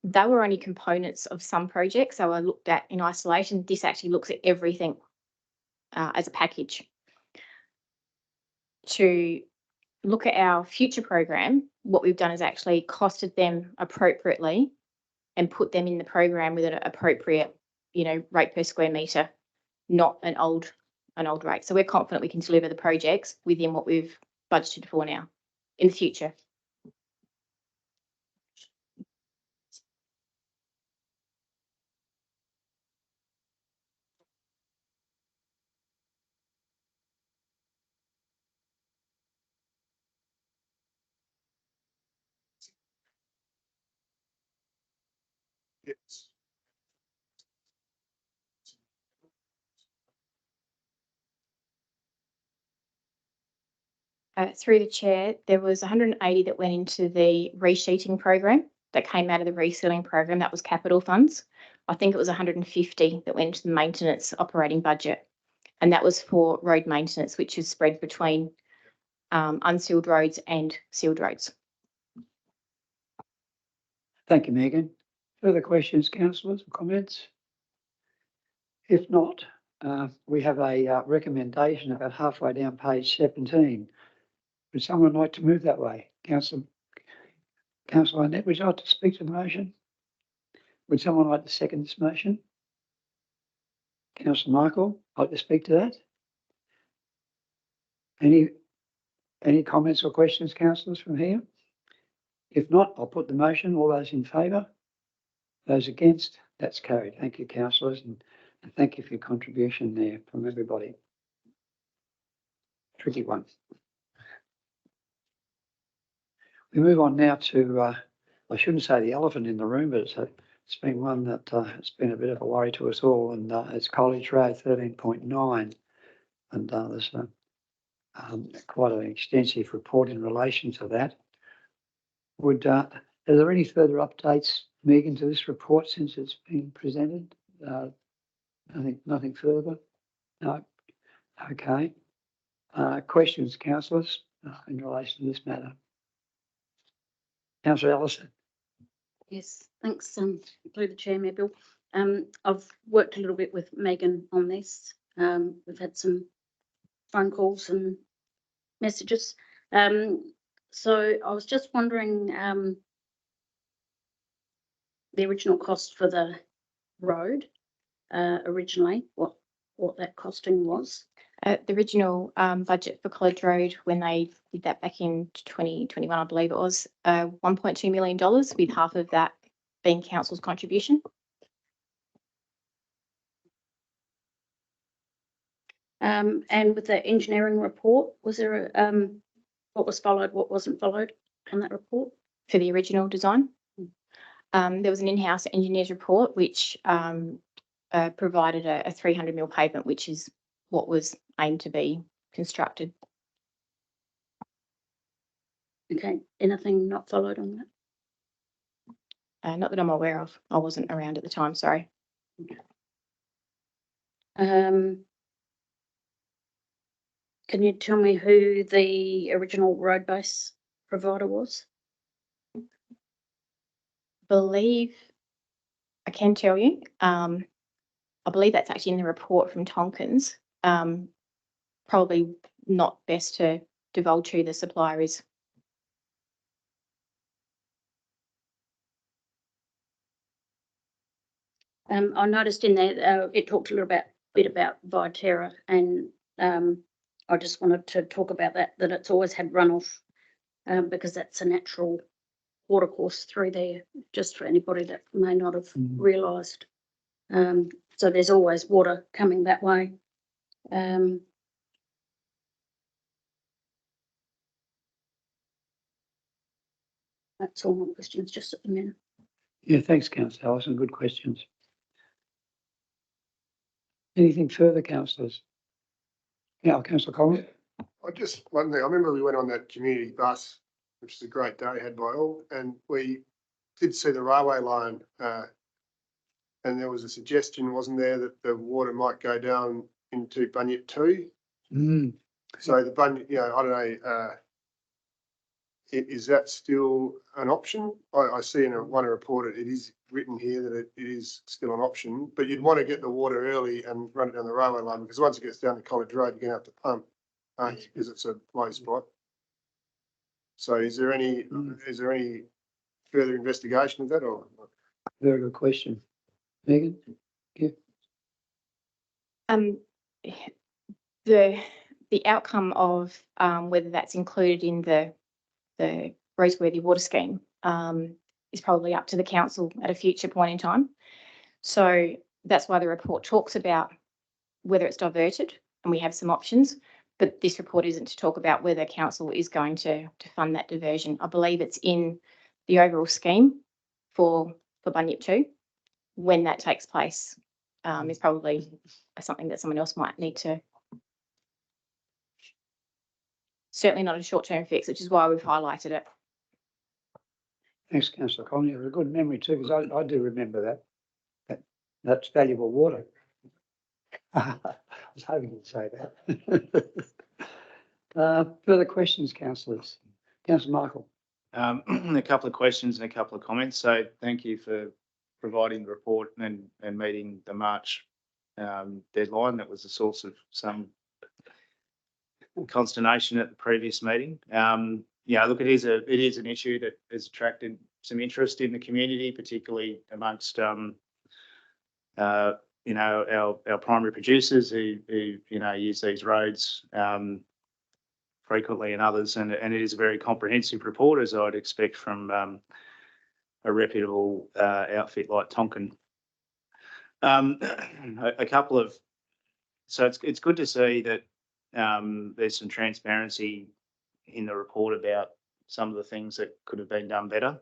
Speaker 10: They were only components of some projects. So I looked at in isolation. This actually looks at everything as a package. To look at our future program, what we've done is actually costed them appropriately and put them in the program with an appropriate, rate per square metre, not an old an old rate. So we're confident we can deliver the projects within what we've budgeted for now in the future.
Speaker 9: Yes.
Speaker 10: Through the chair, there was 180 that went into the resheeting program that came out of the resealing program. That was capital funds. I think it was 150 that went into the maintenance operating budget. And that was for road maintenance, which is spread between unsealed roads and sealed roads.
Speaker 1: Thank you, Megan. Further questions, councillors, or comments? If not, we have a recommendation about halfway down page 17. Would someone like to move that way? Councillor Annette, would you like to speak to the motion? Would someone like to second this motion? Councillor Michael, like to speak to that? Any comments or questions, councillors, from here? If not, I'll put the motion. All those in favour? Those against? That's carried. Thank you, councillors, and thank you for your contribution there from everybody. Tricky one. We move on now to, I shouldn't say the elephant in the room, but it's been one that has been a bit of a worry to us all, and it's College Road 13.9. And there's quite an extensive report in relation to that. Are there any further updates, Megan, to this report since it's been presented? Nothing further? No. Okay. Questions, councillors, in relation to this matter? Councillor Ellison.
Speaker 14: Yes, thanks, through the chair, Mayor Bill. I've worked a little bit with Megan on this. We've had some phone calls and messages. So I was just wondering, the original cost for the road, originally, what that costing was.
Speaker 10: The original budget for College Road, when they did that back in 2021, I believe it was, $1.2 million, with half of that being council's contribution.
Speaker 14: And with the engineering report, was there what was followed, what wasn't followed on that report?
Speaker 10: For the original design, there was an in-house engineer's report which provided a 300 mil pavement, which is what was aimed to be constructed.
Speaker 14: Okay, anything not followed on that?
Speaker 10: Not that I'm aware of. I wasn't around at the time, sorry.
Speaker 14: Can you tell me who the original road base provider was?
Speaker 10: I can tell you. I believe that's actually in the report from Tonkins. Probably not best to divulge who the supplier is.
Speaker 14: I noticed in there it talked a little bit about Viterra, and I just wanted to talk about that it's always had runoff because that's a natural water course through there, just for anybody that may not have realised. So there's always water coming that way. That's all my questions just at the minute.
Speaker 1: Yeah, thanks, Councillor Ellison. Good questions. Anything further, councillors? Yeah, Councillor Collins.
Speaker 9: I just one thing. I remember we went on that community bus, which is a great day had by all, and we did see the railway line, and there was a suggestion, wasn't there, that the water might go down into Bunyip 2. So the Bunyip, I don't know. Is that still an option? I see in one report it is written here that it is still an option, but you'd want to get the water early and run it down the railway line, because once it gets down to College Road, you're going to have to pump, because it's a low spot. So is there any further investigation of that, or?
Speaker 1: Very good question. Megan? Yeah.
Speaker 10: the outcome of whether that's included in the Roseworthy water scheme is probably up to the council at a future point in time. So that's why the report talks about whether it's diverted, and we have some options, but this report isn't to talk about whether council is going to fund that diversion. I believe it's in the overall scheme for Bunyip 2. When that takes place is probably something that someone else might need to. Certainly not a short-term fix, which is why we've highlighted it.
Speaker 1: Thanks, councillor Conley. You have a good memory too, because I do remember that. That's valuable water. I was hoping you'd say that. Further questions, councillors? Councillor Michael.
Speaker 3: A couple of questions and a couple of comments. So thank you for providing the report and meeting the March deadline. That was a source of some consternation at the previous meeting. Yeah, look, it is an issue that has attracted some interest in the community, particularly amongst you know, our primary producers who you know, use these roads frequently, and others, and it is a very comprehensive report, as I'd expect from a reputable outfit like Tonkin. A couple of, so it's good to see that there's some transparency in the report about some of the things that could have been done better.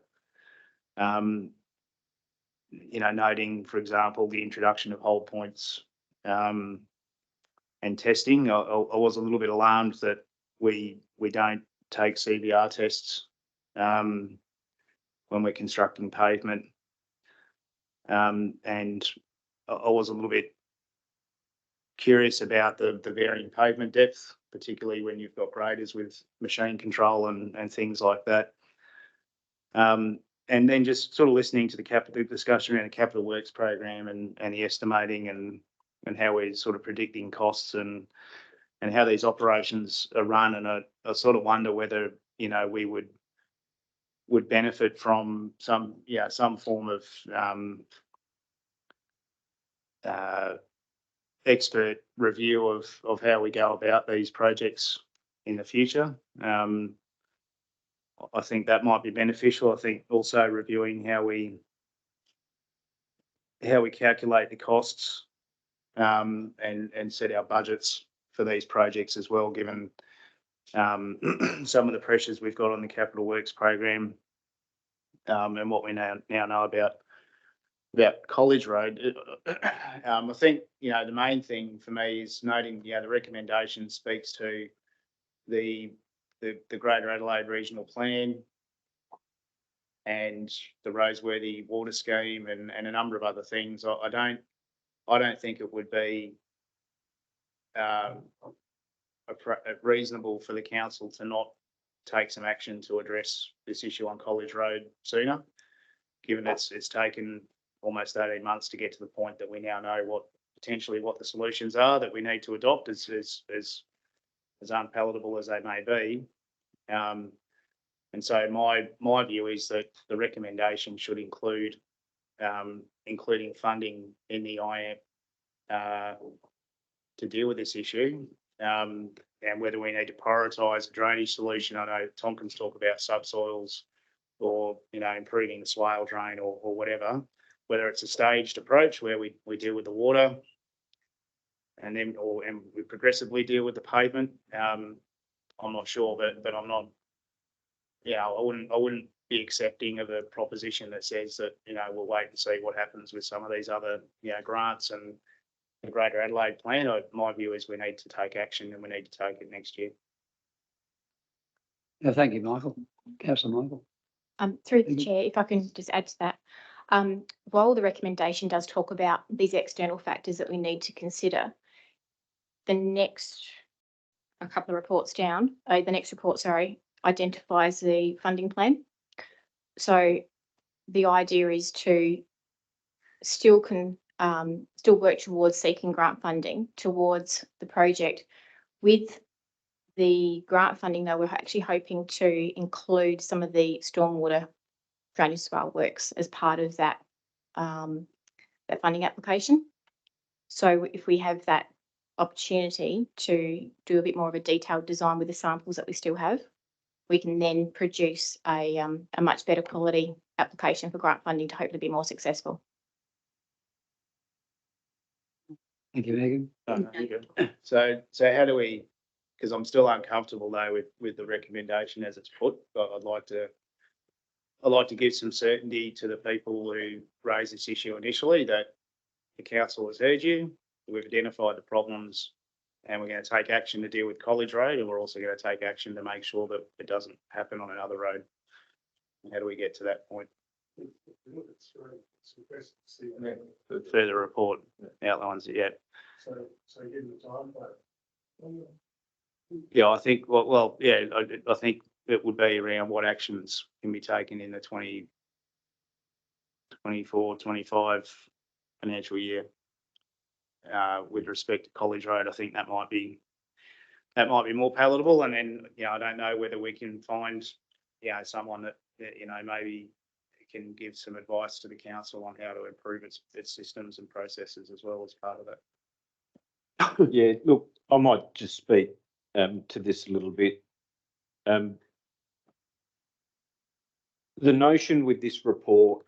Speaker 3: You know, noting, for example, the introduction of hold points and testing. I was a little bit alarmed that we don't take CBR tests when we're constructing pavement, and I was a little bit curious about the varying pavement depth, particularly when you've got graders with machine control and things like that. And then just sort of listening to the discussion around the capital works program and the estimating and how we're sort of predicting costs and how these operations are run. And I sort of wonder whether, you know, we would benefit from some form of expert review of how we go about these projects in the future. I think that might be beneficial. I think also reviewing how we calculate the costs and set our budgets for these projects as well, given some of the pressures we've got on the capital works program and what we now know about College Road. I think, you know, the main thing for me is noting, you know, the recommendation speaks to the Greater Adelaide Regional Plan and the Roseworthy water scheme and a number of other things. I don't think it would be reasonable for the council to not take some action to address this issue on College Road sooner, given it's taken almost 18 months to get to the point that we now know potentially what the solutions are that we need to adopt, as unpalatable as they may be. And so my view is that the recommendation should include including funding in the IAMP to deal with this issue, and whether we need to prioritise a drainage solution. I know Tonkin's talk about subsoils or, you know, improving the swale drain or whatever, whether it's a staged approach where we deal with the water and then and we progressively deal with the pavement. I'm not sure, but I'm not, yeah, I wouldn't be accepting of a proposition that says that, you know, we'll wait and see what happens with some of these other, you know, grants and the Greater Adelaide Plan. My view is we need to take action and we need to take it next year.
Speaker 1: Yeah, thank you, Michael. Councillor Michael.
Speaker 10: Through the chair, if I can just add to that. While the recommendation does talk about these external factors that we need to consider, the next report, identifies the funding plan. So the idea is to still work towards seeking grant funding towards the project. With the grant funding, though, we're actually hoping to include some of the stormwater drainage swale works as part of that funding application. So if we have that opportunity to do a bit more of a detailed design with the samples that we still have, we can then produce a much better quality application for grant funding to hopefully be more successful.
Speaker 1: Thank you, Megan.
Speaker 3: So how do we, because I'm still uncomfortable though with the recommendation as it's put, but I'd like to give some certainty to the people who raised this issue initially that the council has heard you, we've identified the problems, and we're going to take action to deal with College Road, and we're also going to take action to make sure that it doesn't happen on another road. How do we get to that point? The further report outlines it, yeah.
Speaker 9: So give the time frame.
Speaker 3: Yeah, I think, yeah, I think it would be around what actions can be taken in the 24-25 financial year. With respect to College Road, I think that might be more palatable. And then, I don't know whether we can find, someone that maybe can give some advice to the council on how to improve its systems and processes as well as part of that.
Speaker 2: Yeah, look, I might just speak to this a little bit. The notion with this report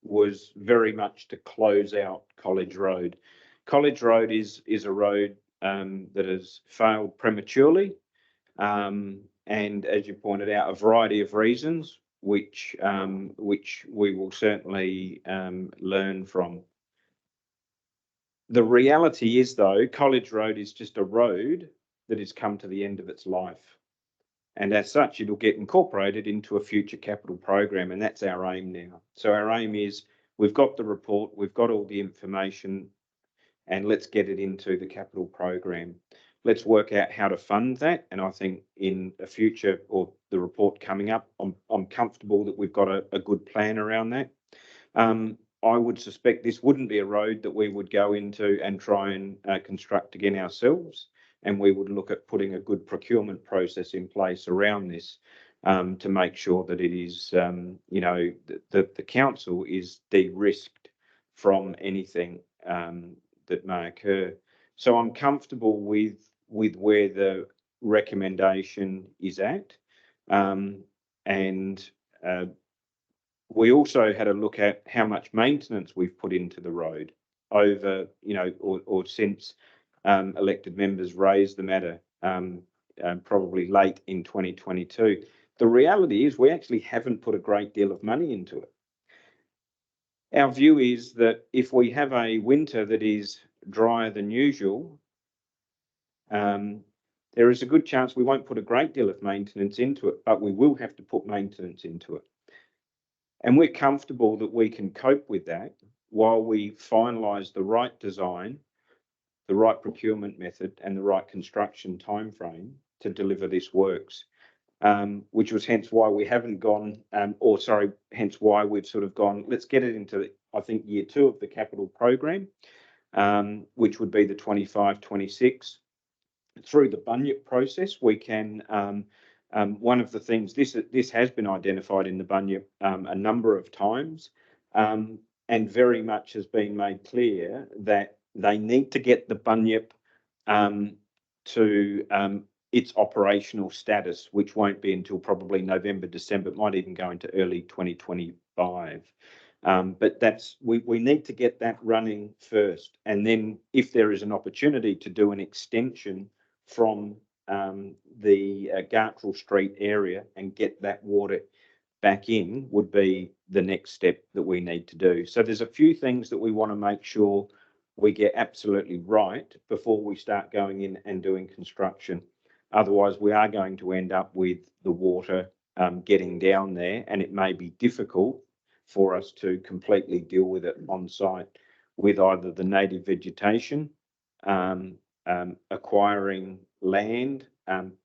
Speaker 2: was very much to close out College Road. College Road is a road that has failed prematurely, and as you pointed out, a variety of reasons, which we will certainly learn from. The reality is, though, College Road is just a road that has come to the end of its life. And as such, it'll get incorporated into a future capital program, and that's our aim now. So our aim is we've got the report, we've got all the information, and let's get it into the capital program. Let's work out how to fund that. And I think in a future or the report coming up, I'm comfortable that we've got a good plan around that. I would suspect this wouldn't be a road that we would go into and try and construct again ourselves. And we would look at putting a good procurement process in place around this to make sure that it is, the council is de-risked from anything that may occur. So I'm comfortable with where the recommendation is at. We also had a look at how much maintenance we've put into the road over, or since elected members raised the matter, probably late in 2022. The reality is we actually haven't put a great deal of money into it. Our view is that if we have a winter that is drier than usual, there is a good chance we won't put a great deal of maintenance into it, but we will have to put maintenance into it. And we're comfortable that we can cope with that while we finalise the right design, the right procurement method, and the right construction timeframe to deliver this works. Which was hence why we haven't gone, hence why we've sort of gone, let's get it into, I think, year 2 of the capital program, which would be the 25-26. Through the Bunyip process, we can, one of the things, this has been identified in the Bunyip a number of times, and very much has been made clear that they need to get the Bunyip to its operational status, which won't be until probably November, December. It might even go into early 2025. But we need to get that running first. And then if there is an opportunity to do an extension from the Gartrell Street area and get that water back in, would be the next step that we need to do. So there's a few things that we want to make sure we get absolutely right before we start going in and doing construction. Otherwise, we are going to end up with the water getting down there, and it may be difficult for us to completely deal with it on site with either the native vegetation, acquiring land,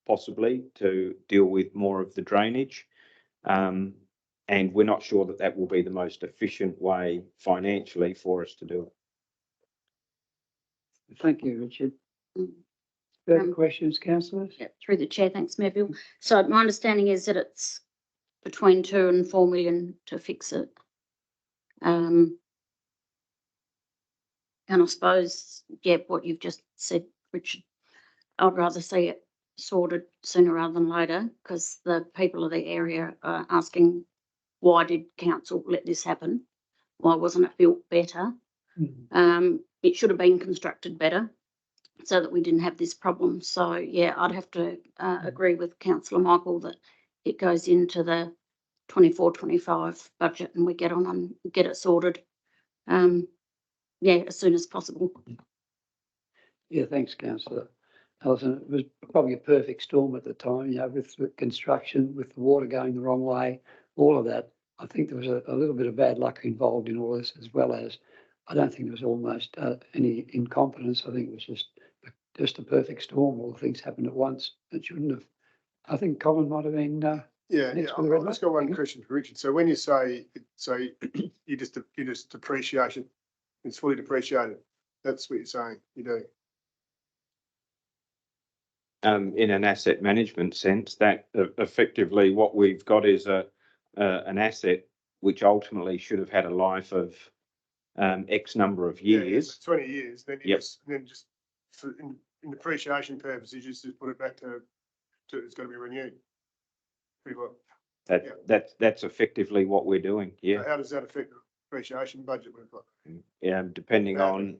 Speaker 2: possibly to deal with more of the drainage. And we're not sure that that will be the most efficient way financially for us to do it.
Speaker 1: Thank you, Richard. Further questions, councillors?
Speaker 14: Yeah, through the chair, thanks, Melville. So my understanding is that it's between 2 and 4 million to fix it. And I suppose, yeah, what you've just said Richard. I'd rather see it sorted sooner rather than later, because the people of the area are asking, why did council let this happen? Why wasn't it built better? It should have been constructed better so that we didn't have this problem. So yeah, I'd have to agree with Councillor Michael that it goes into the 24-25 budget and we get on and get it sorted. Yeah, as soon as possible.
Speaker 1: Yeah, thanks, councillor Allison. It was probably a perfect storm at the time, with the construction, with the water going the wrong way, all of that. I think there was a little bit of bad luck involved in all this, as well as I don't think there was almost any incompetence. I think it was just a perfect storm. All the things happened at once. It shouldn't have. I think Colin might have been.
Speaker 9: Yeah,
Speaker 1: next
Speaker 9: yeah.
Speaker 1: with the red
Speaker 9: I've just
Speaker 1: light.
Speaker 9: got one question for Richard. So when you say you just depreciation, it's fully depreciated. That's what you're saying. You do.
Speaker 2: In an asset management sense, that effectively what we've got is an asset which ultimately should have had a life of X number of years.
Speaker 9: 20 years. Then you
Speaker 2: Yep.
Speaker 9: just for in depreciation purposes, you just put it back to it's got to be renewed. Pretty well.
Speaker 2: That's effectively what we're doing. Yeah.
Speaker 9: How does that affect the depreciation budget we've got?
Speaker 2: Yeah, depending on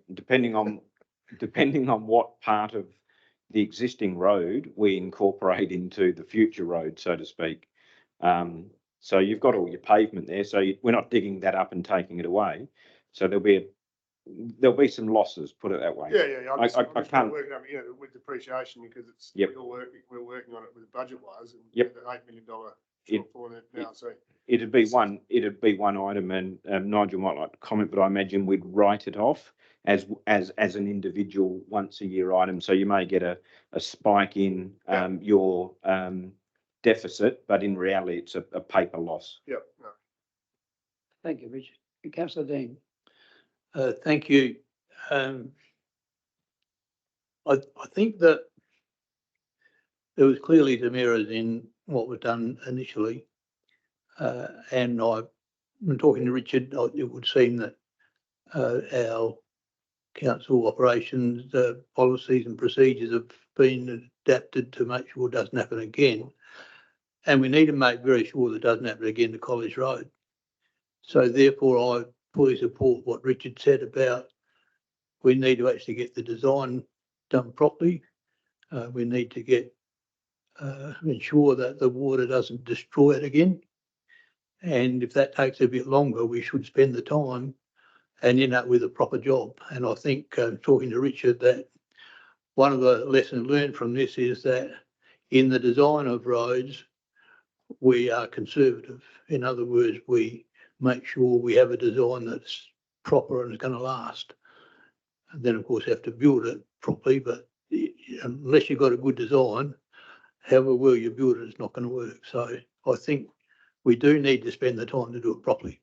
Speaker 2: what part of the existing road we incorporate into the future road, so to speak. So you've got all your pavement there, so we're not digging that up and taking it away. So there'll be some losses, put it that way.
Speaker 9: Yeah. I'm just
Speaker 2: can't
Speaker 9: working on with depreciation because it's
Speaker 2: Yep.
Speaker 9: we're working on it with budget wise and
Speaker 2: Yep.
Speaker 9: the $8 million shortfall in it now. So
Speaker 2: it'd be one item, and Nigel might like to comment, but I imagine we'd write it off as an individual once a year item. So you may get a spike in your deficit, but in reality it's a paper loss.
Speaker 9: Yep. No.
Speaker 1: Thank you, Richard. Councillor Dean.
Speaker 5: Thank you. I think that there was clearly some errors in what was done initially. And I've been talking to Richard, it would seem that our council operations, policies and procedures have been adapted to make sure it doesn't happen again. And we need to make very sure that it doesn't happen again to College Road. So therefore, I fully support what Richard said about we need to actually get the design done properly. We need to get ensure that the water doesn't destroy it again. And if that takes a bit longer, we should spend the time and end up with a proper job. And I think talking to Richard, that one of the lessons learned from this is that in the design of roads, we are conservative. In other words, we make sure we have a design that's proper and is going to last. And then, of course, have to build it properly. But unless you've got a good design, however well you build it, it's not going to work. So I think we do need to spend the time to do it properly.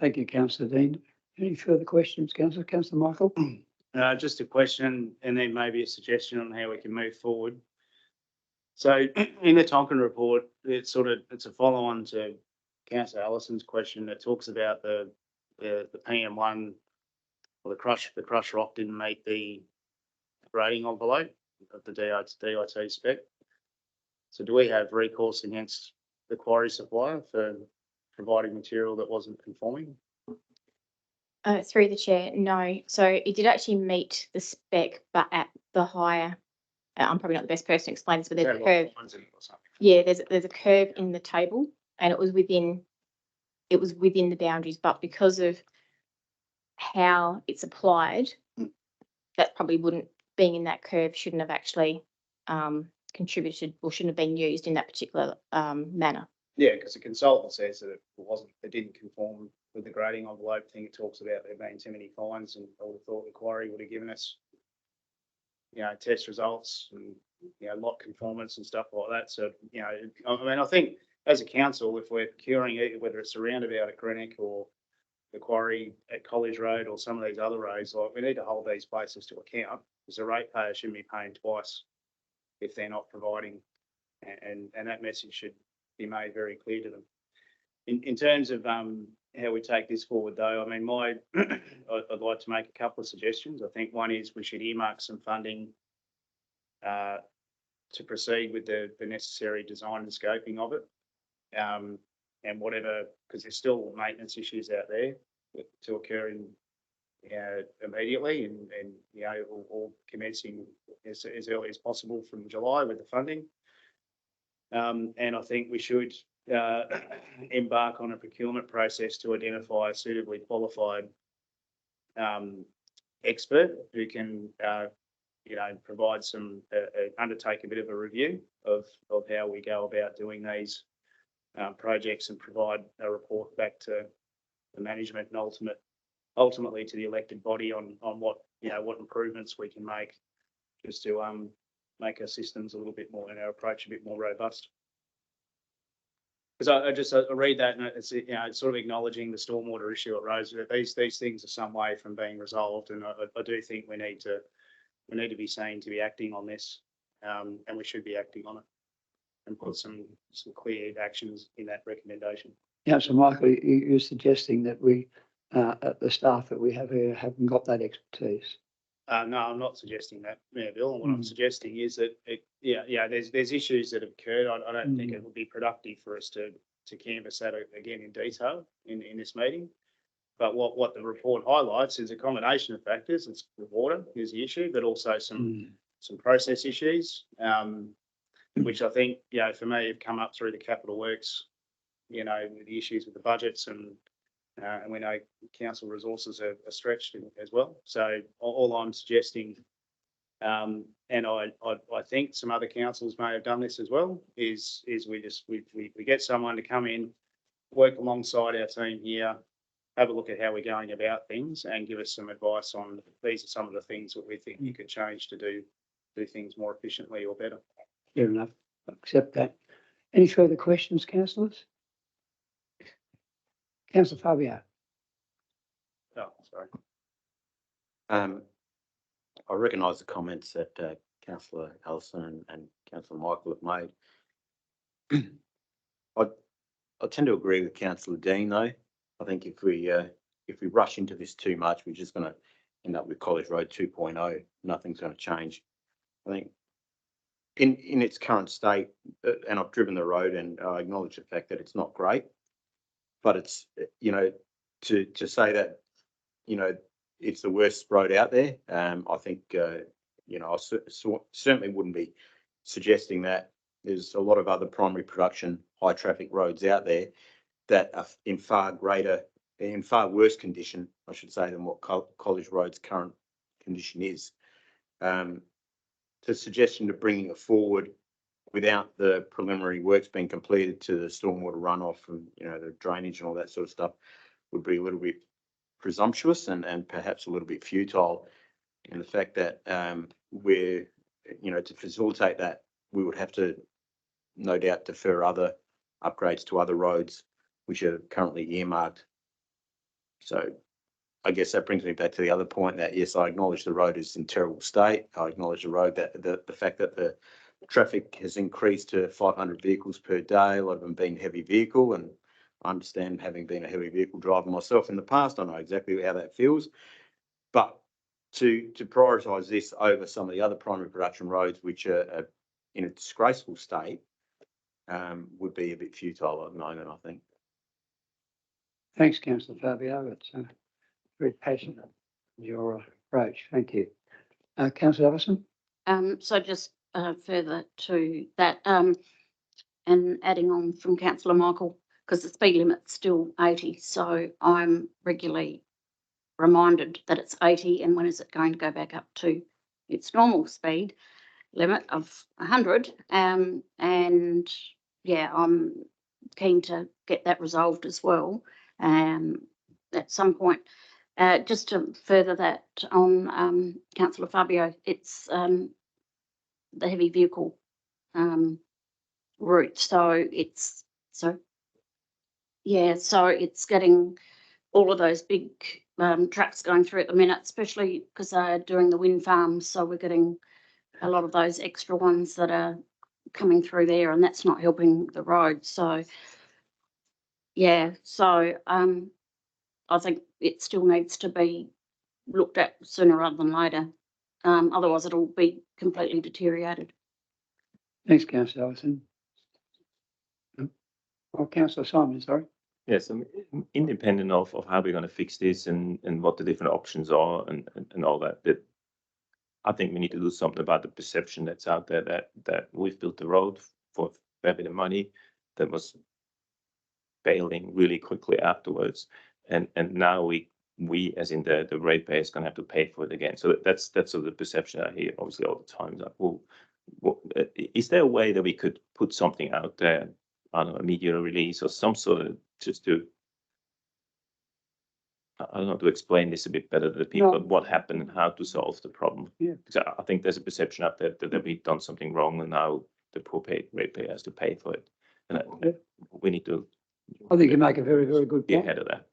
Speaker 1: Thank you, Councillor Dean. Any further questions, Councillor? Councillor Michael?
Speaker 3: Just a question and then maybe a suggestion on how we can move forward. So in the Tonkin report, it's a follow-on to Councillor Allison's question that talks about the PM1 or the crush rock didn't meet the grading envelope of the DIT spec. So do we have recourse against the quarry supplier for providing material that wasn't conforming?
Speaker 10: Through the chair, no. So it did actually meet the spec, but at the higher. I'm probably not the best person to explain this, but there's a curve. Yeah, there's a curve in the table, and it was within the boundaries, but because of how it's applied, that probably wouldn't, being in that curve, shouldn't have actually contributed or shouldn't have been used in that particular manner.
Speaker 3: Yeah, because the consultant says that it didn't conform with the grading envelope thing. It talks about there being too many fines, and I would have thought the quarry would have given us, test results and, lot conformance and stuff like that. So, I think as a council, if we're procuring it, whether it's a roundabout at Greenock or the quarry at College Road or some of these other roads, we need to hold these places to account, because the ratepayer shouldn't be paying twice if they're not providing, and that message should be made very clear to them. In terms of how we take this forward, though, I mean, I'd like to make a couple of suggestions. I think one is we should earmark some funding to proceed with the necessary design and scoping of it. And whatever, because there's still maintenance issues out there to occur in immediately, and you know, all commencing as early as possible from July with the funding. And I think we should embark on a procurement process to identify a suitably qualified expert who can, you know, provide undertake a bit of a review of how we go about doing these projects and provide a report back to the management and ultimately to the elected body on what, you know, what improvements we can make just to make our systems a little bit more and our approach a bit more robust. Because I read that and it's, you know, it's sort of acknowledging the stormwater issue at Rosewood. These things are some way from being resolved, and I do think we need to be seen to be acting on this, and we should be acting on it and put some clear actions in that recommendation.
Speaker 1: Yeah, so Michael, you're suggesting that we, the staff that we have here haven't got that expertise.
Speaker 3: No, I'm not suggesting that, Mayor Bill. And what I'm suggesting is that, there's issues that have occurred. I don't think it would be productive for us to canvass that again in detail in this meeting. But what the report highlights is a combination of factors. It's the water is the issue, but also some process issues, which I think, you know, for me have come up through the capital works, you know, the issues with the budgets, and we know council resources are stretched as well. So all I'm suggesting, and I think some other councils may have done this as well, is we get someone to come in, work alongside our team here, have a look at how we're going about things, and give us some advice on these are some of the things that we think you could change to do things more efficiently or better.
Speaker 1: Fair enough. Accept that. Any further questions, councillors? Councillor Fabio.
Speaker 3: Oh, sorry.
Speaker 15: I recognise the comments that Councillor Ellison and Councillor Michael have made. I tend to agree with Councillor Dean, though. I think if we rush into this too much, we're just going to end up with College Road 2.0. Nothing's going to change. I think in its current state, and I've driven the road and I acknowledge the fact that it's not great, but it's, you know, to say that, you know, it's the worst road out there. I think, you know, I certainly wouldn't be suggesting that. There's a lot of other primary production, high traffic roads out there that are in far worse condition, I should say, than what College Road's current condition is. The suggestion of bringing it forward without the preliminary works being completed to the stormwater runoff and, you know, the drainage and all that sort of stuff would be a little bit presumptuous and perhaps a little bit futile. And the fact that we're, you know, to facilitate that, we would have to no doubt defer other upgrades to other roads which are currently earmarked. So I guess that brings me back to the other point that, yes, I acknowledge the road is in terrible state. I acknowledge the road that the fact that the traffic has increased to 500 vehicles per day, a lot of them being heavy vehicle, and I understand, having been a heavy vehicle driver myself in the past, I know exactly how that feels. But to prioritise this over some of the other primary production roads, which are in a disgraceful state, would be a bit futile at the moment, I think.
Speaker 1: Thanks, Councillor Fabio. It's very passionate, your approach. Thank you. Councillor Ellison?
Speaker 14: So just further to that, and adding on from Councillor Michael, because the speed limit's still 80, so I'm regularly reminded that it's 80, and when is it going to go back up to its normal speed limit of 100? And yeah, I'm keen to get that resolved as well at some point. Just to further that on Councillor Fabio, it's the heavy vehicle route, so it's getting all of those big trucks going through at the minute, especially because they're doing the wind farms, so we're getting a lot of those extra ones that are coming through there, and that's not helping the road. So Yeah, so, I think it still needs to be looked at sooner rather than later. Otherwise it'll be completely deteriorated.
Speaker 1: Thanks, councillor Ellison. Oh, councillor Simon, sorry.
Speaker 13: Yes, independent of how we're going to fix this and what the different options are and all that, I think we need to do something about the perception that's out there that we've built the road for a fair bit of money that was failing really quickly afterwards, and now we as in the ratepayer is going to have to pay for it again. So that's sort of the perception I hear obviously all the time. Like, well, is there a way that we could put something out there, I don't know, a media release or some sort of, just to, I don't know, to explain this a bit better to the people, what happened and how to solve the problem?
Speaker 1: Yeah.
Speaker 13: Because I think there's a perception out there that we've done something wrong and now the poor ratepayer has to pay for it. And we need to.
Speaker 1: I think you make a very, very good
Speaker 13: Be
Speaker 1: point.
Speaker 13: ahead of that.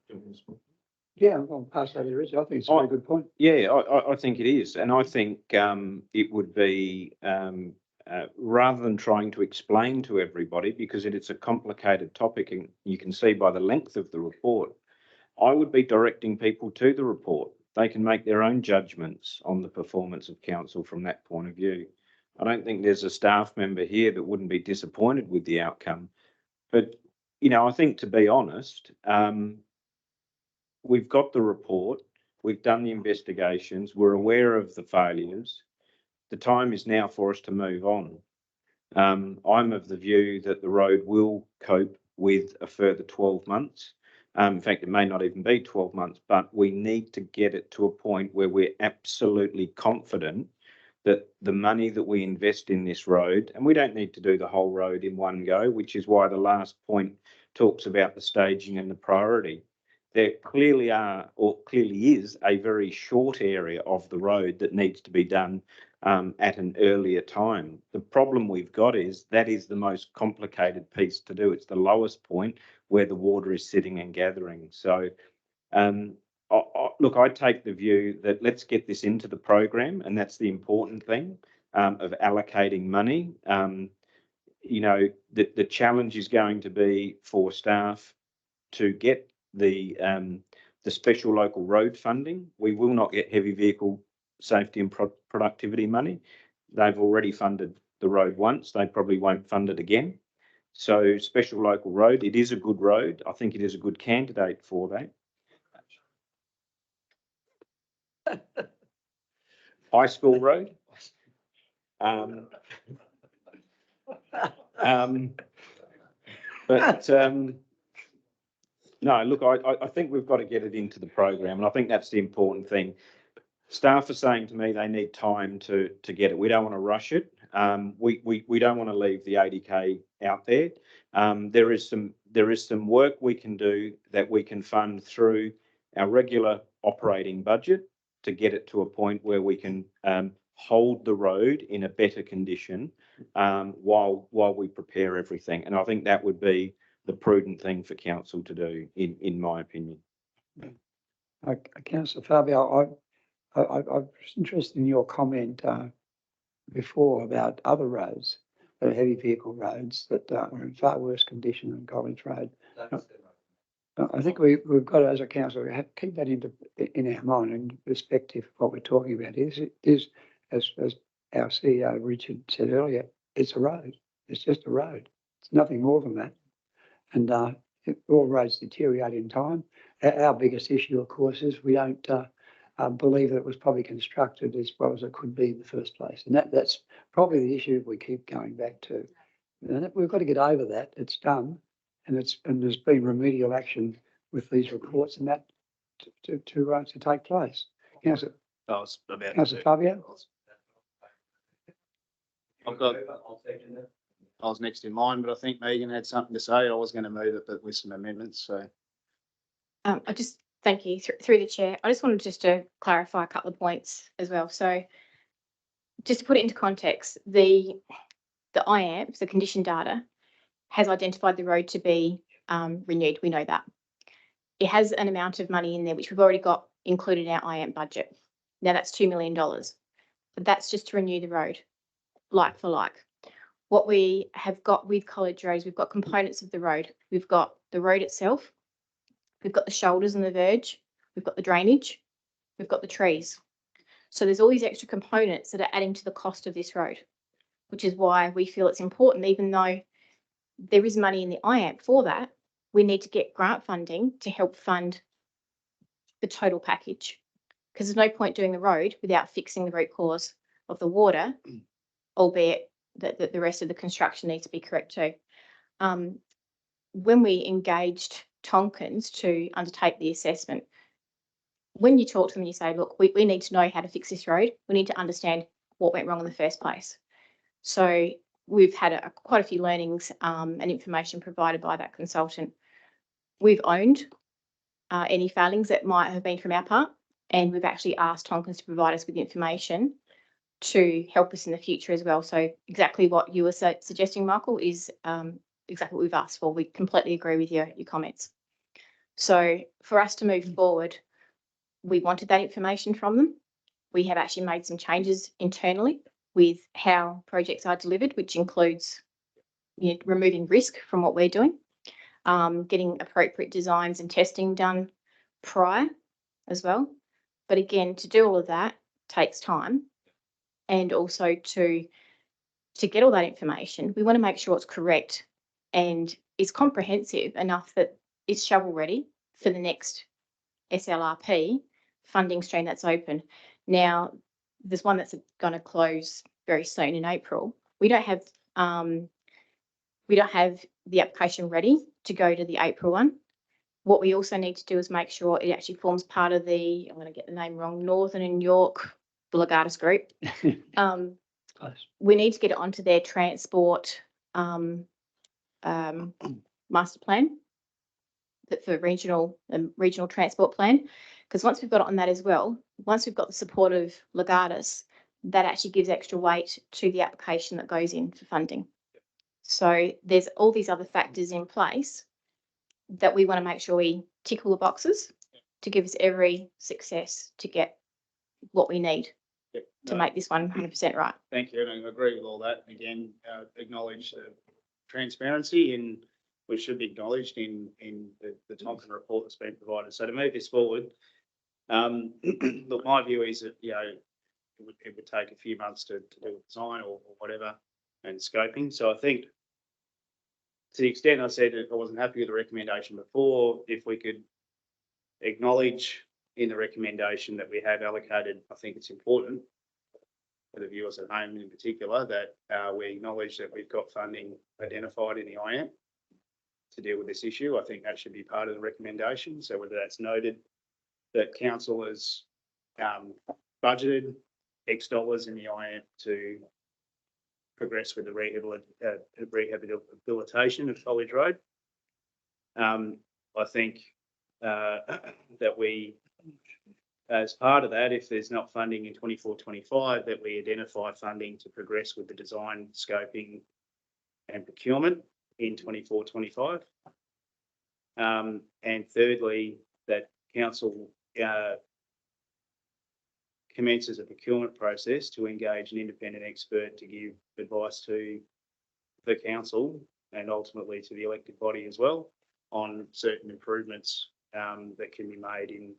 Speaker 1: Yeah, I'll pass over to Richard. I think it's a very good point.
Speaker 2: Yeah, I think it is. And I think it would be, rather than trying to explain to everybody, because it's a complicated topic and you can see by the length of the report, I would be directing people to the report. They can make their own judgments on the performance of council from that point of view. I don't think there's a staff member here that wouldn't be disappointed with the outcome. But, you know, I think, to be honest, we've got the report, we've done the investigations, we're aware of the failures. The time is now for us to move on. I'm of the view that the road will cope with a further 12 months. In fact, it may not even be 12 months, but we need to get it to a point where we're absolutely confident that the money that we invest in this road, and we don't need to do the whole road in one go, which is why the last point talks about the staging and the priority. There clearly are, or clearly is, a very short area of the road that needs to be done at an earlier time. The problem we've got is that is the most complicated piece to do. It's the lowest point where the water is sitting and gathering. So, look, I take the view that let's get this into the program, and that's the important thing of allocating money. You know, the challenge is going to be for staff to get the special local road funding. We will not get heavy vehicle safety and productivity money. They've already funded the road once. They probably won't fund it again. So special local road, it is a good road. I think it is a good candidate for that. High school road. No, look, I think we've got to get it into the program, and I think that's the important thing. Staff are saying to me they need time to get it. We don't want to rush it. We don't want to leave the 80K out there. There is some work we can do that we can fund through our regular operating budget to get it to a point where we can hold the road in a better condition while we prepare everything. And I think that would be the prudent thing for council to do, in my opinion.
Speaker 1: Councillor Fabio, I was interested in your comment before about other roads, heavy vehicle roads that are in far worse condition than College Road. I think we've got, as a council, we have to keep that in our mind and perspective of what we're talking about. Is as our CEO Richard said earlier, it's a road. It's just a road. It's nothing more than that. And all roads deteriorate in time. Our biggest issue, of course, is we don't believe that it was probably constructed as well as it could be in the first place. And that's probably the issue we keep going back to. And we've got to get over that. It's done, and there's been remedial action with these reports and that to take place. Councillor Fabio?
Speaker 16: I was next in line, but I think Megan had something to say. I was going to move it, but with some amendments. So,
Speaker 10: I just thank you through the chair. I just wanted to clarify a couple of points as well. So, just to put it into context, the IAMP, the condition data, has identified the road to be renewed. We know that. It has an amount of money in there which we've already got included in our IAMP budget. Now that's $2 million, but that's just to renew the road, like for like. What we have got with College Road is we've got components of the road. We've got the road itself, we've got the shoulders and the verge, we've got the drainage, we've got the trees. So there's all these extra components that are adding to the cost of this road, which is why we feel it's important, even though there is money in the IAMP for that, we need to get grant funding to help fund the total package. Because there's no point doing the road without fixing the root cause of the water, albeit that the rest of the construction needs to be correct too. When we engaged Tonkins to undertake the assessment, when you talk to them, you say, look, we need to know how to fix this road. We need to understand what went wrong in the first place. So we've had quite a few learnings and information provided by that consultant. We've owned any failings that might have been from our part, and we've actually asked Tonkins to provide us with information to help us in the future as well. So exactly what you were suggesting, Michael, is exactly what we've asked for. We completely agree with your comments. So for us to move forward, we wanted that information from them. We have actually made some changes internally with how projects are delivered, which includes removing risk from what we're doing, getting appropriate designs and testing done prior as well. But again, to do all of that takes time, and also to get all that information, we want to make sure it's correct and is comprehensive enough that it's shovel ready for the next SLRP funding stream that's open. Now, there's one that's going to close very soon in April. We don't have the application ready to go to the April one. What we also need to do is make sure it actually forms part of the, I'm going to get the name wrong, Northern and York Bulgardis group. We need to get it onto their transport master plan for regional transport plan. Because once we've got it on that as well, once we've got the support of Lagardis, that actually gives extra weight to the application that goes in for funding. So there's all these other factors in place that we want to make sure we tick all the boxes to give us every success to get what we need to make this 100% right.
Speaker 16: Thank you, and I agree with all that. Again, acknowledge the transparency and which should be acknowledged in the Tonkin report that's been provided. So to move this forward, look, my view is that, it would take a few months to do a design or whatever and scoping. So I think to the extent I said that I wasn't happy with the recommendation before, if we could acknowledge in the recommendation that we have allocated, I think it's important for the viewers at home in particular, that we acknowledge that we've got funding identified in the IAMP to deal with this issue. I think that should be part of the recommendation. So whether that's noted that council has budgeted X dollars in the IAMP to progress with the rehabilitation of College Road. I think that we, as part of that, if there's not funding in 24-25, that we identify funding to progress with the design, scoping and procurement in 24-25. And thirdly, that council commences a procurement process to engage an independent expert to give advice to the council and ultimately to the elected body as well on certain improvements that can be made in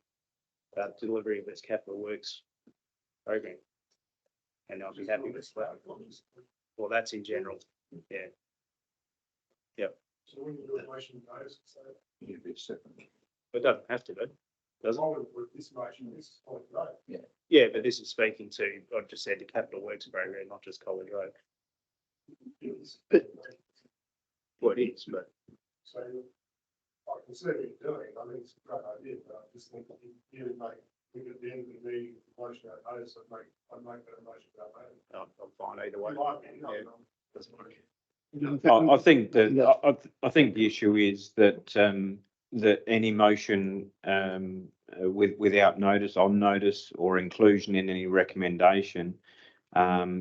Speaker 16: delivery of this capital works program. And I'll be happy with that. Well, that's in general. Yeah. Yep.
Speaker 9: So when you do a motion, guys, so
Speaker 16: it doesn't have to, but does it?
Speaker 9: with this motion, this is College Road.
Speaker 16: Yeah. Yeah, but this is speaking to, I just said the capital works program, not just College Road. Well, it is, but.
Speaker 9: So I can see what you're doing. I think it's a great idea, but I just think that you would make, at the end of the meeting, motion about notice, I'd make that a motion about that.
Speaker 16: I'm fine either way.
Speaker 2: I think that I think the issue is that that any motion without notice, on notice, or inclusion in any recommendation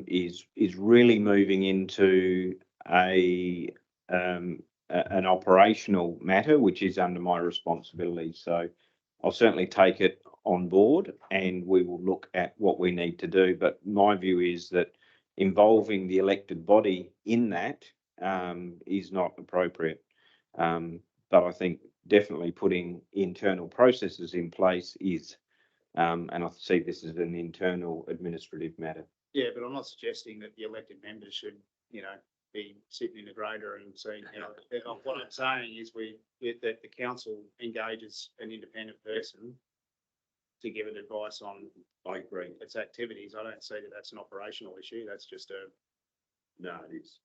Speaker 2: is really moving into an operational matter, which is under my responsibility. So I'll certainly take it on board, and we will look at what we need to do. But my view is that involving the elected body in that is not appropriate. But I think definitely putting internal processes in place is, and I see this as an internal administrative matter.
Speaker 16: Yeah, but I'm not suggesting that the elected members should, be sitting in the grader and saying, what I'm saying is that the council engages an independent person to give it advice on.
Speaker 2: I agree.
Speaker 16: Its activities. I don't see that that's an operational issue. That's just
Speaker 2: No, it is.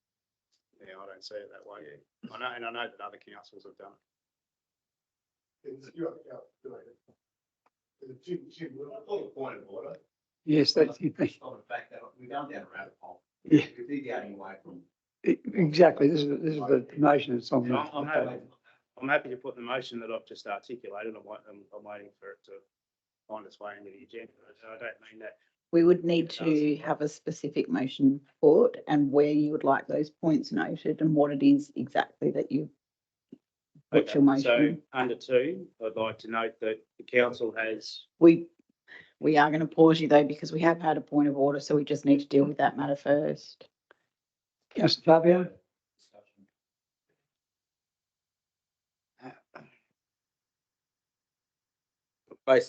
Speaker 16: I don't see it that way. I know, and I know that other councils have done
Speaker 15: Point of order.
Speaker 1: Yes, that's,
Speaker 15: We've gone down a rabbit hole.
Speaker 1: yeah,
Speaker 15: We're deviating away from.
Speaker 1: exactly. This is the motion that's on
Speaker 16: it.
Speaker 1: the.
Speaker 16: I'm happy to put the motion that I've just articulated. I'm waiting for it to find its way into the agenda. I don't mean that.
Speaker 17: We would need to have a specific motion put and where you would like those points noted and what it is exactly that you put your motion.
Speaker 16: So under 2, I'd like to note that the council has.
Speaker 17: We are going to pause you though, because we have had a point of order, so we just need to deal with that matter first.
Speaker 1: Councillor Fabio?
Speaker 15: My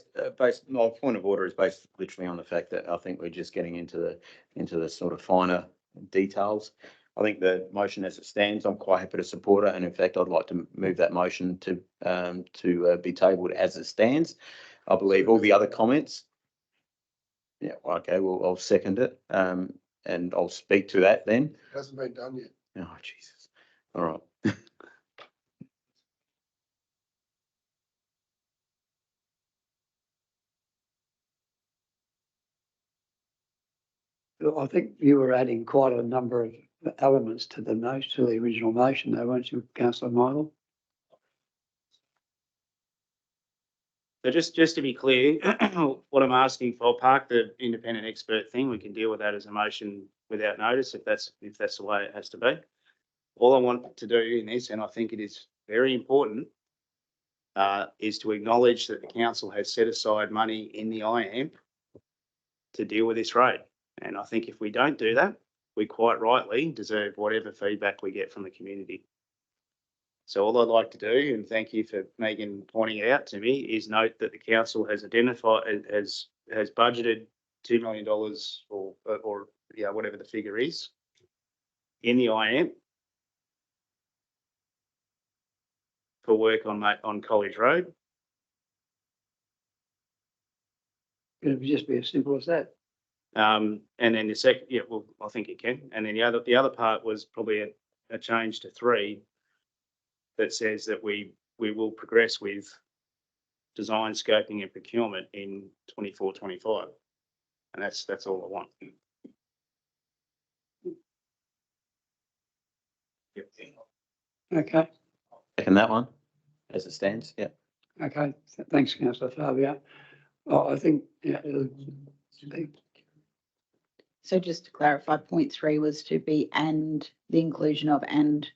Speaker 15: point of order is based literally on the fact that I think we're just getting into the sort of finer details. I think the motion as it stands, I'm quite happy to support it, and in fact, I'd like to move that motion to be tabled as it stands. I believe all the other comments. Yeah, okay, well, I'll second it, and I'll speak to that then.
Speaker 9: It hasn't been done yet.
Speaker 15: Oh, Jesus. All right.
Speaker 1: I think you were adding quite a number of elements to the motion, to the original motion though, weren't you, Councillor Michael?
Speaker 16: So just to be clear, what I'm asking for, park the independent expert thing. We can deal with that as a motion without notice if that's the way it has to be. All I want to do in this, and I think it is very important, is to acknowledge that the council has set aside money in the IAMP to deal with this road. And I think if we don't do that, we quite rightly deserve whatever feedback we get from the community. So all I'd like to do, and thank you for Megan pointing it out to me, is note that the council has identified, has budgeted $2 million or yeah, whatever the figure is in the IAMP for work on College Road.
Speaker 1: It'd just be as simple as that.
Speaker 16: And then the second, yeah, well, I think it can. And then the other part was probably a change to 3 that says that we will progress with design, scoping and procurement in 24-25. And that's all I want.
Speaker 1: Okay,
Speaker 15: Second that one as it stands. Yeah.
Speaker 1: okay. Thanks, Councillor Fabio. Oh, I think, yeah,
Speaker 17: So just to clarify, point 3 was to be and the inclusion of and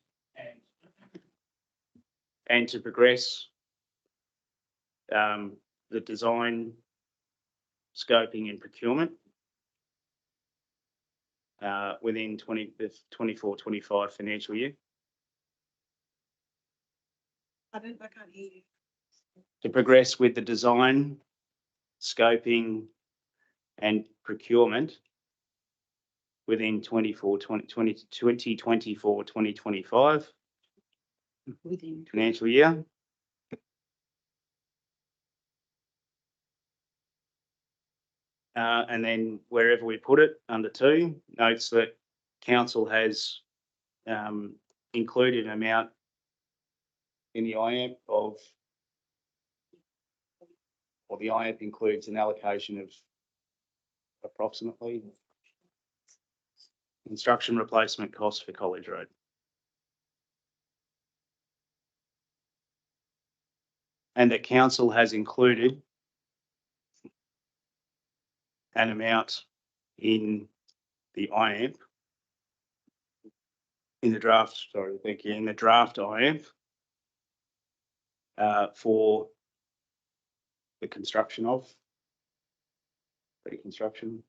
Speaker 16: to progress the design, scoping and procurement within the 24-25 financial year.
Speaker 11: I can't hear you.
Speaker 16: To progress with the design, scoping and procurement within 2024-2025
Speaker 17: within.
Speaker 16: financial year. And then wherever we put it under 2, notes that council has included an amount in the IAMP of, or the IAMP includes an allocation of approximately construction replacement costs for College Road. And that council has included an amount in the IAMP, in the draft, sorry, thank you, in the draft IAMP for the construction of, reconstruction,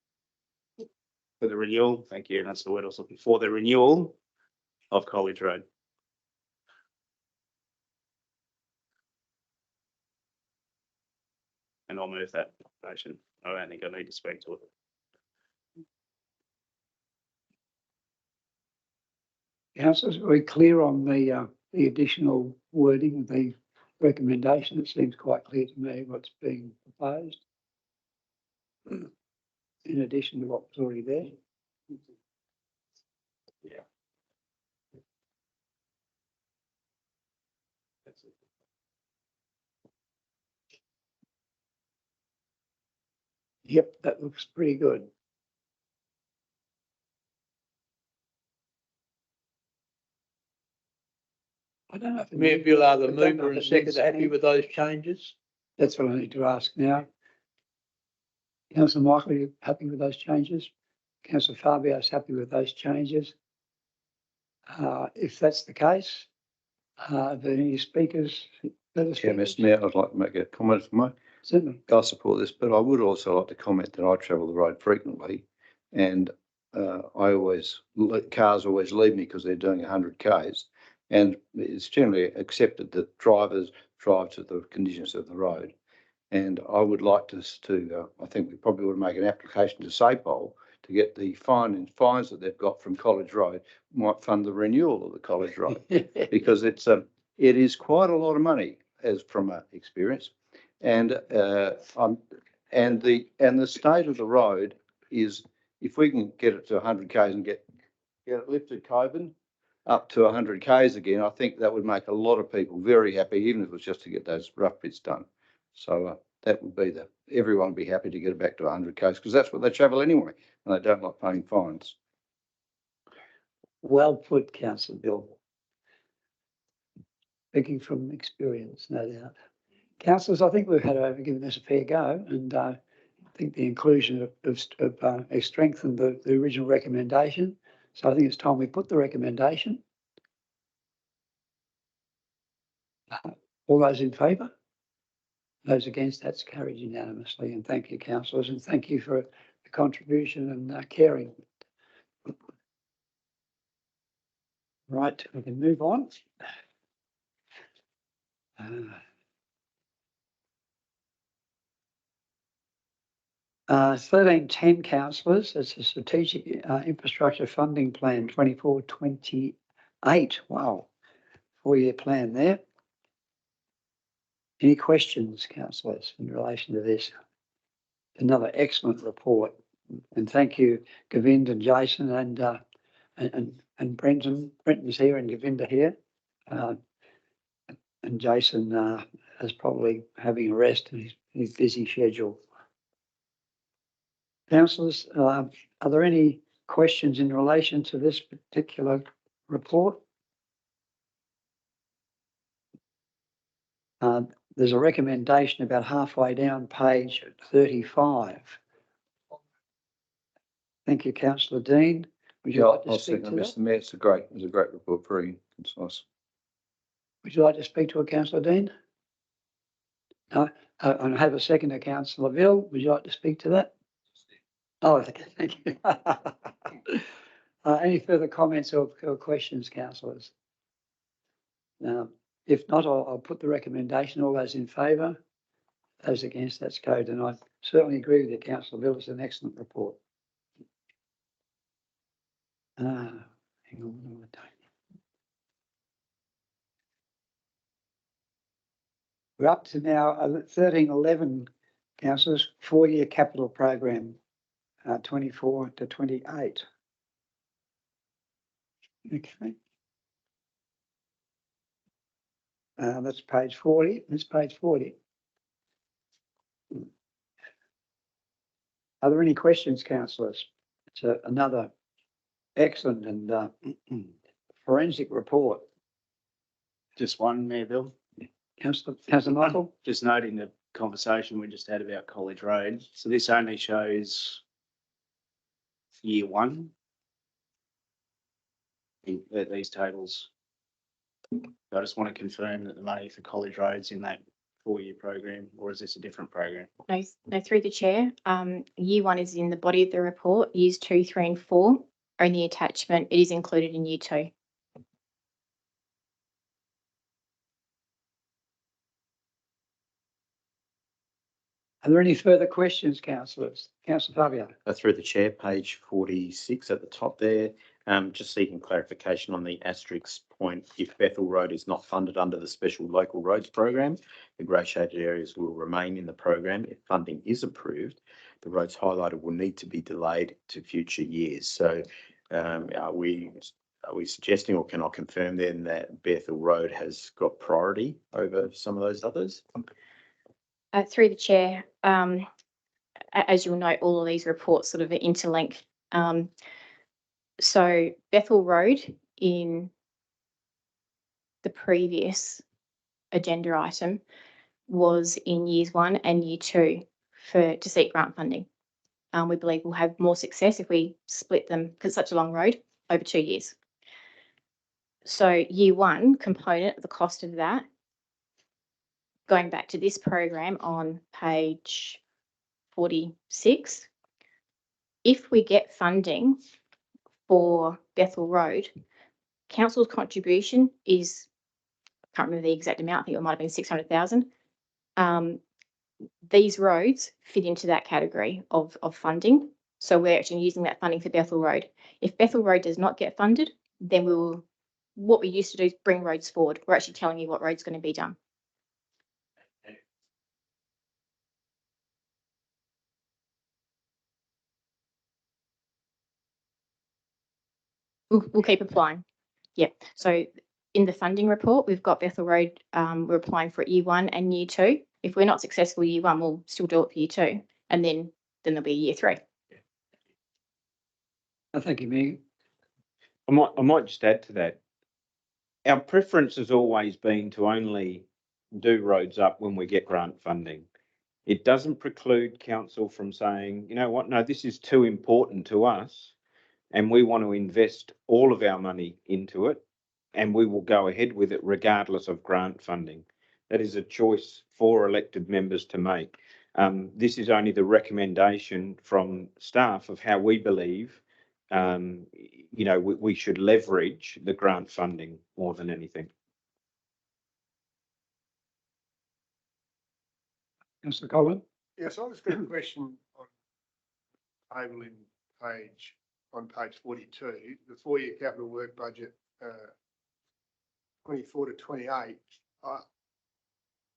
Speaker 3: for the renewal, thank you, that's the word I was looking for, the renewal of College Road. And I'll move that motion. I don't think I need to speak to it.
Speaker 1: Councillors, are we clear on the additional wording of the recommendation? It seems quite clear to me what's being proposed. In addition to what was already there.
Speaker 3: Yeah.
Speaker 1: Yep, that looks pretty good. I don't know if
Speaker 5: Mayor Bill, are the
Speaker 1: I don't know
Speaker 5: mover
Speaker 1: if
Speaker 5: and
Speaker 1: it
Speaker 5: second
Speaker 1: needs
Speaker 5: happy
Speaker 1: any-
Speaker 5: with those changes?
Speaker 1: That's what I need to ask now. Councillor Michael, are you happy with those changes? Councillor Fabio is happy with those changes. If that's the case, are there any speakers? further
Speaker 4: Chair,
Speaker 1: speakers?
Speaker 4: Mr Mayor, I'd like to make a comment for my,
Speaker 1: Certainly.
Speaker 4: I support this, but I would also like to comment that I travel the road frequently and cars always leave me because they're doing 100 Ks. And it's generally accepted that drivers drive to the conditions of the road. And I would like I think we probably would make an application to SAPOL to get the fines that they've got from College Road might fund the renewal of the College Road because it is quite a lot of money as from experience. And the state of the road is, if we can get it to 100 Ks and get it lifted, Coben, up to 100 Ks again, I think that would make a lot of people very happy, even if it was just to get those rough bits done. So that would be everyone would be happy to get it back to 100 Ks because that's what they travel anyway, and they don't like paying fines.
Speaker 1: Well put, Councillor Bill. Speaking from experience, no doubt. Councillors, I think we've given this a fair go, and I think the inclusion has strengthened the original recommendation. So I think it's time we put the recommendation. All those in favour? Those against, that's carried unanimously. And thank you, councillors, and thank you for the contribution and caring. Right, we can move on. 1310 councillors, it's a strategic infrastructure funding plan 24-28. Wow, 4-year plan there. Any questions, councillors, in relation to this? Another excellent report, and thank you, Govind and Jason, and Brenton. Brenton's here and Govinda here, and Jason is probably having a rest in his busy schedule. Councillors, are there any questions in relation to this particular report? There's a recommendation about halfway down page 35. Thank you, Councillor Dean. Would you like to speak to that?
Speaker 4: Mr Mayor, it's a great report, very concise.
Speaker 1: Would you like to speak to it, Councillor Dean? No, I have a second to Councillor Bill. Would you like to speak to that? Oh, okay, thank you. Any further comments or questions, councillors? If not, I'll put the recommendation. All those in favour? Those against, that's carried. And I certainly agree with you, Councillor Bill. It's an excellent report. Hang on. We're up to now 1311 councillors, 4-year capital program, 24-28. Okay. That's page 40. That's page 40. Are there any questions, councillors? It's another excellent and forensic report.
Speaker 16: Just one, Mayor Bill.
Speaker 1: Councillor Michael?
Speaker 16: Just noting the conversation we just had about College Road. So this only shows year one in these tables. I just want to confirm that the money for College Road's in that 4-year program, or is this a different program?
Speaker 10: No, no, through the chair. Year 1 is in the body of the report. Years 2, 3 and 4 are in the attachment. It is included in year 2.
Speaker 1: Are there any further questions, councillors? Councillor Fabio.
Speaker 15: Through the chair, page 46 at the top there, just seeking clarification on the asterisk point. If Bethel Road is not funded under the Special Local Roads Program, the grey shaded areas will remain in the program. If funding is approved, the roads highlighted will need to be delayed to future years. So are we suggesting, or can I confirm then, that Bethel Road has got priority over some of those others?
Speaker 10: Through the chair, as you'll note, all of these reports sort of interlink. So Bethel Road in the previous agenda item was in years 1 and year 2 to seek grant funding. We believe we'll have more success if we split them, because it's such a long road, over 2 years. So year 1 component of the cost of that, going back to this program on page 46, if we get funding for Bethel Road, council's contribution is, I can't remember the exact amount, I think it might have been 600,000. These roads fit into that category of funding. So we're actually using that funding for Bethel Road. If Bethel Road does not get funded, then what we used to do is bring roads forward. We're actually telling you what road's going to be done. We'll keep applying. Yeah. So in the funding report, we've got Bethel Road. We're applying for year 1 and year 2. If we're not successful year 1, we'll still do it for year 2, and then there'll be year 3.
Speaker 1: Thank you, Meg.
Speaker 2: I might just add to that. Our preference has always been to only do roads up when we get grant funding. It doesn't preclude council from saying, you know what, no, this is too important to us, and we want to invest all of our money into it, and we will go ahead with it regardless of grant funding. That is a choice for elected members to make. This is only the recommendation from staff of how we believe, we should leverage the grant funding more than anything.
Speaker 1: Councillor Colvin.
Speaker 9: Yes, I just got a question on table on page 42, the 4-year capital work budget, 24 to 28.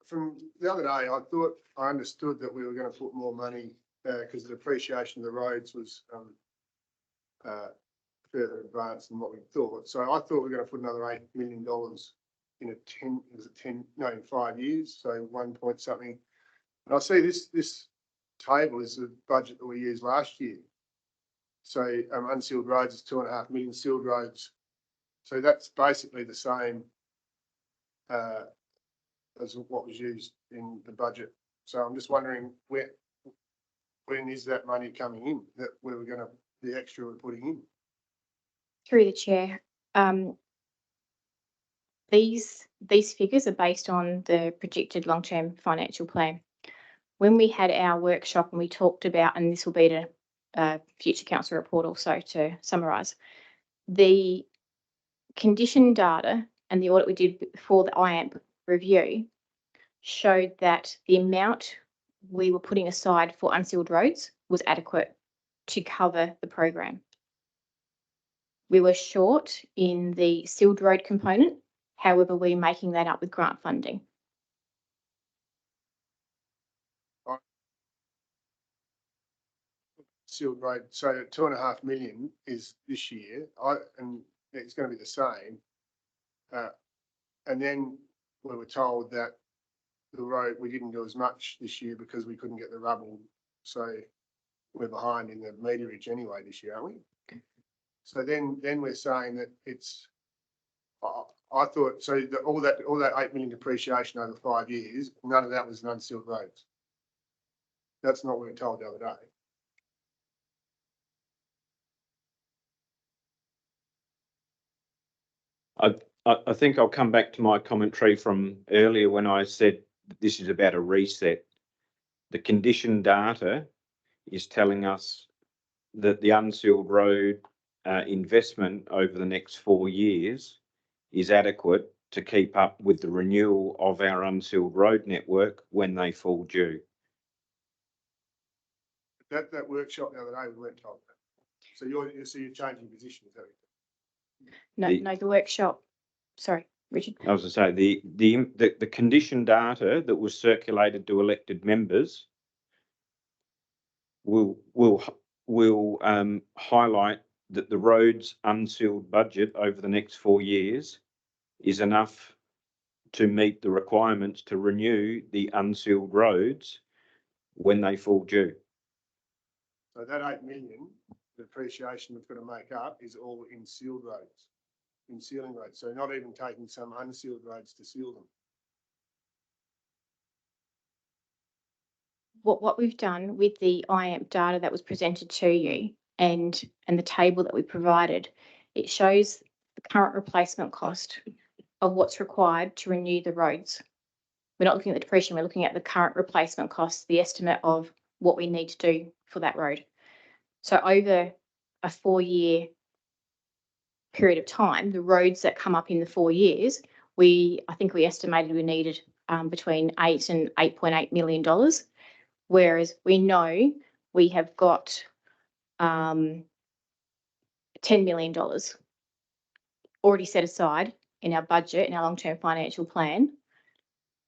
Speaker 9: From the other day, I thought I understood that we were going to put more money because the depreciation of the roads was further advanced than what we thought. So I thought we were going to put another $8 million in 5 years, so 1 point something. And I see this table is the budget that we used last year. So unsealed roads is 2.5 million, sealed roads. So that's basically the same as what was used in the budget. So I'm just wondering when is that money coming in that we were going to, the extra we're putting in?
Speaker 10: Through the chair, these figures are based on the projected long-term financial plan. When we had our workshop and we talked about, and this will be to future council report also to summarise, the condition data and the audit we did before the IAMP review showed that the amount we were putting aside for unsealed roads was adequate to cover the program. We were short in the sealed road component, however, we're making that up with grant funding.
Speaker 9: Sealed road, so 2.5 million is this year, and it's going to be the same. And then we were told that the road, we didn't do as much this year because we couldn't get the rubble. So we're behind in the meterage anyway this year, aren't we? So then we're saying that it's, I thought, so all that 8 million depreciation over 5 years, none of that was unsealed roads. That's not what we were told the other day.
Speaker 2: I think I'll come back to my commentary from earlier when I said this is about a reset. The condition data is telling us that the unsealed road investment over the next 4 years is adequate to keep up with the renewal of our unsealed road network when they fall due.
Speaker 9: That workshop the other day, we weren't told that. So you're changing position, is that it?
Speaker 10: No, the workshop, sorry, Richard.
Speaker 2: I was to say the condition data that was circulated to elected members will highlight that the road's unsealed budget over the next 4 years is enough to meet the requirements to renew the unsealed roads when they fall due.
Speaker 9: So that 8 million depreciation we've got to make up is all in sealed roads, in sealing roads. So not even taking some unsealed roads to seal them.
Speaker 10: What we've done with the IAMP data that was presented to you and the table that we provided, it shows the current replacement cost of what's required to renew the roads. We're not looking at the depreciation, we're looking at the current replacement cost, the estimate of what we need to do for that road. So over a 4-year period of time, the roads that come up in the 4 years, I think we estimated we needed between $8 and $8.8 million. Whereas we know we have got $10 million already set aside in our budget, in our long-term financial plan,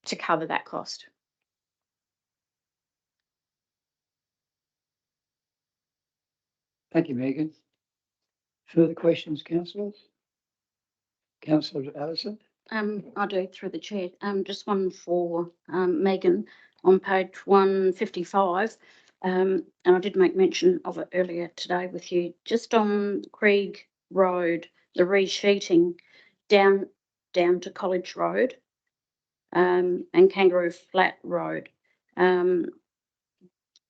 Speaker 10: to cover that cost.
Speaker 1: Thank you, Megan. Further questions, councillors? Councillor Allison?
Speaker 14: I do, through the chair. Just one for Megan on page 155. And I did make mention of it earlier today with you. Just on Krieg Road, the resheeting down to College Road and Kangaroo Flat Road.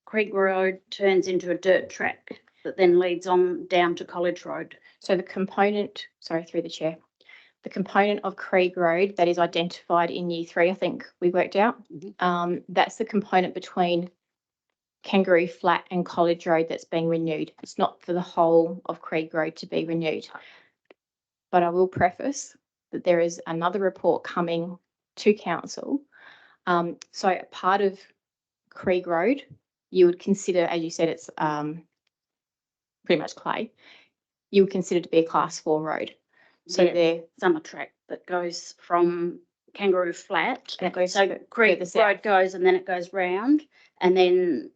Speaker 14: Krieg Road turns into a dirt track that then leads on down to College Road.
Speaker 10: So the component, sorry, through the chair, the component of Krieg Road that is identified in year 3, I think we worked out, that's the component between Kangaroo Flat and College Road that's being renewed. It's not for the whole of Krieg Road to be renewed. But I will preface that there is another report coming to council. So a part of Krieg Road, you would consider, as you said, it's pretty much clay, you would consider to be a class 4 road. So
Speaker 14: the summer track that goes from Kangaroo Flat.
Speaker 10: And it goes
Speaker 14: so Krieg Road goes and then it goes round and then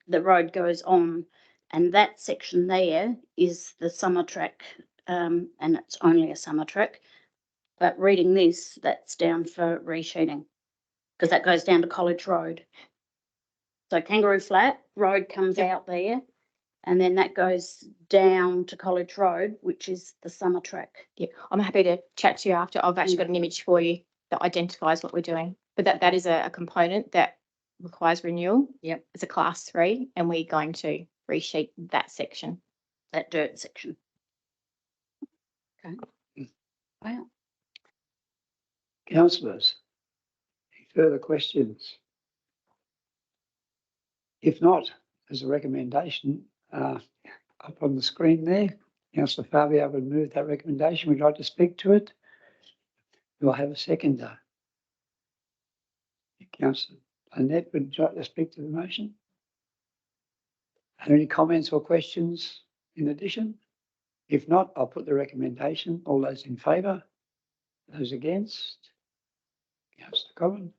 Speaker 14: the road goes on. And that section there is the summer track, and it's only a summer track. But reading this, that's down for resheeting because that goes down to College Road. So Kangaroo Flat Road comes out there and then that goes down to College Road, which is the summer track.
Speaker 10: Yeah, I'm happy to chat to you after. I've actually got an image for you that identifies what we're doing. But that is a component that requires renewal.
Speaker 14: Yep.
Speaker 10: It's a class 3 and we're going to resheet that section.
Speaker 14: That dirt section. Okay. Wow.
Speaker 1: Councillors, any further questions? If not, as a recommendation, up on the screen there, Councillor Fabio would move that recommendation. Would you like to speak to it? Do I have a seconder? Councillor Annette, would you like to speak to the motion? Are there any comments or questions in addition? If not, I'll put the recommendation. All those in favour? Those against? Councillor Collin?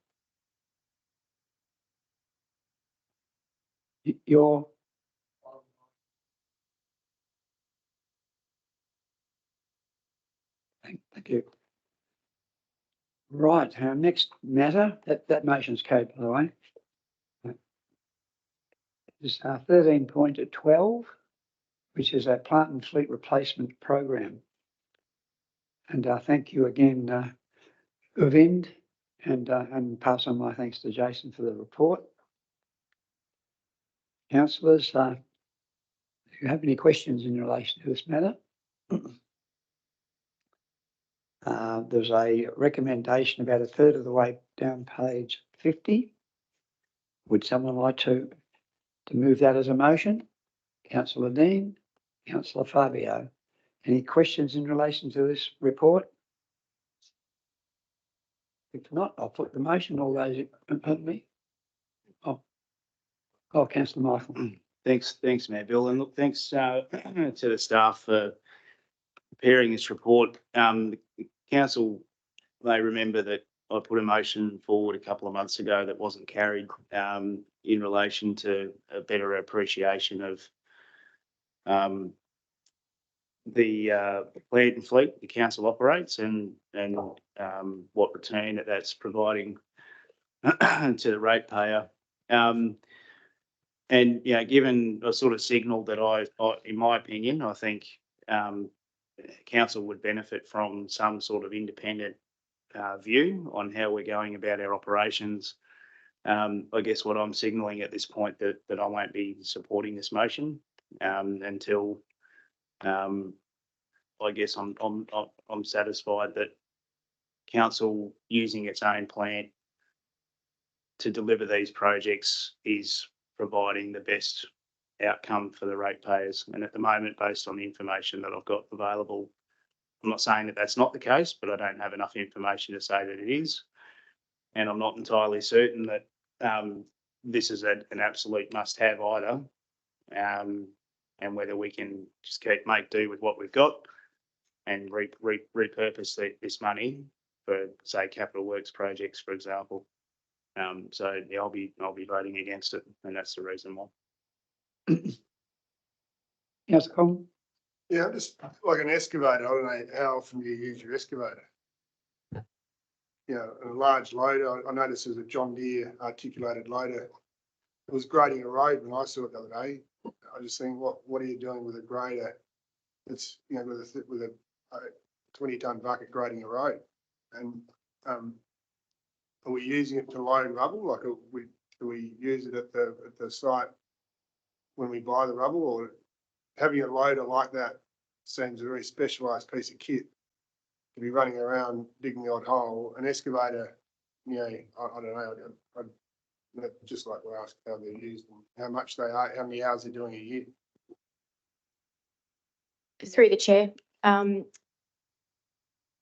Speaker 1: Your Thank you. Right, our next matter, that motion's carried, by the way. Is 13.12, which is our plant and fleet replacement program. And thank you again, Govind, and pass on my thanks to Jason for the report. Councillors, do you have any questions in relation to this matter? There's a recommendation about a third of the way down page 50. Would someone like to move that as a motion? Councillor Dean, Councillor Fabio. Any questions in relation to this report? If not, I'll put the motion. All those, pardon me? Oh, Councillor Michael.
Speaker 3: Thanks, Mayor Bill, and look, thanks to the staff for preparing this report. The council may remember that I put a motion forward a couple of months ago that wasn't carried in relation to a better appreciation of the plant and fleet the council operates and what return that's providing to the ratepayer. And, you know, given a sort of signal that I in my opinion, I think council would benefit from some sort of independent view on how we're going about our operations. I guess what I'm signalling at this point that I won't be supporting this motion until I guess I'm satisfied that council using its own plant to deliver these projects is providing the best outcome for the ratepayers. And at the moment, based on the information that I've got available, I'm not saying that that's not the case, but I don't have enough information to say that it is. And I'm not entirely certain that this is an absolute must-have either, and whether we can just make do with what we've got and repurpose this money for, say, capital works projects, for example. So yeah, I'll be voting against it, and that's the reason why.
Speaker 1: Yes, Colin?
Speaker 9: Yeah, just like an excavator. I don't know how often do you use your excavator? You know, a large loader. I noticed there's a John Deere articulated loader. It was grading a road when I saw it the other day. I just think, what are you doing with a grader? It's, you know, with a 20-ton bucket grading a road, and are we using it to load rubble? Like, do we use it at the site when we buy the rubble, or having a loader like that seems a very specialised piece of kit to be running around digging the odd hole. An excavator, you know, I don't know. I'd just like to ask how they're used and how much they are, how many hours they're doing a year.
Speaker 10: Through the chair,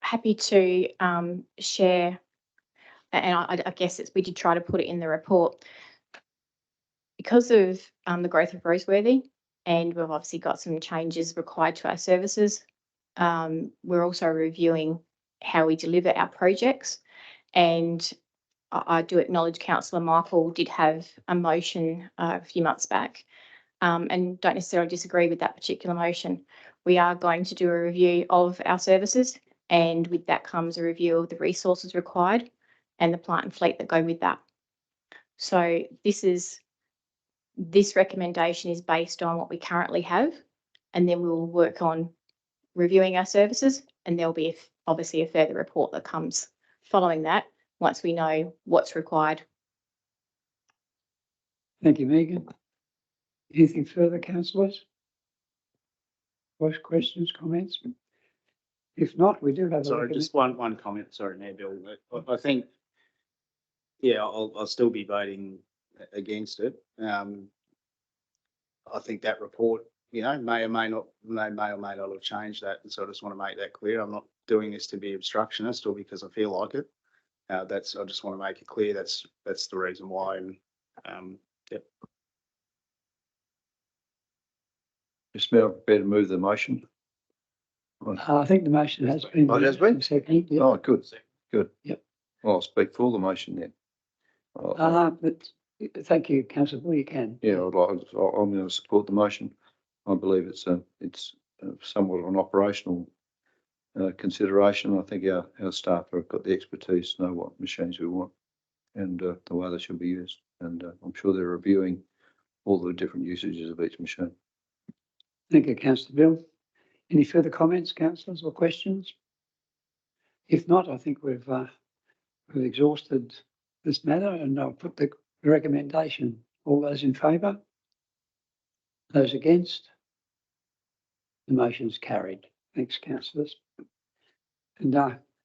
Speaker 10: happy to share, and I guess we did try to put it in the report because of the growth of Roseworthy, and we've obviously got some changes required to our services. We're also reviewing how we deliver our projects, and I do acknowledge Councillor Michael did have a motion a few months back, and don't necessarily disagree with that particular motion. We are going to do a review of our services, and with that comes a review of the resources required and the plant and fleet that go with that. So this recommendation is based on what we currently have, and then we will work on reviewing our services, and there'll be obviously a further report that comes following that once we know what's required.
Speaker 1: Thank you, Megan. Anything further, councillors? Questions, comments? If not, we do have.
Speaker 3: Sorry, just one comment. Sorry, Mayor Bill. I think, yeah, I'll still be voting against it. I think that report, you know, may or may not have changed that, and so I just want to make that clear. I'm not doing this to be obstructionist or because I feel like it. I just want to make it clear that's the reason why. And yep.
Speaker 4: Mr. Mayor, I'm prepared to move the motion.
Speaker 1: I think the motion has been.
Speaker 4: Oh, it has been?
Speaker 1: Seconded, yep.
Speaker 4: Oh, good.
Speaker 1: Yep.
Speaker 4: Well, I'll speak for the motion then.
Speaker 1: But thank you, Councillor Bull, you can.
Speaker 4: Yeah, I'm going to support the motion. I believe it's somewhat of an operational consideration. I think our staff have got the expertise to know what machines we want and the way they should be used. And I'm sure they're reviewing all the different usages of each machine.
Speaker 1: Thank you, Councillor Bill. Any further comments, councillors, or questions? If not, I think we've exhausted this matter, and I'll put the recommendation. All those in favour? Those against? The motion's carried. Thanks, councillors. And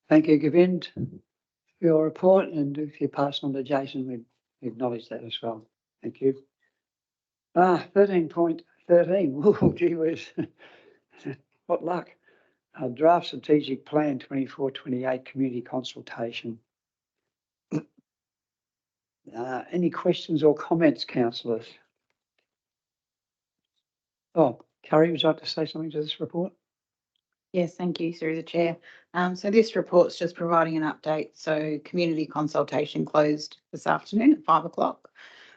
Speaker 1: Thank you, Govind, for your report, and if you pass on to Jason, we acknowledge that as well. Thank you. 13.13, oh gee whiz, what luck. Draft strategic plan 24-28 community consultation. Any questions or comments, councillors? Oh, Carrie, would you like to say something to this report?
Speaker 17: Yes, thank you, through the chair. So this report's just providing an update. So community consultation closed this afternoon at 5 o'clock.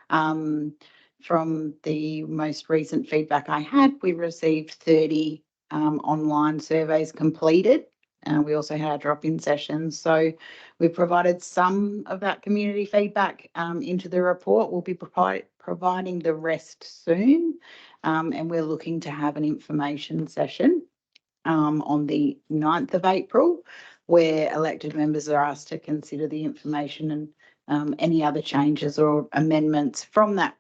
Speaker 17: From the most recent feedback I had, we received 30 online surveys completed. We also had our drop-in sessions. So we've provided some of that community feedback into the report. We'll be providing the rest soon. And we're looking to have an information session on the 9th of April, where elected members are asked to consider the information and any other changes or amendments from that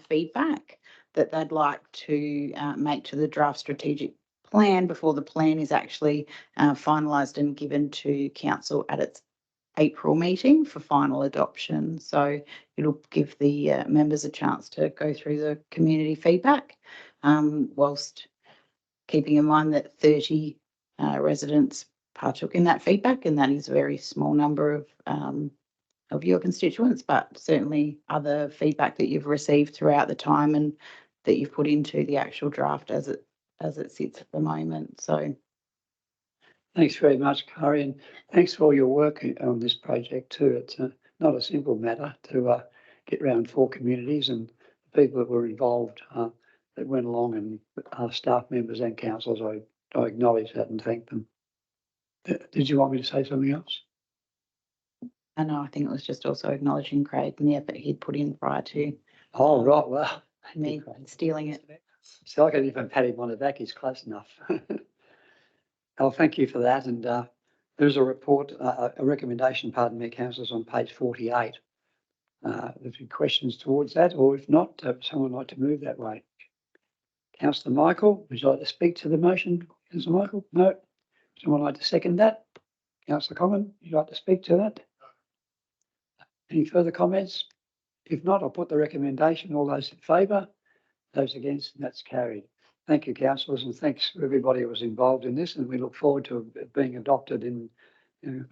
Speaker 17: feedback that they'd like to make to the draft strategic plan before the plan is actually finalised and given to council at its April meeting for final adoption. So it'll give the members a chance to go through the community feedback whilst keeping in mind that 30 residents partook in that feedback, and that is a very small number of your constituents, but certainly other feedback that you've received throughout the time and that you've put into the actual draft as it sits at the moment. So
Speaker 1: Thanks very much, Carrie, and thanks for all your work on this project too. It's not a simple matter to get around 4 communities, and the people that were involved that went along, and staff members and councillors, I acknowledge that and thank them. Did you want me to say something else?
Speaker 17: I know, I think it was just also acknowledging Craig and the effort he'd put in prior to
Speaker 1: Oh, right, well.
Speaker 17: me stealing it.
Speaker 1: So I can even pat him on the back, he's close enough. Oh, thank you for that. And there's a report, a recommendation, pardon me, councillors, on page 48. There's any questions towards that, or if not, someone like to move that way? Councillor Michael, would you like to speak to the motion? Councillor Michael? No. Someone like to second that? Councillor Common, would you like to speak to that? Any further comments? If not, I'll put the recommendation. All those in favour? Those against? And that's carried. Thank you, councillors, and thanks to everybody who was involved in this, and we look forward to it being adopted in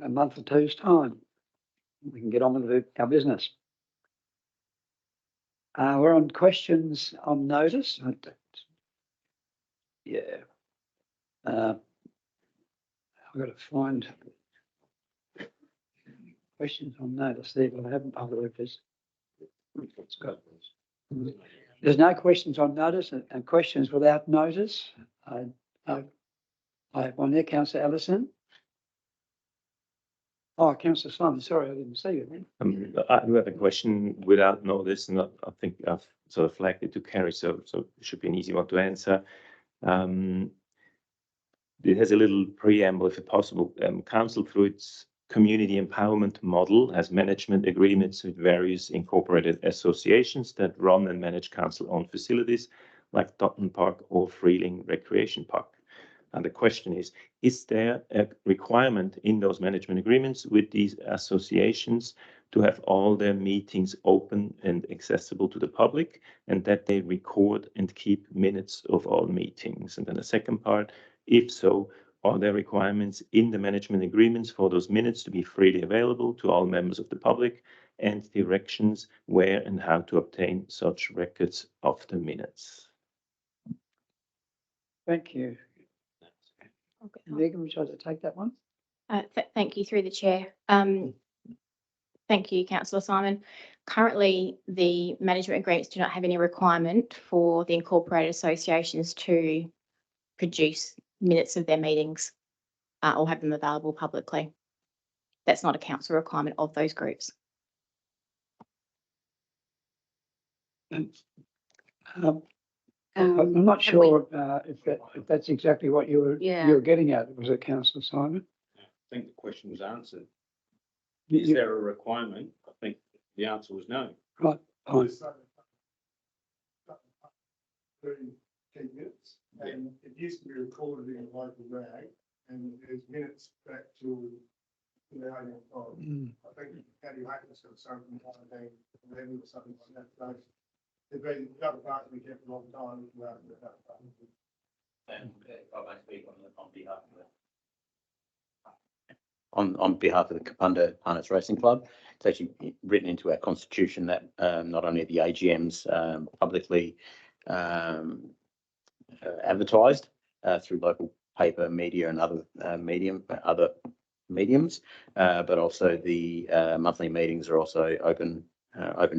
Speaker 1: a month or two's time. We can get on with our business. We're on questions on notice. Yeah. I've got to find questions on notice there, but I haven't. There's no questions on notice and questions without notice. I have one there, Councillor Ellison. Oh, Councillor Simon, sorry, I didn't see you.
Speaker 13: I do have a question without notice, and I think I've sort of flagged it to Carrie, so it should be an easy one to answer. It has a little preamble, if possible. Council, through its community empowerment model, has management agreements with various incorporated associations that run and manage council-owned facilities like Dutton Park or Freeling Recreation Park. And the question is there a requirement in those management agreements with these associations to have all their meetings open and accessible to the public, and that they record and keep minutes of all meetings? And then the second part, if so, are there requirements in the management agreements for those minutes to be freely available to all members of the public, and directions where and how to obtain such records of the minutes?
Speaker 1: Thank you. Megan, would you like to take that one?
Speaker 10: Thank you, through the chair. Thank you, Councillor Simon. Currently, the management agreements do not have any requirement for the incorporated associations to produce minutes of their meetings or have them available publicly. That's not a council requirement of those groups.
Speaker 1: I'm not sure if that's exactly what you were getting at. Was it, Councillor Simon?
Speaker 2: I think the question was answered.
Speaker 1: You-
Speaker 2: Is there a requirement? I think the answer was no.
Speaker 1: Right. Fine.
Speaker 9: 30 minutes, and it used to be recorded in a local rag, and there's minutes back to in the 18th time.
Speaker 1: Mm.
Speaker 9: I think Paddy Hayden's got something like that, level or something like that. So they've been, the other parts we kept a long time.
Speaker 15: On behalf of the Kapunda Harness Racing Club, it's actually written into our constitution that not only the AGMs publicly advertised through local paper, media, and other mediums, but also the monthly meetings are also open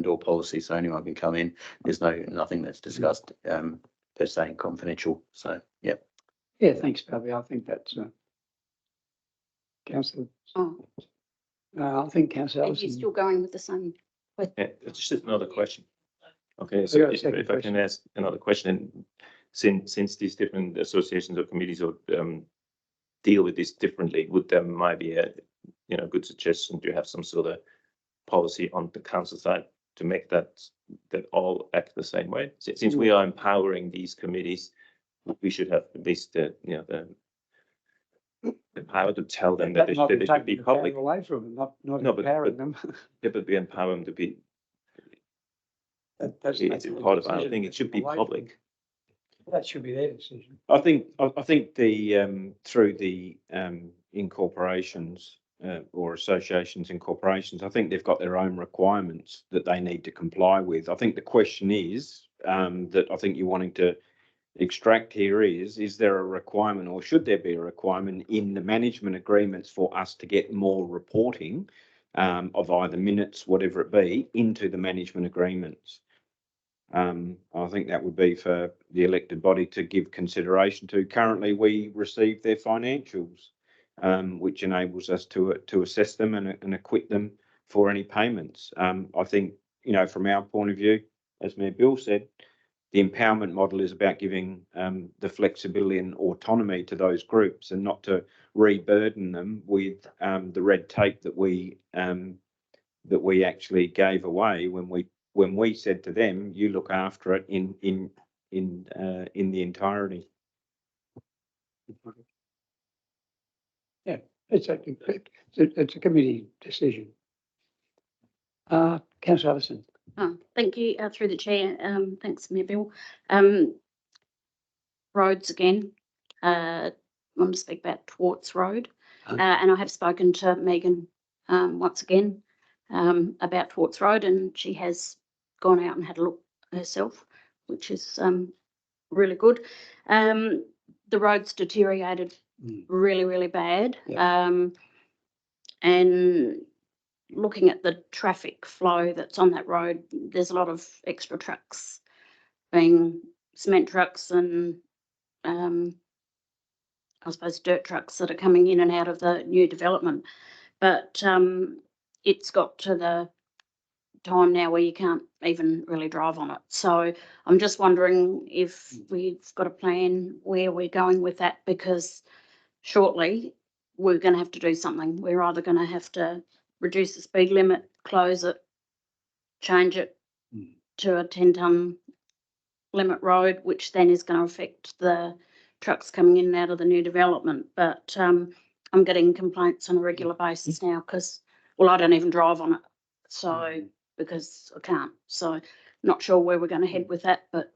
Speaker 15: door policy, so anyone can come in. There's nothing that's discussed per se confidential. So yeah.
Speaker 1: Yeah, thanks, Bobby. I think that's Councillor.
Speaker 14: Oh,
Speaker 1: I think Councillor
Speaker 14: are you
Speaker 1: Ellison.
Speaker 14: still going with the same?
Speaker 13: Yeah, it's just another question. Okay,
Speaker 1: Oh,
Speaker 13: so
Speaker 1: yeah,
Speaker 13: if
Speaker 1: second
Speaker 13: I can
Speaker 1: question.
Speaker 13: ask another question, since these different associations or committees or deal with this differently, would there might be a good suggestion to have some sort of policy on the council side to make that all act the same way? Since we are empowering these committees, we should have at least the power to tell them that they should be
Speaker 1: taking the power
Speaker 13: public.
Speaker 1: away from them, not
Speaker 13: No, but-
Speaker 1: empowering them.
Speaker 13: Yeah, but we empower them to be.
Speaker 1: That's
Speaker 13: It's part of our thing. It should be
Speaker 1: away from
Speaker 13: public.
Speaker 1: them. That should be their decision.
Speaker 2: I think the through the incorporations or associations and corporations, I think they've got their own requirements that they need to comply with. I think the question is that I think you're wanting to extract here is there a requirement, or should there be a requirement in the management agreements for us to get more reporting of either minutes, whatever it be, into the management agreements? I think that would be for the elected body to give consideration to. Currently, we receive their financials, which enables us to assess them and acquit them for any payments. I think, from our point of view, as Mayor Bill said, the empowerment model is about giving the flexibility and autonomy to those groups, and not to re-burden them with the red tape that we actually gave away when we said to them, you look after it in the entirety.
Speaker 1: Yeah, it's a committee decision. Councillor Ellison.
Speaker 14: Thank you, through the chair. Thanks, Mayor Bill. Roads again. I want to speak about Twarts Road. And I have spoken to Megan once again about Twarts Road, and she has gone out and had a look herself, which is really good. The road's deteriorated really, really bad.
Speaker 1: Yeah.
Speaker 14: And looking at the traffic flow that's on that road, there's a lot of extra trucks, being cement trucks and I suppose dirt trucks that are coming in and out of the new development. But it's got to the time now where you can't even really drive on it. So I'm just wondering if we've got a plan where we're going with that, because shortly we're going to have to do something. We're either going to have to reduce the speed limit, close it, change it to a 10-tonne limit road, which then is going to affect the trucks coming in and out of the new development. But I'm getting complaints on a regular basis now because, well, I don't even drive on it. So because I can't. So not sure where we're going to head with that, but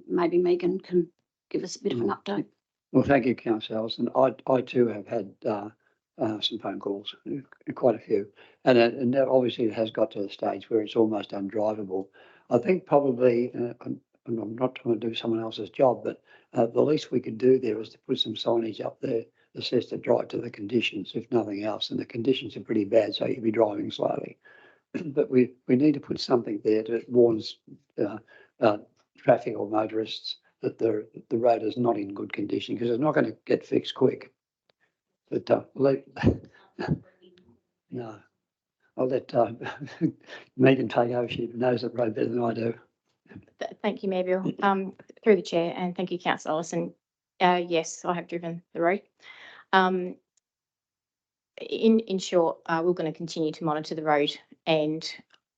Speaker 14: maybe Megan can give us a bit of an update.
Speaker 1: Well, thank you, Councillor Ellison. I too have had some phone calls, quite a few, and that obviously it has got to the stage where it's almost undrivable. I think probably, I'm not trying to do someone else's job, but the least we could do there is to put some signage up there that says to drive to the conditions, if nothing else, and the conditions are pretty bad, so you'll be driving slowly. But we need to put something there that warns traffic or motorists that the road is not in good condition, because it's not going to get fixed quick. But no, I'll let Megan take over. She knows the road better than I do.
Speaker 10: Thank you, Mayor Bill. Through the chair, and thank you, Councillor Ellison. Yes, I have driven the road. In short, we're going to continue to monitor the road, and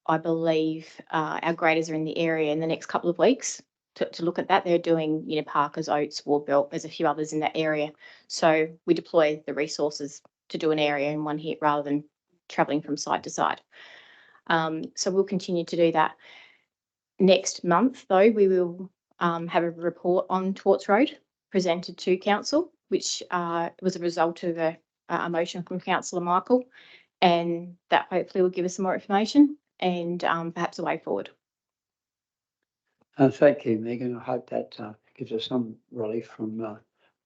Speaker 10: I believe our graders are in the area in the next couple of weeks to look at that. They're doing, Parkers, Oates, Warbelt. There's a few others in that area. So we deploy the resources to do an area in one hit rather than travelling from side to side. So we'll continue to do that. Next month, though, we will have a report on Torts Road presented to council, which was a result of a motion from Councillor Michael, and that hopefully will give us some more information and perhaps a way forward.
Speaker 1: Thank you, Megan. I hope that gives us some relief from,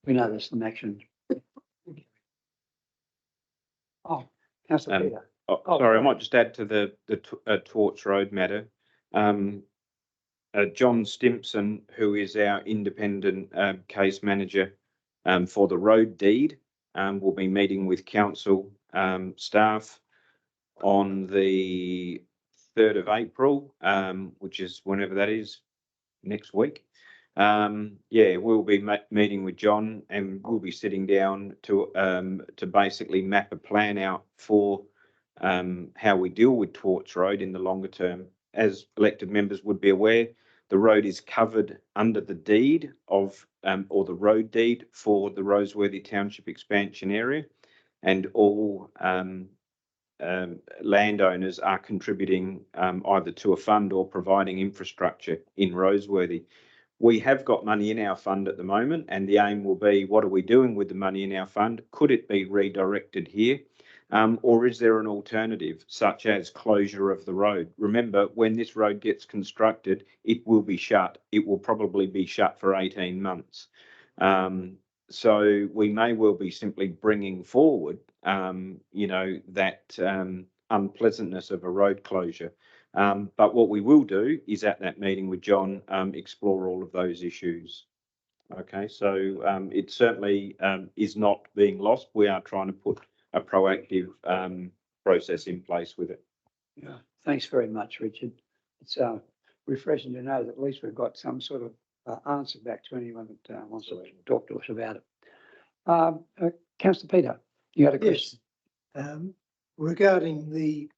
Speaker 1: we know there's some action. Oh, Councillor Peter.
Speaker 2: Sorry, I might just add to the Torts Road matter. John Stimpson, who is our independent case manager for the road deed, will be meeting with council staff on the 3rd of April, which is whenever that is, next week. Yeah, we'll be meeting with John, and we'll be sitting down to basically map a plan out for how we deal with Torts Road in the longer term. As elected members would be aware, the road is covered under the deed of or the road deed for the Roseworthy Township expansion area, and all landowners are contributing either to a fund or providing infrastructure in Roseworthy. We have got money in our fund at the moment, and the aim will be, what are we doing with the money in our fund? Could it be redirected here? Or is there an alternative, such as closure of the road? Remember, when this road gets constructed, it will be shut. It will probably be shut for 18 months. So we may well be simply bringing forward, that unpleasantness of a road closure. But what we will do is, at that meeting with John, explore all of those issues. Okay, so it certainly is not being lost. We are trying to put a proactive process in place with it.
Speaker 1: Yeah, thanks very much, Richard. It's refreshing to know that at least we've got some sort of answer back to anyone that wants to talk to us about it. Councillor Peter, you had a question?
Speaker 18: Yes. Regarding the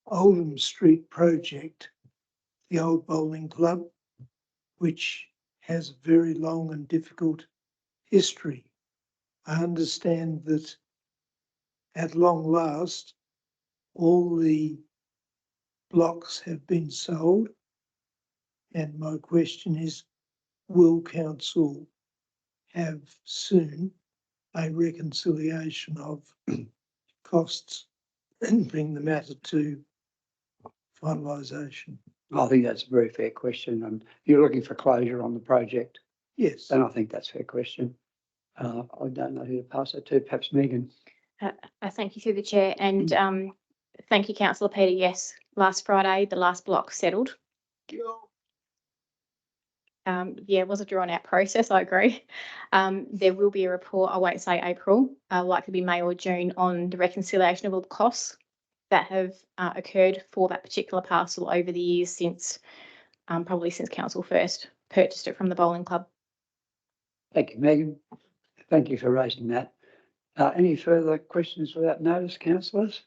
Speaker 18: Oldham Street project, the old bowling club, which has a very long and difficult history. I understand that at long last, all the blocks have been sold. And my question is, will council have soon a reconciliation of costs and bring the matter to finalisation?
Speaker 1: I think that's a very fair question. And you're looking for closure on the project?
Speaker 18: Yes.
Speaker 1: And I think that's a fair question. I don't know who to pass it to, perhaps Megan.
Speaker 10: Thank you through the chair, and thank you, Councillor Peter. Yes, last Friday, the last block settled. Yeah, it was a drawn-out process, I agree. There will be a report, I won't say April, likely be May or June, on the reconciliation of all the costs that have occurred for that particular parcel over the years since, probably since council first purchased it from the bowling club.
Speaker 1: Thank you, Megan. Thank you for raising that. Any further questions without notice, councillors?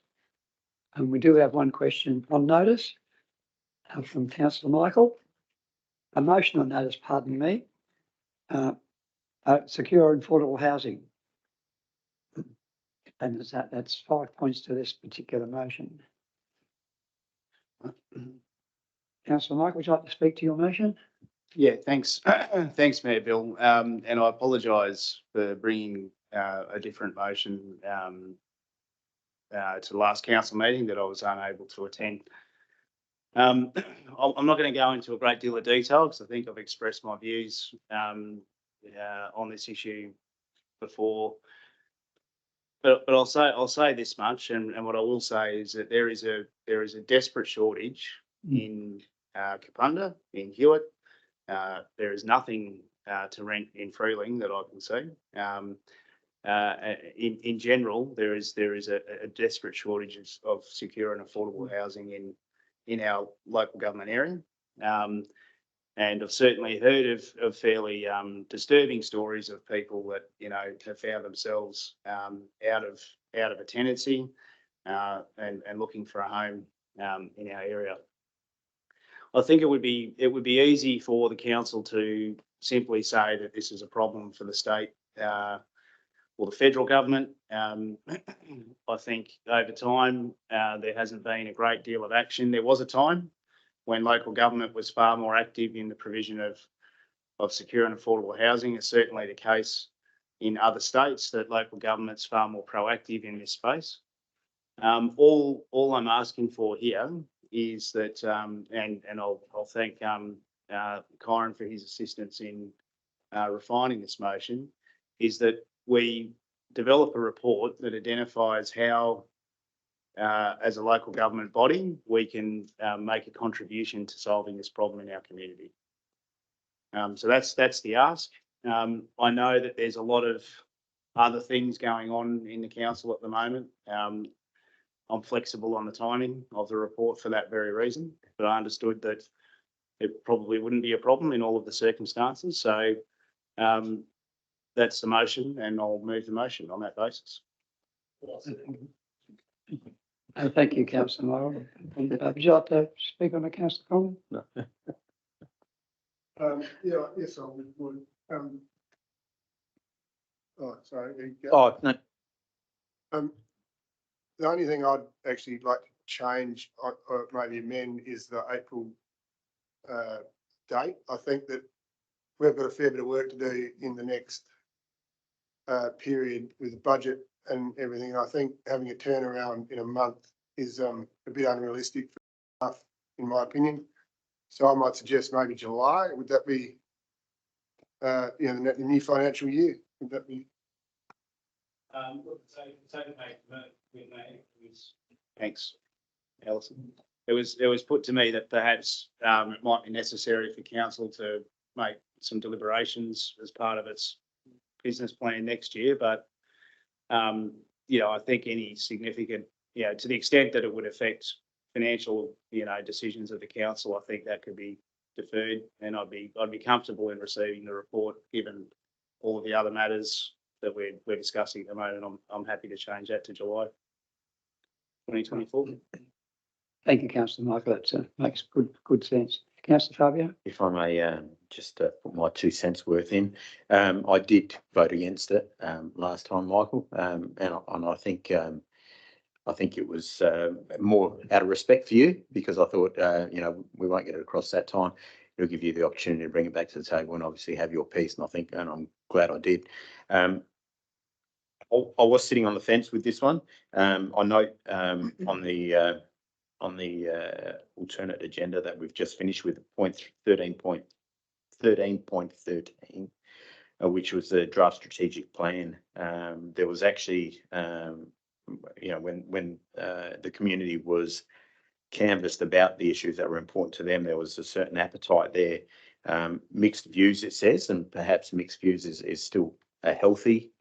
Speaker 1: And we do have one question on notice from Councillor Michael. A motion on notice, pardon me. Secure and affordable housing. And that's 5 points to this particular motion. Councillor Michael, would you like to speak to your motion?
Speaker 16: Yeah, thanks. Thanks, Mayor Bill. And I apologise for bringing a different motion to the last council meeting that I was unable to attend. I'm not going to go into a great deal of detail because I think I've expressed my views on this issue before. But I'll say this much, and what I will say is that there is a desperate shortage in Kapunda, in Hewitt. There is nothing to rent in Freeling that I can see. In general, there is a desperate shortage of secure and affordable housing in our local government area. And I've certainly heard of fairly disturbing stories of people that, have found themselves out of a tenancy and looking for a home in our area. I think it would be easy for the council to simply say that this is a problem for the state or the federal government. I think over time, there hasn't been a great deal of action. There was a time when local government was far more active in the provision of secure and affordable housing. It's certainly the case in other states that local government's far more proactive in this space. All I'm asking for here is that, and I'll thank Kyron for his assistance in refining this motion, is that we develop a report that identifies how, as a local government body, we can make a contribution to solving this problem in our community. So that's the ask. I know that there's a lot of other things going on in the council at the moment. I'm flexible on the timing of the report for that very reason, but I understood that it probably wouldn't be a problem in all of the circumstances. So that's the motion, and I'll move the motion on that basis.
Speaker 1: Thank you, Councillor Morrow. Would you like to speak on the councillor comment?
Speaker 4: No.
Speaker 9: Yeah, yes, I would. Oh, sorry.
Speaker 4: Oh, no.
Speaker 9: The only thing I'd actually like to change or maybe amend is the April date. I think that we've got a fair bit of work to do in the next period with the budget and everything. I think having a turnaround in a month is a bit unrealistic for staff, in my opinion. So I might suggest maybe July. Would that be, the new financial year? Would that be?
Speaker 16: Thanks, Alison. It was put to me that perhaps it might be necessary for council to make some deliberations as part of its business plan next year, but I think any significant, to the extent that it would affect financial, decisions of the council, I think that could be deferred, and I'd be comfortable in receiving the report given all of the other matters that we're discussing at the moment. I'm happy to change that to July 2024.
Speaker 1: Thank you, Councillor Michael. That makes good sense. Councillor Fabio?
Speaker 15: If I may just put my 2 cents worth in, I did vote against it last time, Michael, and I think it was more out of respect for you, because I thought we won't get it across that time. It'll give you the opportunity to bring it back to the table and obviously have your piece. And I'm glad I did. I was sitting on the fence with this one. I note on the alternate agenda that we've just finished with point 13.13, which was the draft strategic plan. There was actually, when the community was canvassed about the issues that were important to them, there was a certain appetite there. Mixed views, it says, and perhaps mixed views is still a healthy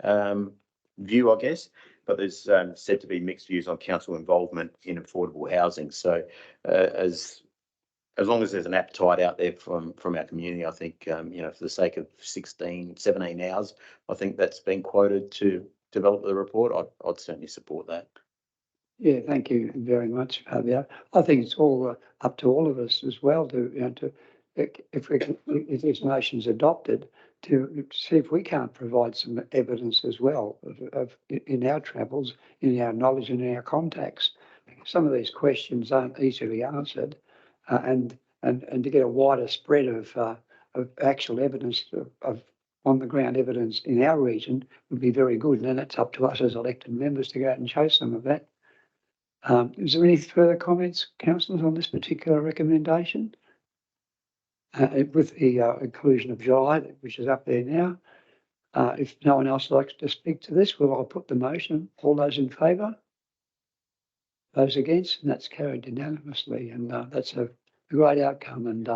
Speaker 15: view, I guess, but there's said to be mixed views on council involvement in affordable housing. So as long as there's an appetite out there from our community, I think, for the sake of 17 hours, I think that's been quoted to develop the report. I'd certainly support that.
Speaker 1: Yeah, thank you very much, Fabio. I think it's all up to all of us as well if this motion is adopted, to see if we can't provide some evidence as well of in our travels, in our knowledge and in our contacts. Some of these questions aren't easily answered, and to get a wider spread of actual evidence of on the ground evidence in our region would be very good. And then it's up to us as elected members to go out and chase some of that. Is there any further comments, councillors, on this particular recommendation? With the inclusion of July, which is up there now. If no one else likes to speak to this, well, I'll put the motion. All those in favour? Those against? And that's carried unanimously. And that's a great outcome. And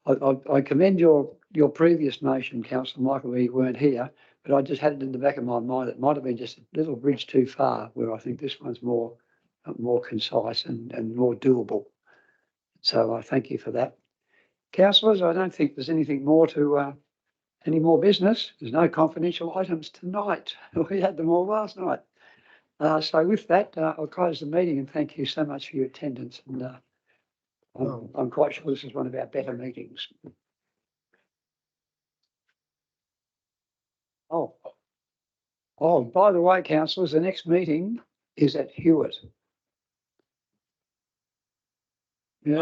Speaker 1: I commend your previous motion, Councillor Michael, where you weren't here, but I just had it in the back of my mind. It might have been just a little bridge too far, where I think this one's more concise and more doable. So I thank you for that. Councillors, I don't think there's anything more to any more business. There's no confidential items tonight. We had them all last night. So with that, I'll close the meeting and thank you so much for your attendance. And I'm quite sure this is one of our better meetings. Oh, Oh, by the way, councillors, the next meeting is at Hewitt. Yeah,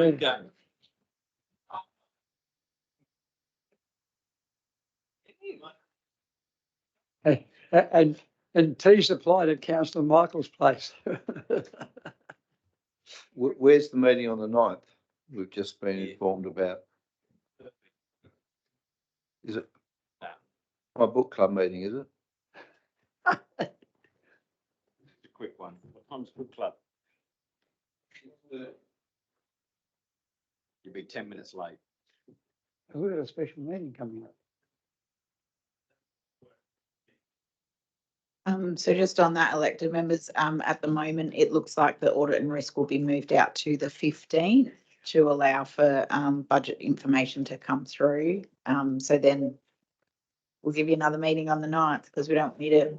Speaker 6: Okay.
Speaker 1: and tea supplied at Councillor Michael's place.
Speaker 4: Where's the meeting on the 9th? We've just been informed about. Is it? My book club meeting, is it?
Speaker 2: It's a quick one. What time's book club? You'll be 10 minutes late.
Speaker 1: We've got a special meeting coming up.
Speaker 17: So just on that, elected members, at the moment, it looks like the audit and risk will be moved out to the 15th to allow for, budget information to come through. So then we'll give you another meeting on the 9th because we don't need to.